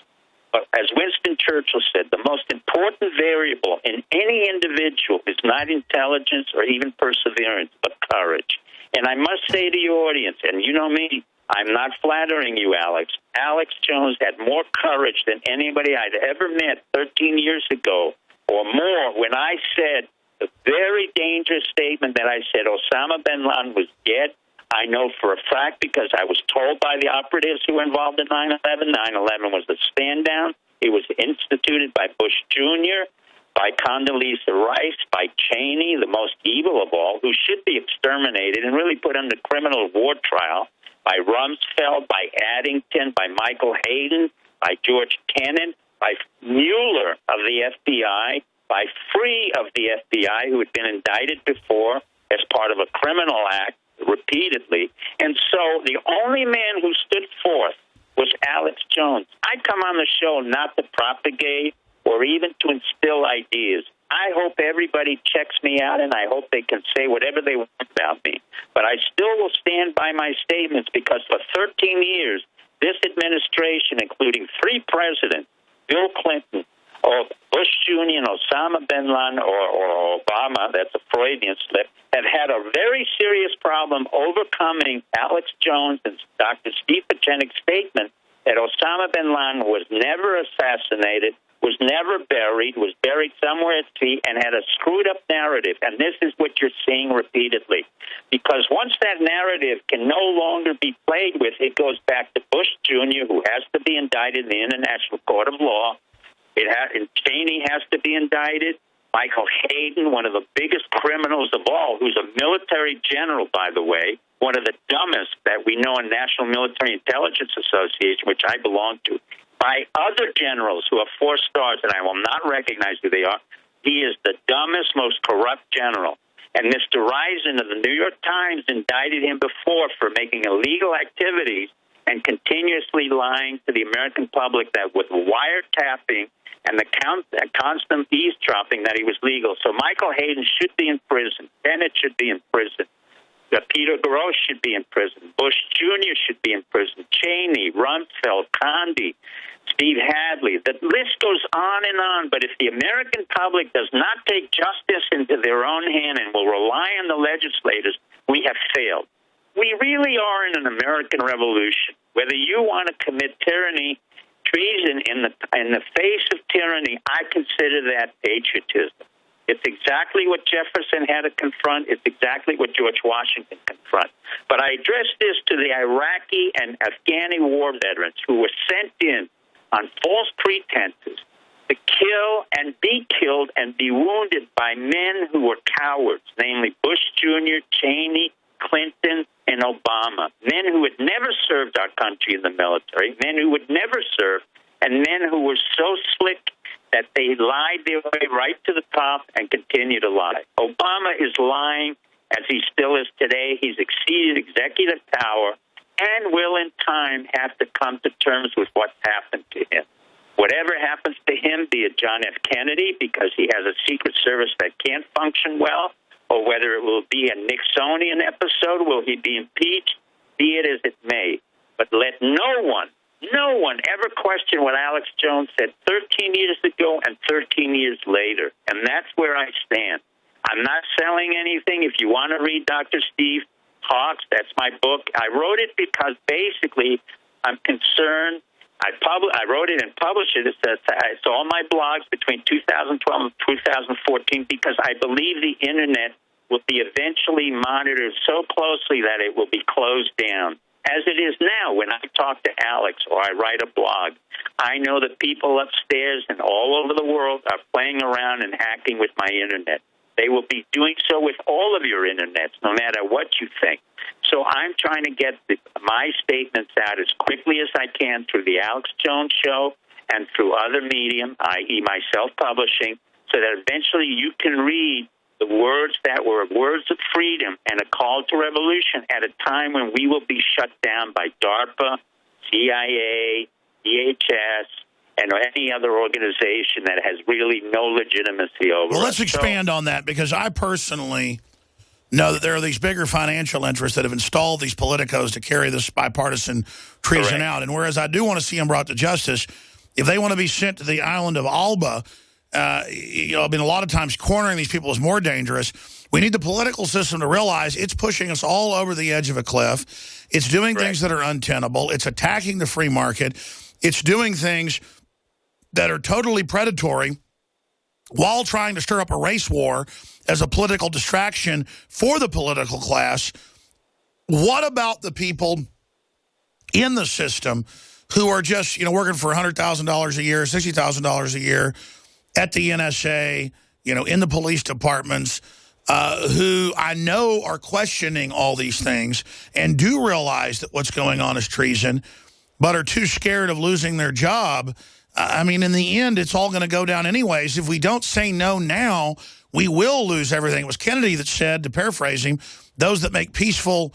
but as Winston Churchill said, the most important variable in any individual is not intelligence or even perseverance, but courage. And I must say to your audience, and you know me, I'm not flattering you, Alex. Alex Jones had more courage than anybody I'd ever met 13 years ago or more when I said the very dangerous statement that I said Osama bin Laden was dead. I know for a fact because I was told by the operatives who were involved in 9/11. 9/11 was the stand-down. It was instituted by Bush Jr., by Condoleezza Rice, by Cheney, the most evil of all, who should be exterminated and really put under criminal war trial, by Rumsfeld, by Addington, by Michael Hayden, by George Kennan, by Mueller of the FBI, by Free of the FBI, who had been indicted before as part of a criminal act repeatedly. And so the only man who stood forth was Alex Jones. I come on the show not to propagate or even to instill ideas. I hope everybody checks me out, and I hope they can say whatever they want about me. But I still will stand by my statements because for 13 years, this administration, including 3 presidents, Bill Clinton, or Bush Jr. and Osama bin Laden or Obama, that's a Freudian slip, have had a very serious problem overcoming Alex Jones and Dr. Steve Pachenik's statement that Osama bin Laden was never assassinated, was never buried, was buried somewhere at sea, and had a screwed-up narrative. And this is what you're seeing repeatedly. Because once that narrative can no longer be played with, it goes back to Bush Jr., who has to be indicted in the International Court of Law, And Cheney has to be indicted. Michael Hayden, one of the biggest criminals of all, who's a military general, by the way, one of the dumbest that we know in National Military Intelligence Association, which I belong to, by other generals who have 4 stars, and I will not recognize who they are. He is the dumbest, most corrupt general. And Mr. Risen of the New York Times indicted him before for making illegal activities and continuously lying to the American public that with wiretapping and the constant eavesdropping that he was legal. So Michael Hayden should be in prison. Bennett should be in prison. Peter Grosz should be in prison. Bush Jr. should be in prison. Cheney, Rumsfeld, Condi, Steve Hadley. The list goes on and on. But if the American public does not take justice into their own hand and will rely on the legislators, we have failed. We really are in an American revolution. Whether you want to commit tyranny, treason in the face of tyranny, I consider that patriotism. It's exactly what Jefferson had to confront. It's exactly what George Washington confront. But I address this to the Iraqi and Afghani war veterans who were sent in on false pretenses to kill and be killed and be wounded by men who were cowards, namely Bush Jr., Cheney, Clinton, and Obama. Men who had never served our country in the military, men who would never serve, and men who were so slick that they lied their way right to the top and continue to lie. Obama is lying, as he still is today. He's exceeded executive power and will in time have to come to terms with what's happened to him. Whatever happens to him, be it John F. Kennedy, because he has a Secret Service that can't function well, or whether it will be a Nixonian episode, will he be impeached, be it as it may. But let no one ever question what Alex Jones said 13 years ago and 13 years later. And that's where I stand. I'm not selling anything. If you want to read Dr. Steve Hawks, that's my book. I wrote it because basically I'm concerned. I wrote it and published it. It's all my blogs between 2012 and 2014 because I believe the Internet will be eventually monitored so closely that it will be closed down. As it is now, when I talk to Alex or I write a blog, I know that people upstairs and all over the world are playing around and hacking with my Internet. They will be doing so with all of your Internets, no matter what you think. So I'm trying to get my statements out as quickly as I can through the Alex Jones Show and through other medium, i.e. my self-publishing, so that eventually you can read the words that were words of freedom and a call to revolution at a time when we will be shut down by DARPA, CIA, DHS, and any other organization that has really no legitimacy over Well, let's us. expand on that, because I personally know that there are these bigger financial interests that have installed these politicos to carry this bipartisan treason out. And whereas I do want to see them brought to justice, if they want to be sent to the island of Alba, a lot of times cornering these people is more dangerous. We need the political system to realize it's pushing us all over the edge of a cliff. It's doing things that are untenable. It's attacking the free market. It's doing things that are totally predatory while trying to stir up a race war as a political distraction for the political class. What about the people in the system who are just, working for $100,000 a year, $60,000 a year at the NSA, in the police departments, who I know are questioning all these things and do realize that what's going on is treason, but are too scared of losing their job? In the end, it's all going to go down anyways. If we don't say no now, we will lose everything. It was Kennedy that said, to paraphrase him, those that make peaceful,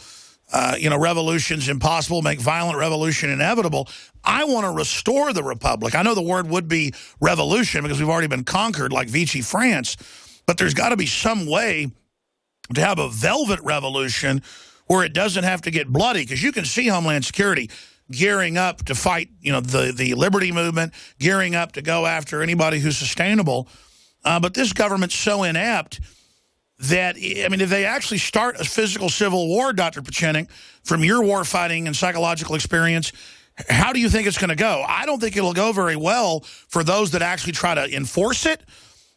revolutions impossible, make violent revolution inevitable. I want to restore the republic. I know the word would be revolution because we've already been conquered like Vichy France, but there's got to be some way to have a velvet revolution where it doesn't have to get bloody, because you can see Homeland Security gearing up to fight, the liberty movement, gearing up to go after anybody who's sustainable. But this government's so inept that, if they actually start a physical civil war, Dr. Pachenik, from your war fighting and psychological experience, how do you think it's going to go? I don't think it'll go very well for those that actually try to enforce it.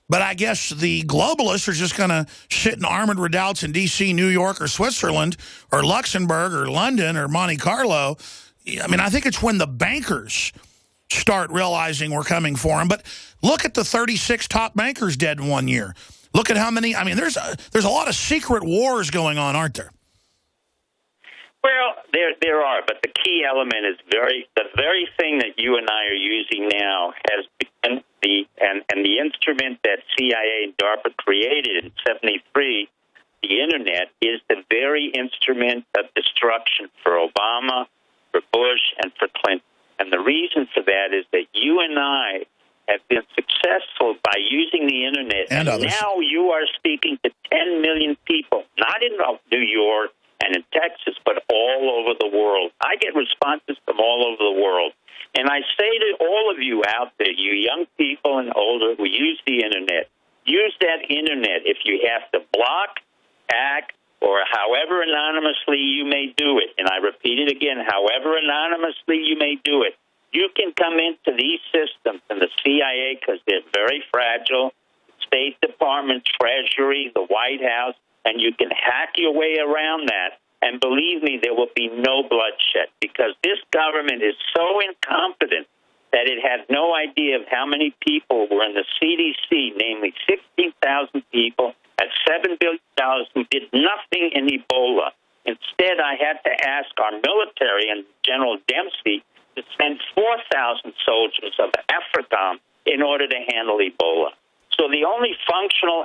But I guess the globalists are just going to sit in armored redoubts in D.C., New York, or Switzerland, or Luxembourg, or London, or Monte Carlo. I think it's when the bankers start realizing we're coming for them. But look at the 36 top bankers dead in 1 year. Look at how many. I mean, there's a lot of secret wars going on, aren't there? Well, there are, but the key element is the very thing that you and I are using now has been the instrument that CIA and DARPA created in '73, the Internet, is the very instrument of destruction for Obama, for Bush, and for Clinton. And the reason for that is that you and I have been successful by using the Internet. And others. Now you are speaking to 10 million people, not in New York and in Texas, but all over the world. I get responses from all over the world. And I say to all of you out there, you young people and older who use the Internet, use that Internet if you have to block, hack, or however anonymously you may do it. And I repeat it again, however anonymously you may do it. You can come into these systems and the CIA, because they're very fragile, State Department, Treasury, the White House, and you can hack your way around that. And believe me, there will be no bloodshed, because this government is so incompetent that it had no idea of how many people were in the CDC, namely 16,000 people at $7 billion who did nothing in Ebola. Instead, I had to ask our military and General Dempsey to send 4,000 soldiers of AFRICOM in order to handle Ebola. So the only functional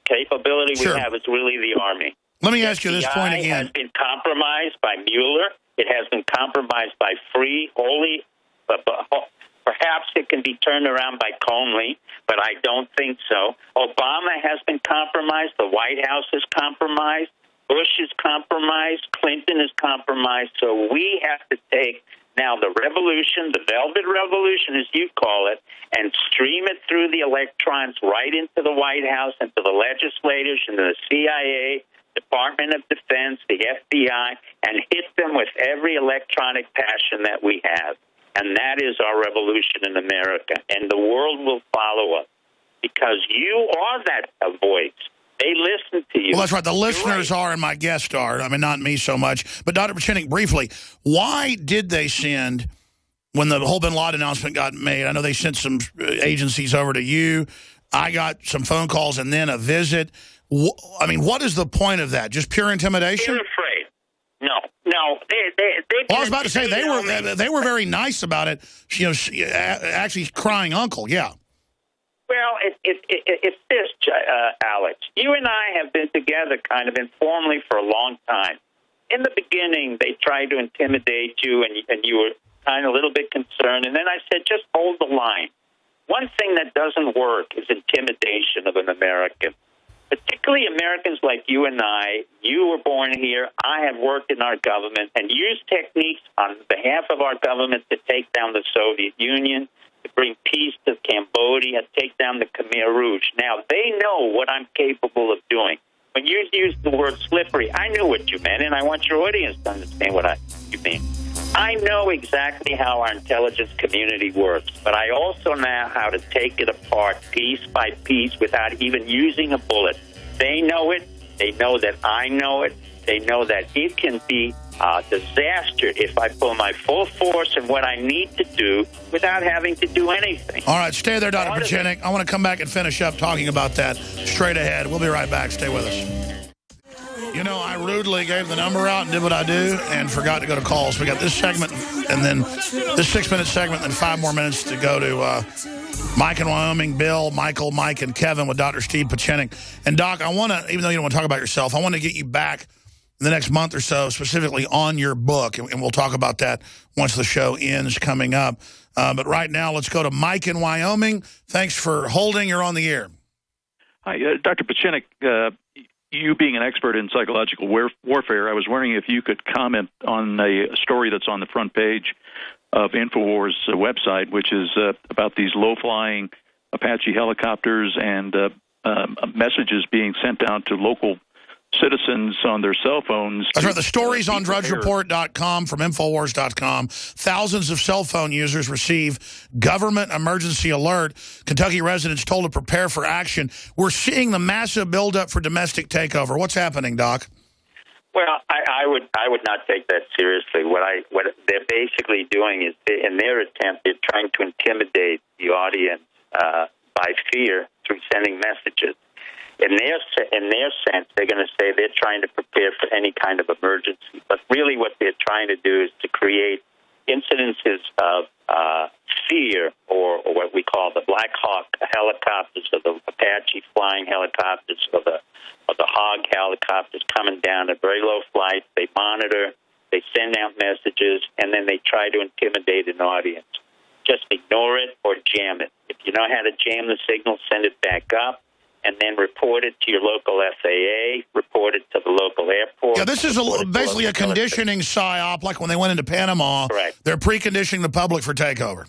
capability we have is really the Army. Let me ask you this point again. It has been compromised by Mueller. It has been compromised by Wholly. Perhaps it can be turned around by Comey, but I don't think so. Obama has been compromised. The White House is compromised. Bush is compromised. Clinton is compromised. So we have to take now the revolution, the Velvet Revolution, as you call it, and stream it through the electrons right into the White House, into the legislators, into the CIA, Department of Defense, the FBI, and hit them with every electronic passion that we have. And that is our revolution in America. And the world will follow us, because you are that voice. They listen to you. Well, that's right. The listeners are, and my guests are. I mean, not me so much. But Dr. Pachinik, briefly, why did they send, when the whole bin Laden announcement got made, I know they sent some agencies over to you. I got some phone calls and then a visit. I mean, what is the point of that? Just pure intimidation? They're afraid. No. Well, I was about to say, they were very nice about it. You know, actually crying uncle, yeah. Well, it's this, Alex. You and I have been together kind of informally for a long time. In the beginning, they tried to intimidate you, and you were kind of a little bit concerned. And then I said, just hold the line. One thing that doesn't work is intimidation of an American, particularly Americans like you and I. You were born here. I have worked in our government and used techniques on behalf of our government to take down the Soviet Union, to bring peace to Cambodia, take down the Khmer Rouge. Now, they know what I'm capable of doing. When you used the word slippery, I knew what you meant, and I want your audience to understand what you mean. I know exactly how our intelligence community works, but I also know how to take it apart piece by piece without even using a bullet. They know it. They know that I know it. They know that it can be a disaster if I pull my full force in what I need to do without having to do anything. All right, stay there, Dr. Pachinik. I want to come back and finish up talking about that straight ahead. We'll be right back. Stay with us. You know, I rudely gave the number out and did what I do and forgot to go to calls. We got this segment and then this 6-minute segment and 5 more minutes to go to Mike in Wyoming, Bill, Michael, Mike, and Kevin with Dr. Steve Pachinik. And, Doc, I want to, even though you don't want to talk about yourself, I want to get you back in the next month or so, specifically on your book, and we'll talk about that once the show ends coming up. But right now, let's go to Mike in Wyoming. Thanks for holding. You're on the air. Hi, Dr. Pachinik. You being an expert in psychological warfare, I was wondering if you could comment on a story that's on the front page of InfoWars' website, which is about these low-flying Apache helicopters and messages being sent out to local citizens on their cell phones. That's right. The stories on drudgereport.com from Infowars.com. Thousands of cell phone users receive government emergency alert. Kentucky residents told to prepare for action. We're seeing the massive buildup for domestic takeover. What's happening, Doc? Well, I would not take that seriously. What they're basically doing is, in their attempt, they're trying to intimidate the audience by fear through sending messages. In their sense, they're going to say they're trying to prepare for any kind of emergency. But really, what they're trying to do is to create incidences of fear, or what we call the Black Hawk helicopters, or the Apache flying helicopters, or the Hog helicopters coming down at very low flights. They monitor, they send out messages, and then they try to intimidate an audience. Just ignore it or jam it. If you know how to jam the signal, send it back up, and then report it to your local FAA, report it to the local airport. Yeah, this is basically a conditioning psyop, like when they went into Panama. Correct. They're preconditioning the public for takeover.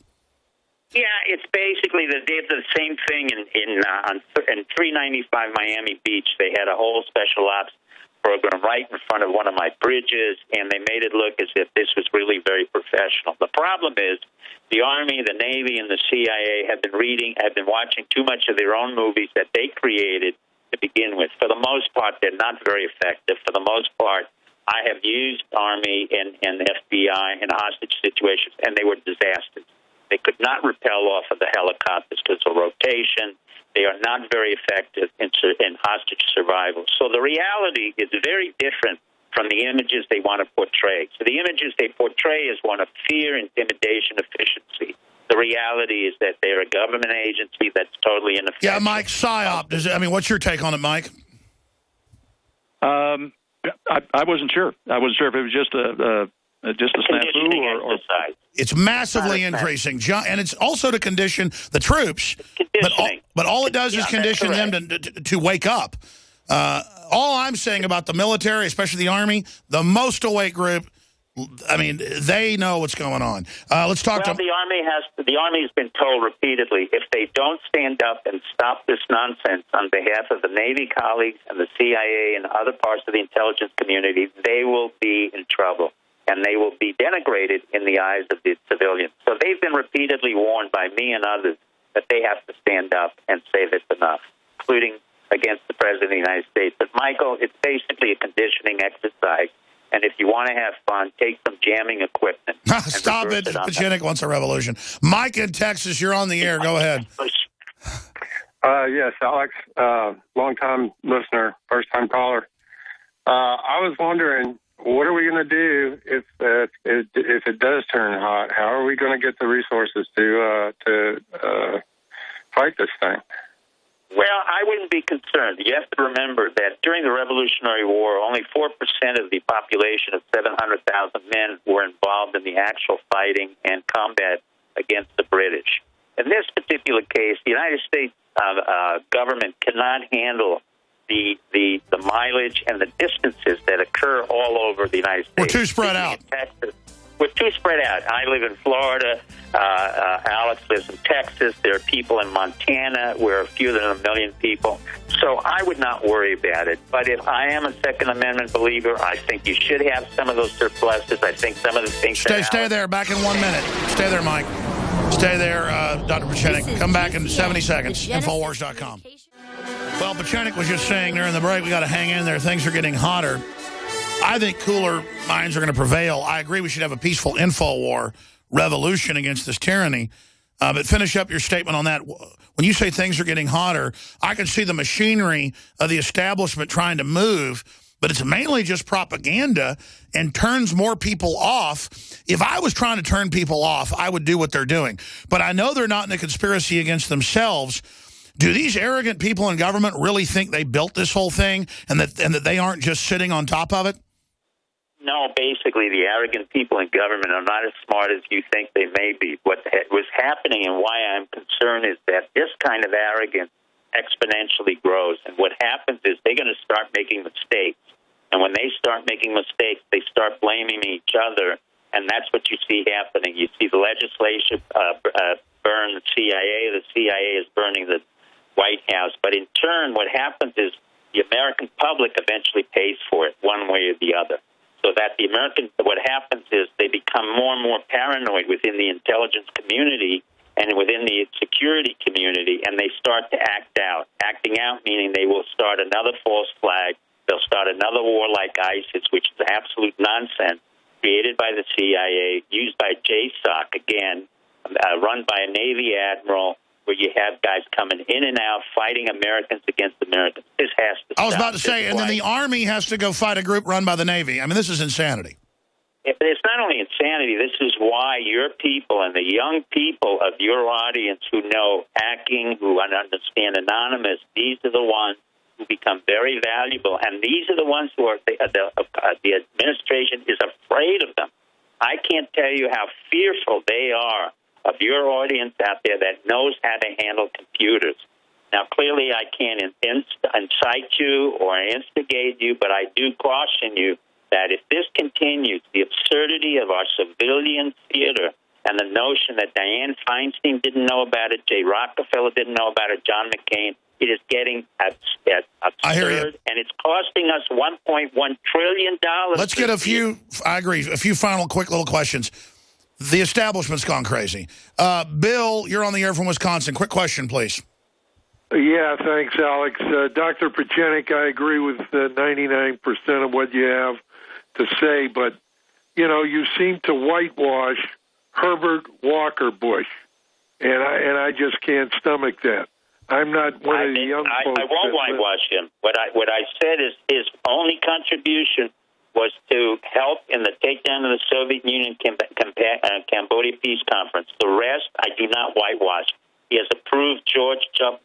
Yeah, it's basically they did the same thing in 395 Miami Beach. They had a whole special ops program right in front of one of my bridges, and they made it look as if this was really very professional. The problem is the Army, the Navy, and the CIA have been watching too much of their own movies that they created to begin with. For the most part, they're not very effective. For the most part, I have used Army and FBI in hostage situations, and they were disasters. They could not rappel off of the helicopters because of rotation. They are not very effective in hostage survival. So the reality is very different from the images they want to portray. So the images they portray is one of fear, intimidation, efficiency. The reality is that they're a government agency that's totally ineffective. Yeah, Mike, PSYOP. What's your take on it, Mike? I wasn't sure. I wasn't sure if it was just a snafu or it's massively increasing, and it's also to condition the troops. But all it does is condition them to wake up. All I'm saying about the military, especially the Army, the most awake group, I mean, they know what's going on. Let's talk to the Army. The Army has been told repeatedly, if they don't stand up and stop this nonsense on behalf of the Navy colleagues and the CIA and other parts of the intelligence community, they will be in trouble. And they will be denigrated in the eyes of the civilians. So they've been repeatedly warned by me and others that they have to stand up and say this enough, including against the President of the United States. But, Michael, it's basically a conditioning exercise. And if you want to have fun, take some jamming equipment. Stop it. Pachinik wants a revolution. Mike in Texas, you're on the air. Go ahead. Yes, Alex, long-time listener, first-time caller. I was wondering, what are we going to do if it does turn hot? How are we going to get the resources to fight this thing? Well, I wouldn't be concerned. You have to remember that during the Revolutionary War, only 4% of the population of 700,000 men were involved in the actual fighting and combat against the British. In this particular case, the United States government cannot handle the mileage and the distances that occur all over the United States. We're too spread out. We're too spread out. I live in Florida. Alex lives in Texas. There are people in Montana where fewer than 1 million people. So I would not worry about it. But if I am a Second Amendment believer, I think you should have some of those surpluses. I think some of the things... Stay there. Back in 1 minute. Stay there, Mike. Stay there, Dr. Pachinik. Come back in 70 seconds. Infowars.com. Well, Pachinik was just saying during the break, we got to hang in there. Things are getting hotter. I think cooler minds are going to prevail. I agree we should have a peaceful info war revolution against this tyranny. But finish up your statement on that. When you say things are getting hotter, I can see the machinery of the establishment trying to move, but it's mainly just propaganda and turns more people off. If I was trying to turn people off, I would do what they're doing. But I know they're not in a conspiracy against themselves. Do these arrogant people in government really think they built this whole thing and that they aren't just sitting on top of it? No, basically the arrogant people in government are not as smart as you think they may be. What was happening and why I'm concerned is that this kind of arrogance exponentially grows. And what happens is they're going to start making mistakes. And when they start making mistakes, they start blaming each other. And that's what you see happening. You see the legislation burn the CIA. The CIA is burning the White House. But in turn, what happens is the American public eventually pays for it one way or the other. So that what happens is they become more and more paranoid within the intelligence community and within the security community, and they start to act out. Acting out meaning they will start another false flag. They'll start another war like ISIS, which is absolute nonsense, created by the CIA, used by JSOC, again, run by a Navy admiral, where you have guys coming in and out, fighting Americans against Americans. This has to stop. I was about to say, and then the Army has to go fight a group run by the Navy. I mean, this is insanity. It's not only insanity. This is why your people and the young people of your audience who know hacking, who understand anonymous, these are the ones who become very valuable. And these are the ones who are the administration is afraid of them. I can't tell you how fearful they are of your audience out there that knows how to handle computers. Now, clearly, I can't incite you or instigate you, but I do caution you that if this continues, the absurdity of our civilian theater and the notion that Dianne Feinstein didn't know about it, Jay Rockefeller didn't know about it, John McCain, it is getting absurd, and it's costing us $1.1 trillion. Let's get a few, I agree, a few final quick little questions. The establishment's gone crazy. Bill, you're on the air from Wisconsin. Quick question, please. Yeah, thanks, Alex. Dr. Pachenik, I agree with 99% of what you have to say, but, you know, you seem to whitewash Herbert Walker Bush, and I just can't stomach that. I'm not one of the young folks. I won't whitewash him. What I said is his only contribution was to help in the takedown of the Soviet Union Cambodia Peace Conference. The rest, I do not whitewash. He has approved George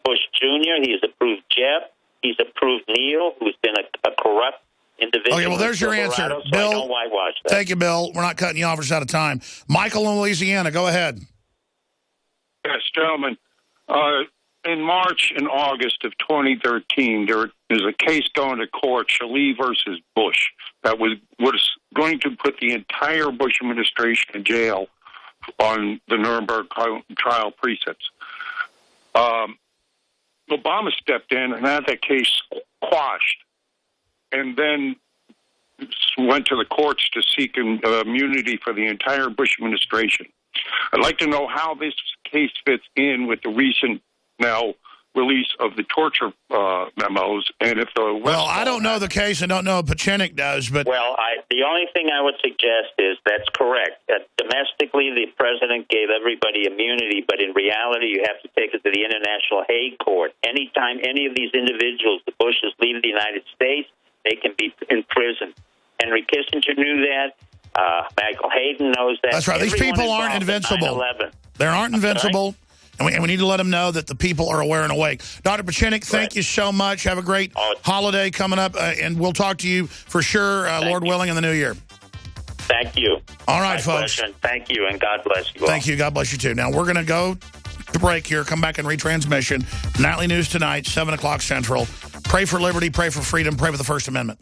Bush Jr. He has approved Jeb. He's approved Neil, who's been a corrupt individual. Okay, well, there's your answer. So Bill, I don't whitewash that. Thank you, Bill. We're not cutting you off. We're just out of time. Michael in Louisiana, go ahead. Yes, gentlemen. In March and August of 2013, there is a case going to court, Shalee versus Bush, that was going to put the entire Bush administration in jail on the Nuremberg trial precepts. Obama stepped in and had that case quashed, and then went to the courts to seek immunity for the entire Bush administration. I'd like to know how this case fits in with the recent release of the torture memos, and if the well, I don't know the case. I don't know if Pachenik does, but well, the only thing I would suggest is that's correct. Domestically, the president gave everybody immunity, but in reality, you have to take it to the International Hague Court. Anytime any of these individuals, the Bushes, leave the United States, they can be in prison. Henry Kissinger knew that. Michael Hayden knows that. That's right. These people aren't invincible. They aren't invincible. And we need to let them know that the people are aware and awake. Dr. Pachenik, thank you so much. Have a great holiday coming up, and we'll talk to you for sure, Lord willing, in the new year. Thank you. All right, folks. Pleasure, and thank you, and God bless you all. Thank you. God bless you, too. Now, we're going to go to break here, come back and retransmission. Nightly News tonight, 7 o'clock Central. Pray for liberty, pray for freedom, pray for the First Amendment.